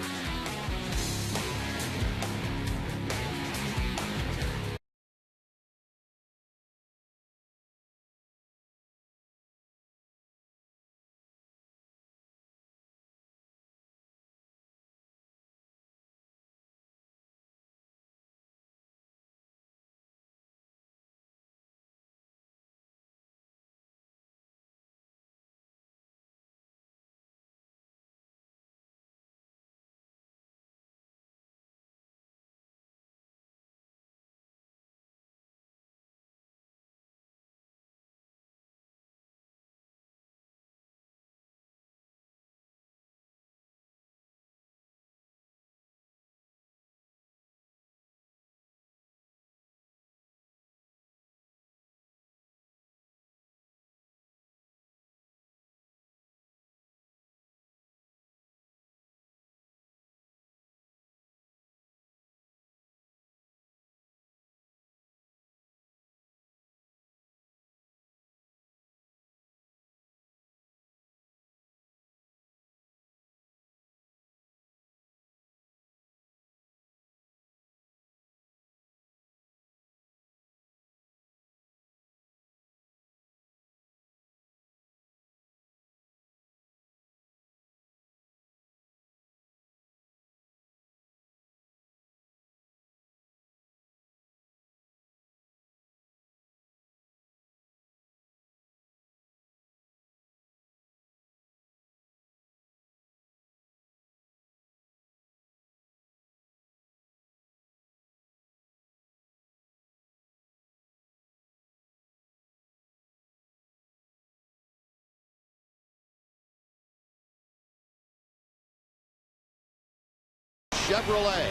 Chevrolet.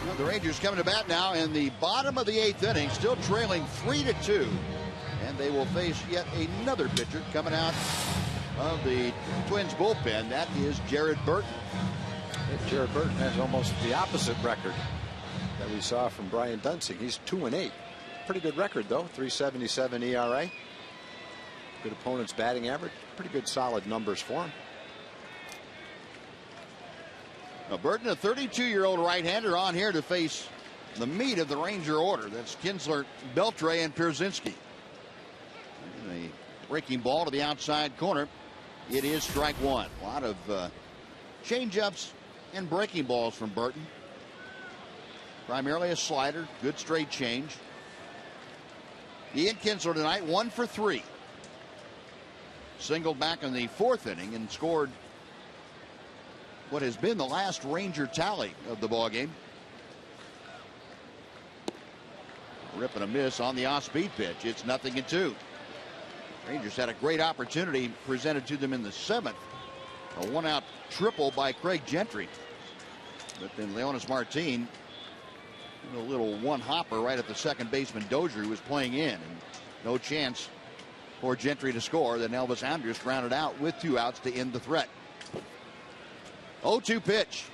Well, the Rangers coming to bat now in the bottom of the 8th inning, still trailing 3-2. And they will face yet another pitcher coming out of the Twins bullpen. That is Jared Burton. Jared Burton has almost the opposite record that we saw from Brian Dunsing. He's 2-8. Pretty good record, though. 3.77 ERA. Good opponent's batting average. Pretty good solid numbers for him. Now Burton, a 32-year-old right-hander, on here to face the meat of the Ranger order. That's Kinsler, Beltre, and Pierzynski. And a breaking ball to the outside corner. It is strike one. A lot of change-ups and breaking balls from Burton. Primarily a slider, good straight change. Ian Kinsler tonight 1 for 3. Singled back in the 4th inning and scored what has been the last Ranger tally of the ballgame. Rip and a miss on the off-speed pitch. It's 0-2. Rangers had a great opportunity presented to them in the 7th. A one-out triple by Craig Gentry. But then Leonis Martin, a little one-hopper right at the second baseman Dozier, who was playing in. And no chance for Gentry to score. Then Elvis Andrus grounded out with 2 outs to end the threat. 0-2 pitch.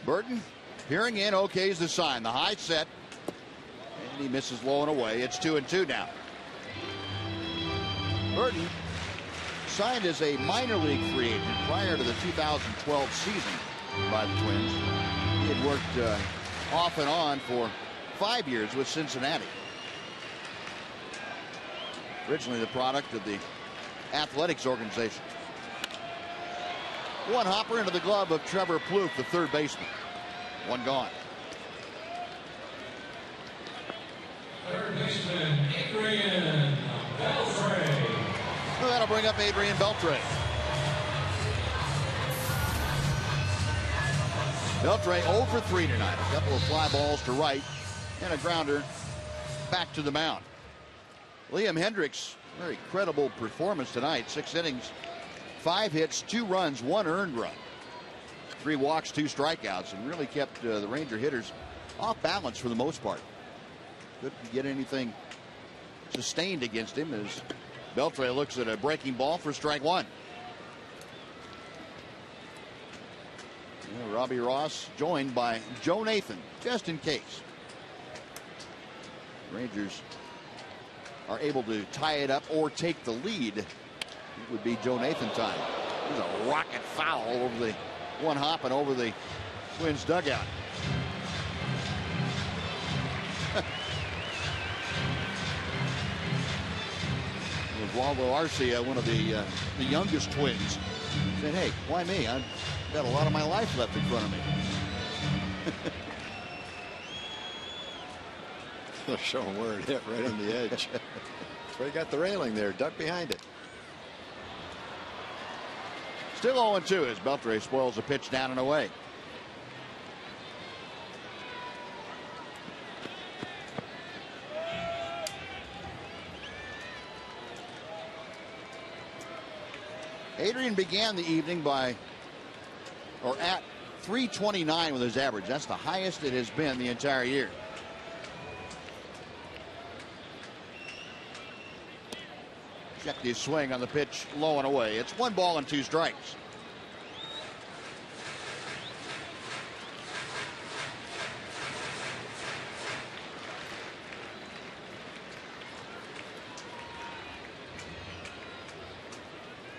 Burton peering in, okays the sign. The high set, and he misses low and away. It's 2-2 now. Burton signed as a minor league free agent prior to the 2012 season by the Twins. He had worked off and on for 5 years with Cincinnati. Originally the product of the athletics organization. One hopper into the glove of Trevor Plouffe, the third baseman. One gone. Third baseman, Adrian Beltre. Well, that'll bring up Adrian Beltre. Beltre 0 for 3 tonight. A couple of fly balls to right and a grounder back to the mound. Liam Hendriks Very credible performance tonight. 6 innings, 5 hits, 2 runs, 1 earned run. 3 walks, 2 strikeouts, and really kept the Ranger hitters off balance for the most part. Couldn't get anything sustained against him as Beltre looks at a breaking ball for strike 1. Robbie Ross joined by Joe Nathan, just in case. Rangers are able to tie it up or take the lead. It would be Joe Nathan time. There's a rocket foul over the one hopping over the Twins dugout. Oswaldo Arcia, one of the youngest Twins, said, "Hey, why me? I've got a lot of my life left in front of me." They'll show him where it hit, right on the edge. That's where he got the railing there, duck behind it. Still 0-2 as Beltre spoils a pitch down and away. Adrian began the evening at 329 with his average. That's the highest it has been the entire year. Checked his swing on the pitch, low and away. It's 1 ball and 2 strikes.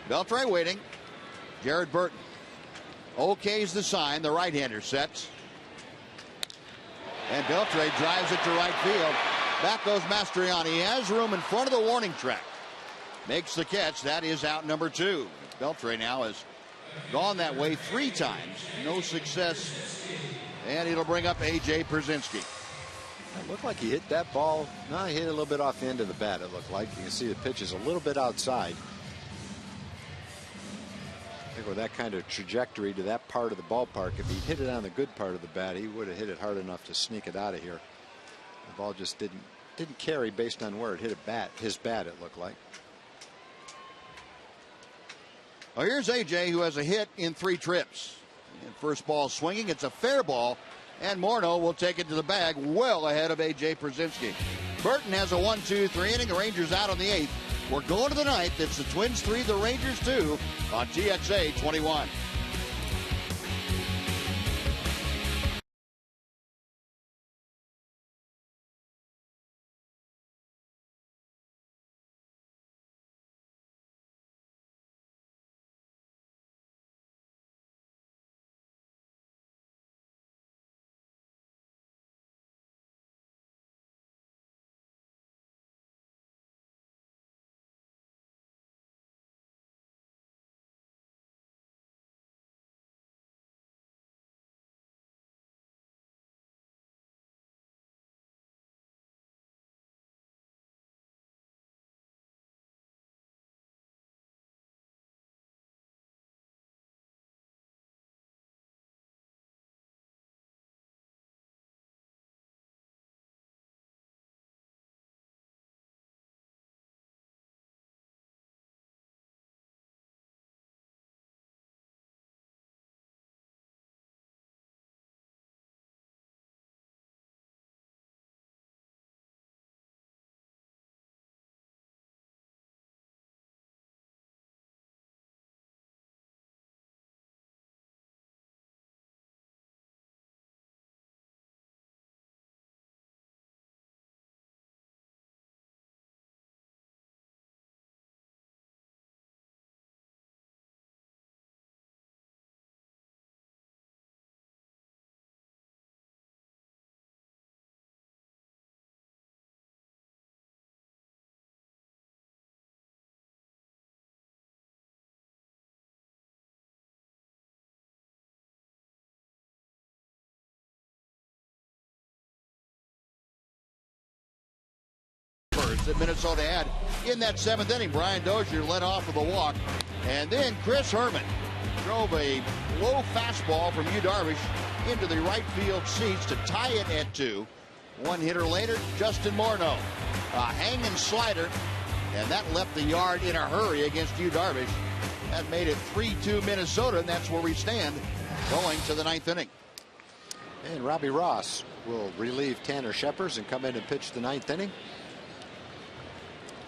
Beltre waiting. Jared Burton. OK's the sign. The right-hander sets. And Beltre drives it to right field. Back goes Mastriani. He has room in front of the warning track. Makes the catch. That is out number 2. Beltre now has gone that way 3 times. No success. And it'll bring up A.J. Pierzynski. It looked like he hit that ball. No, he hit it a little bit off the end of the bat, it looked like. You can see the pitch is a little bit outside. I think with that kind of trajectory to that part of the ballpark, if he hit it on the good part of the bat, he would have hit it hard enough to sneak it out of here. The ball just didn't carry based on where it hit his bat, it looked like. Well, here's AJ, who has a hit in 3 trips. And first ball swinging. It's a fair ball. And Morneau will take it to the bag well ahead of A.J. Pierzynski. Burton has a 1-2-3 inning. The Rangers out on the 8th. We're going to the 9th. It's the Twins 3, the Rangers 2 on TXA 21. That Minnesota had in that 7th inning. Brian Dozier led off with a walk, and then Chris Herman drove a low fastball from Yu Darvish into the right field seats to tie it at 2. One hitter later, Justin Morneau, a hanging slider And that left the yard in a hurry against Yu Darvish. That made it 3-2 Minnesota, and that's where we stand going to the 9th inning. And Robbie Ross will relieve Tanner Scheppers and come in and pitch the 9th inning.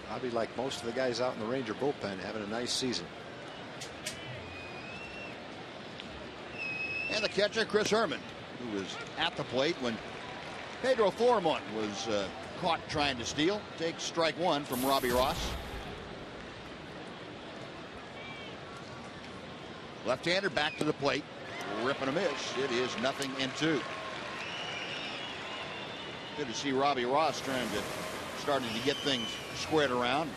Robbie, like most of the guys out in the Ranger bullpen, having a nice season. And the catcher, Chris Herman, who was at the plate when Pedro Florimon was caught trying to steal. Takes strike one from Robbie Ross. Left-hander back to the plate. Ripping a miss. It is 0-2. Good to see Robbie Ross starting to get things squared around.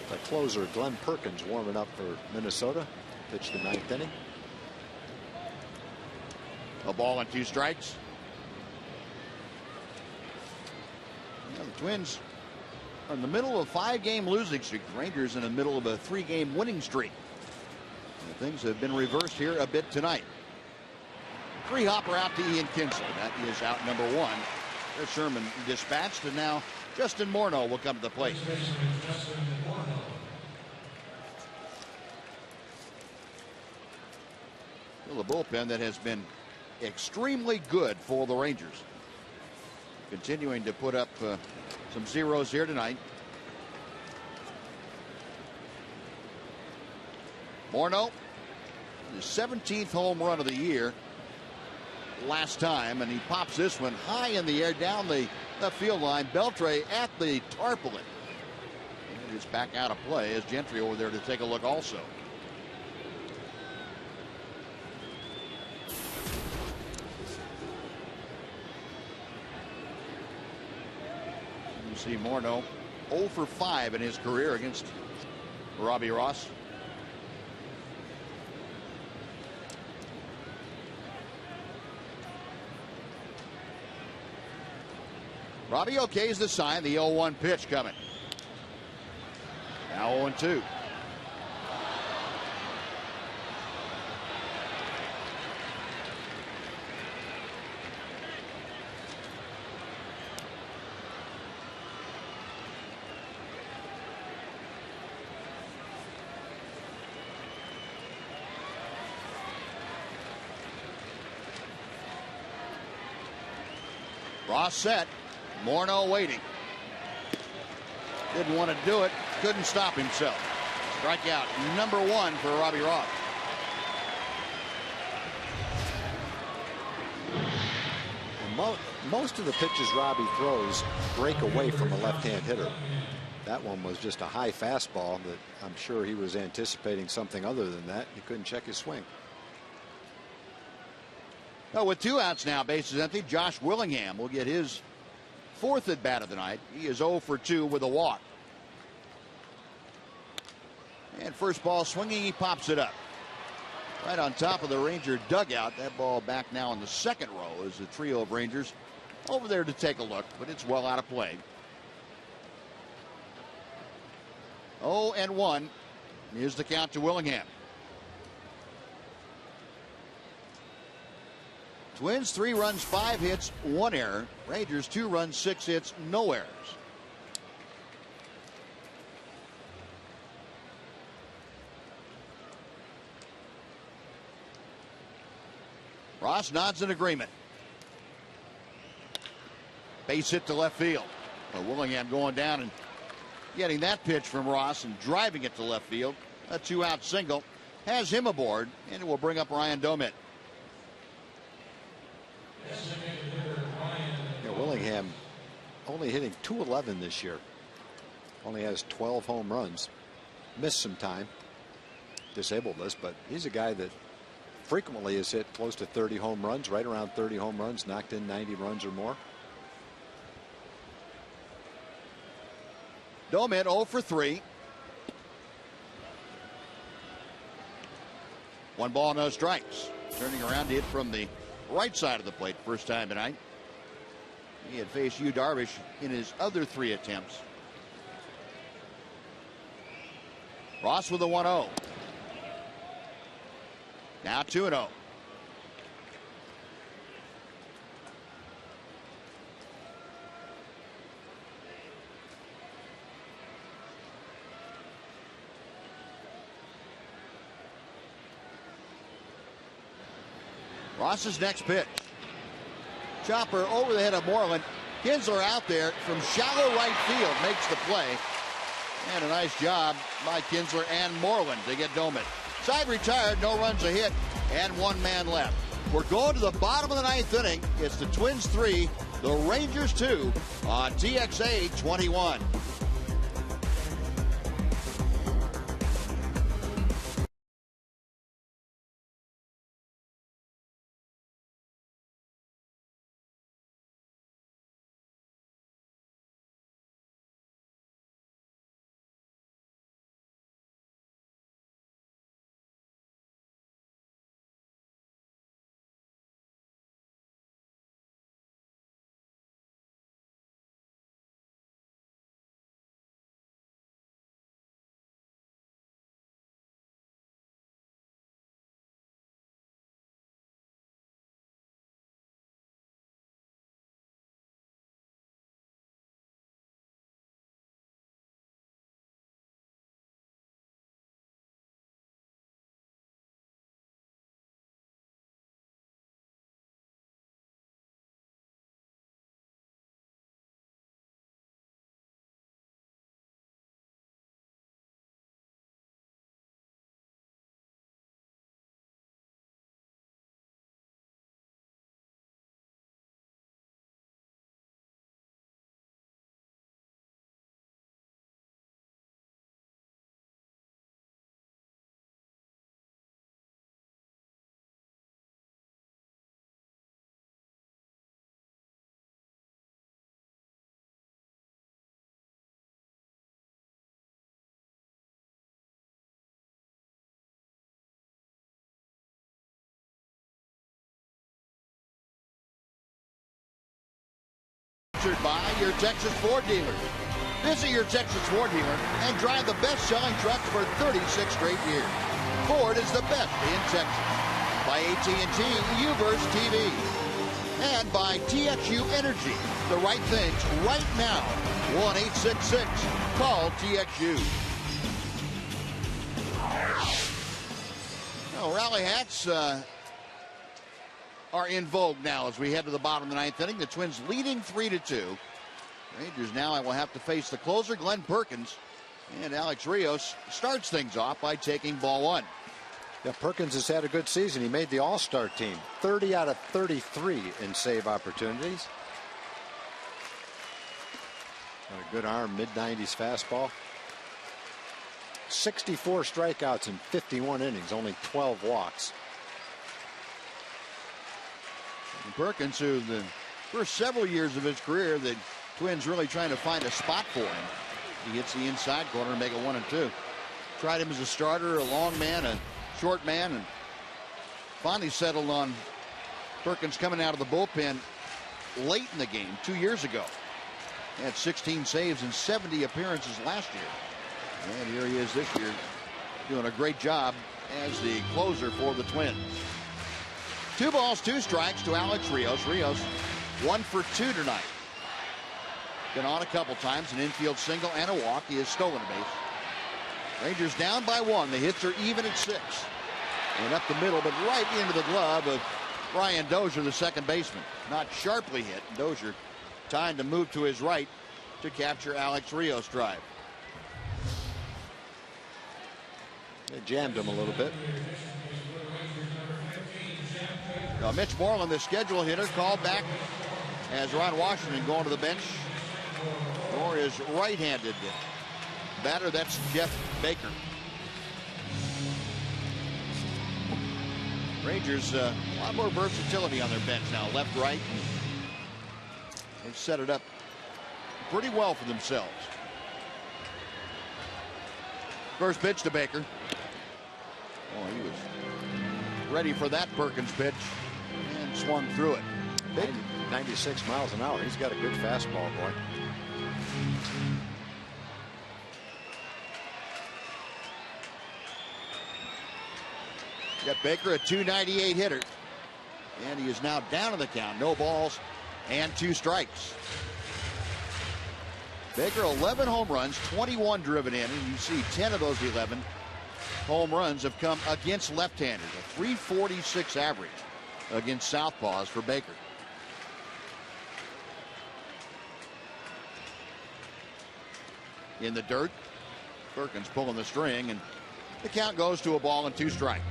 The closer, Glenn Perkins, warming up for Minnesota. Pitched the 9th inning. A ball and 2 strikes. Well, the Twins are in the middle of a 5-game losing streak. The Rangers in the middle of a 3-game winning streak. And things have been reversed here a bit tonight. 3-hopper out to Ian Kinsler. That is out number 1. Chris Herman dispatched, and now Justin Morneau will come to the plate. Well, a bullpen that has been extremely good for the Rangers. Continuing to put up some zeros here tonight. Morneau, his 17th home run of the year last time, and he pops this one high in the air down the left field line. Beltre at the tarpaulin. And it's back out of play as Gentry over there to take a look also. You see Morneau 0 for 5 in his career against Robbie Ross. Robbie okays the sign. The 0-1 pitch coming. Now 0-2. Ross set. Morneau waiting. Didn't want to do it. Couldn't stop himself. Strikeout number 1 for Robbie Ross. Most of the pitches Robbie throws break away from a left-hand hitter. That one was just a high fastball that I'm sure he was anticipating something other than that. He couldn't check his swing. Well, with 2 outs now, bases empty, Josh Willingham will get his 4th at bat of the night. He is 0 for 2 with a walk. And first ball swinging, he pops it up. Right on top of the Ranger dugout. That ball back now in the 2nd row as the trio of Rangers over there to take a look, but it's well out of play. 0-1 is the count to Willingham. Twins 3 runs, 5 hits, 1 error. Rangers 2 runs, 6 hits, no errors. Ross nods in agreement. Base hit to left field. But Willingham going down and getting that pitch from Ross and driving it to left field. A 2-out single has him aboard, and it will bring up Ryan Domit. Yeah, Willingham only hitting .211 this year. Only has 12 home runs. Missed some time. Disabled list, but he's a guy that frequently has hit close to 30 home runs, right around 30 home runs, knocked in 90 runs or more. Domit 0 for 3. 1 ball, no strikes. Turning around to hit from the right side of the plate first time tonight. He had faced Yu Darvish in his other 3 attempts. Ross with a 1-0. Now 2-0. Ross's next pitch. Chopper over the head of Moreland. Kinsler out there from shallow right field makes the play. And a nice job by Kinsler and Moreland to get Doman. Side retired, no runs a hit, and one man left. We're going to the bottom of the ninth inning. It's the Twins 3, the Rangers 2 on TXA 21. Sponsored by your Texas Ford dealer. Visit your Texas Ford dealer and drive the best-selling truck for 36 straight years. Ford is the best in Texas. By AT UVerse TV. And by TXU Energy. The right things right now. 1-866-CALL TXU. Well, rally hats are in vogue now as we head to the bottom of the ninth inning. The Twins leading 3-2. Rangers now will have to face the closer, Glenn Perkins. And Alex Rios starts things off by taking ball one. Yeah, Perkins has had a good season. He made the All-Star team. 30 out of 33 in save opportunities. Got a good arm, mid-90s fastball. 64 strikeouts in 51 innings, only 12 walks. And Perkins, who the first several years of his career, the Twins really trying to find a spot for him. He hits the inside corner and make it 1-2. Tried him as a starter, a long man, a short man, and finally settled on Perkins coming out of the bullpen late in the game 2 years ago. He had 16 saves and 70 appearances last year. And here he is this year doing a great job as the closer for the Twins. 2 balls, 2 strikes to Alex Rios. Rios 1 for 2 tonight. Been on a couple times, an infield single and a walk. He has stolen a base. Rangers down by 1. The hits are even at 6. And up the middle, but right into the glove of Brian Dozier, the second baseman. Not sharply hit. Dozier time to move to his right to capture Alex Rios' drive. They jammed him a little bit. Now Mitch Moreland, the schedule hitter, called back as Ron Washington going to the bench for his right-handed batter. That's Jeff Baker. Rangers a lot more versatility on their bench now, left, right. They've set it up pretty well for themselves. First pitch to Baker. Oh, he was ready for that Perkins pitch and swung through it. Big 96 miles an hour. He's got a good fastball, boy. Got Baker, a .298 hitter. And he is now down in the count. No balls and 2 strikes. Baker, 11 home runs, 21 driven in. And you see 10 of those 11 home runs have come against left-handers. A .346 average. against southpaws for Baker. In the dirt, Perkins pulling the string, and the count goes to a ball and 2 strikes.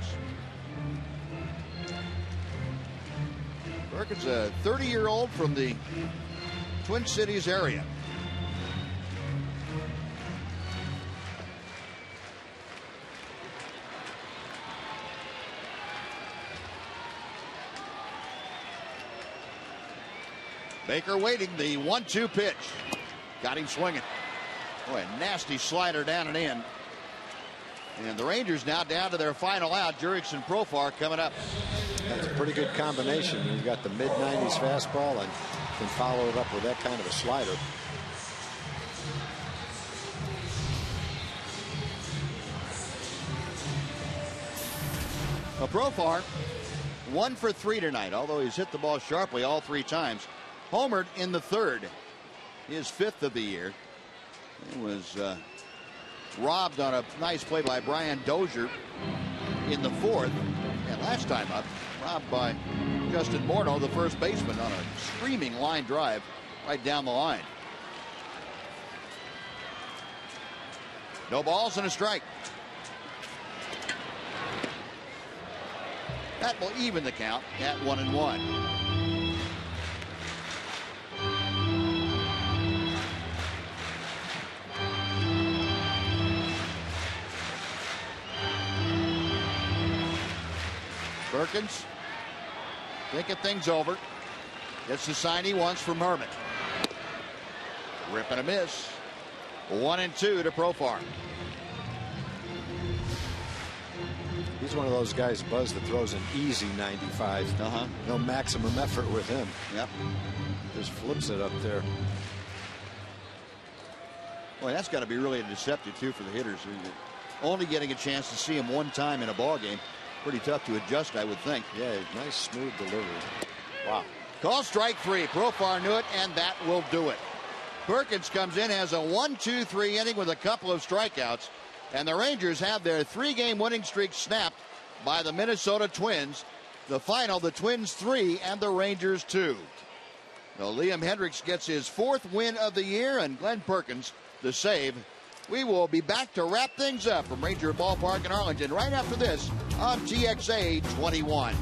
Perkins, a 30-year-old from the Twin Cities area. Baker waiting, the 1-2 pitch. Got him swinging. Boy, a nasty slider down and in. And the Rangers now down to their final out. Jurickson Profar coming up. That's a pretty good combination. You've got the mid-90s fastball and can follow it up with that kind of a slider. Well, Profar 1 for 3 tonight, although he's hit the ball sharply all 3 times. Homered in the 3rd, his 5th of the year. He was robbed on a nice play by Brian Dozier in the 4th. And last time up, robbed by Justin Morneau, the first baseman, on a screaming line drive right down the line. No balls and a strike. That will even the count at 1-1. Perkins thinking things over. Gets the sign he wants from Herman. Rip and a miss. 1-2 to Profar. He's one of those guys, Buzz, that throws an easy 95. No maximum effort with him. Yep. Just flips it up there. Boy, that's got to be really deceptive, too, for the hitters. Only getting a chance to see him one time in a ball game. Pretty tough to adjust, I would think. Yeah, nice smooth delivery. Wow. Call strike 3. Profar knew it, and that will do it. Perkins comes in, has a 1-2-3 inning with a couple of strikeouts, and the Rangers have their 3-game winning streak snapped by the Minnesota Twins. The final, the Twins 3 and the Rangers 2. Now, Liam Hendriks gets his 4th win of the year, and Glenn Perkins the save. We will be back to wrap things up from Ranger Ballpark in Arlington right after this on TXA 21.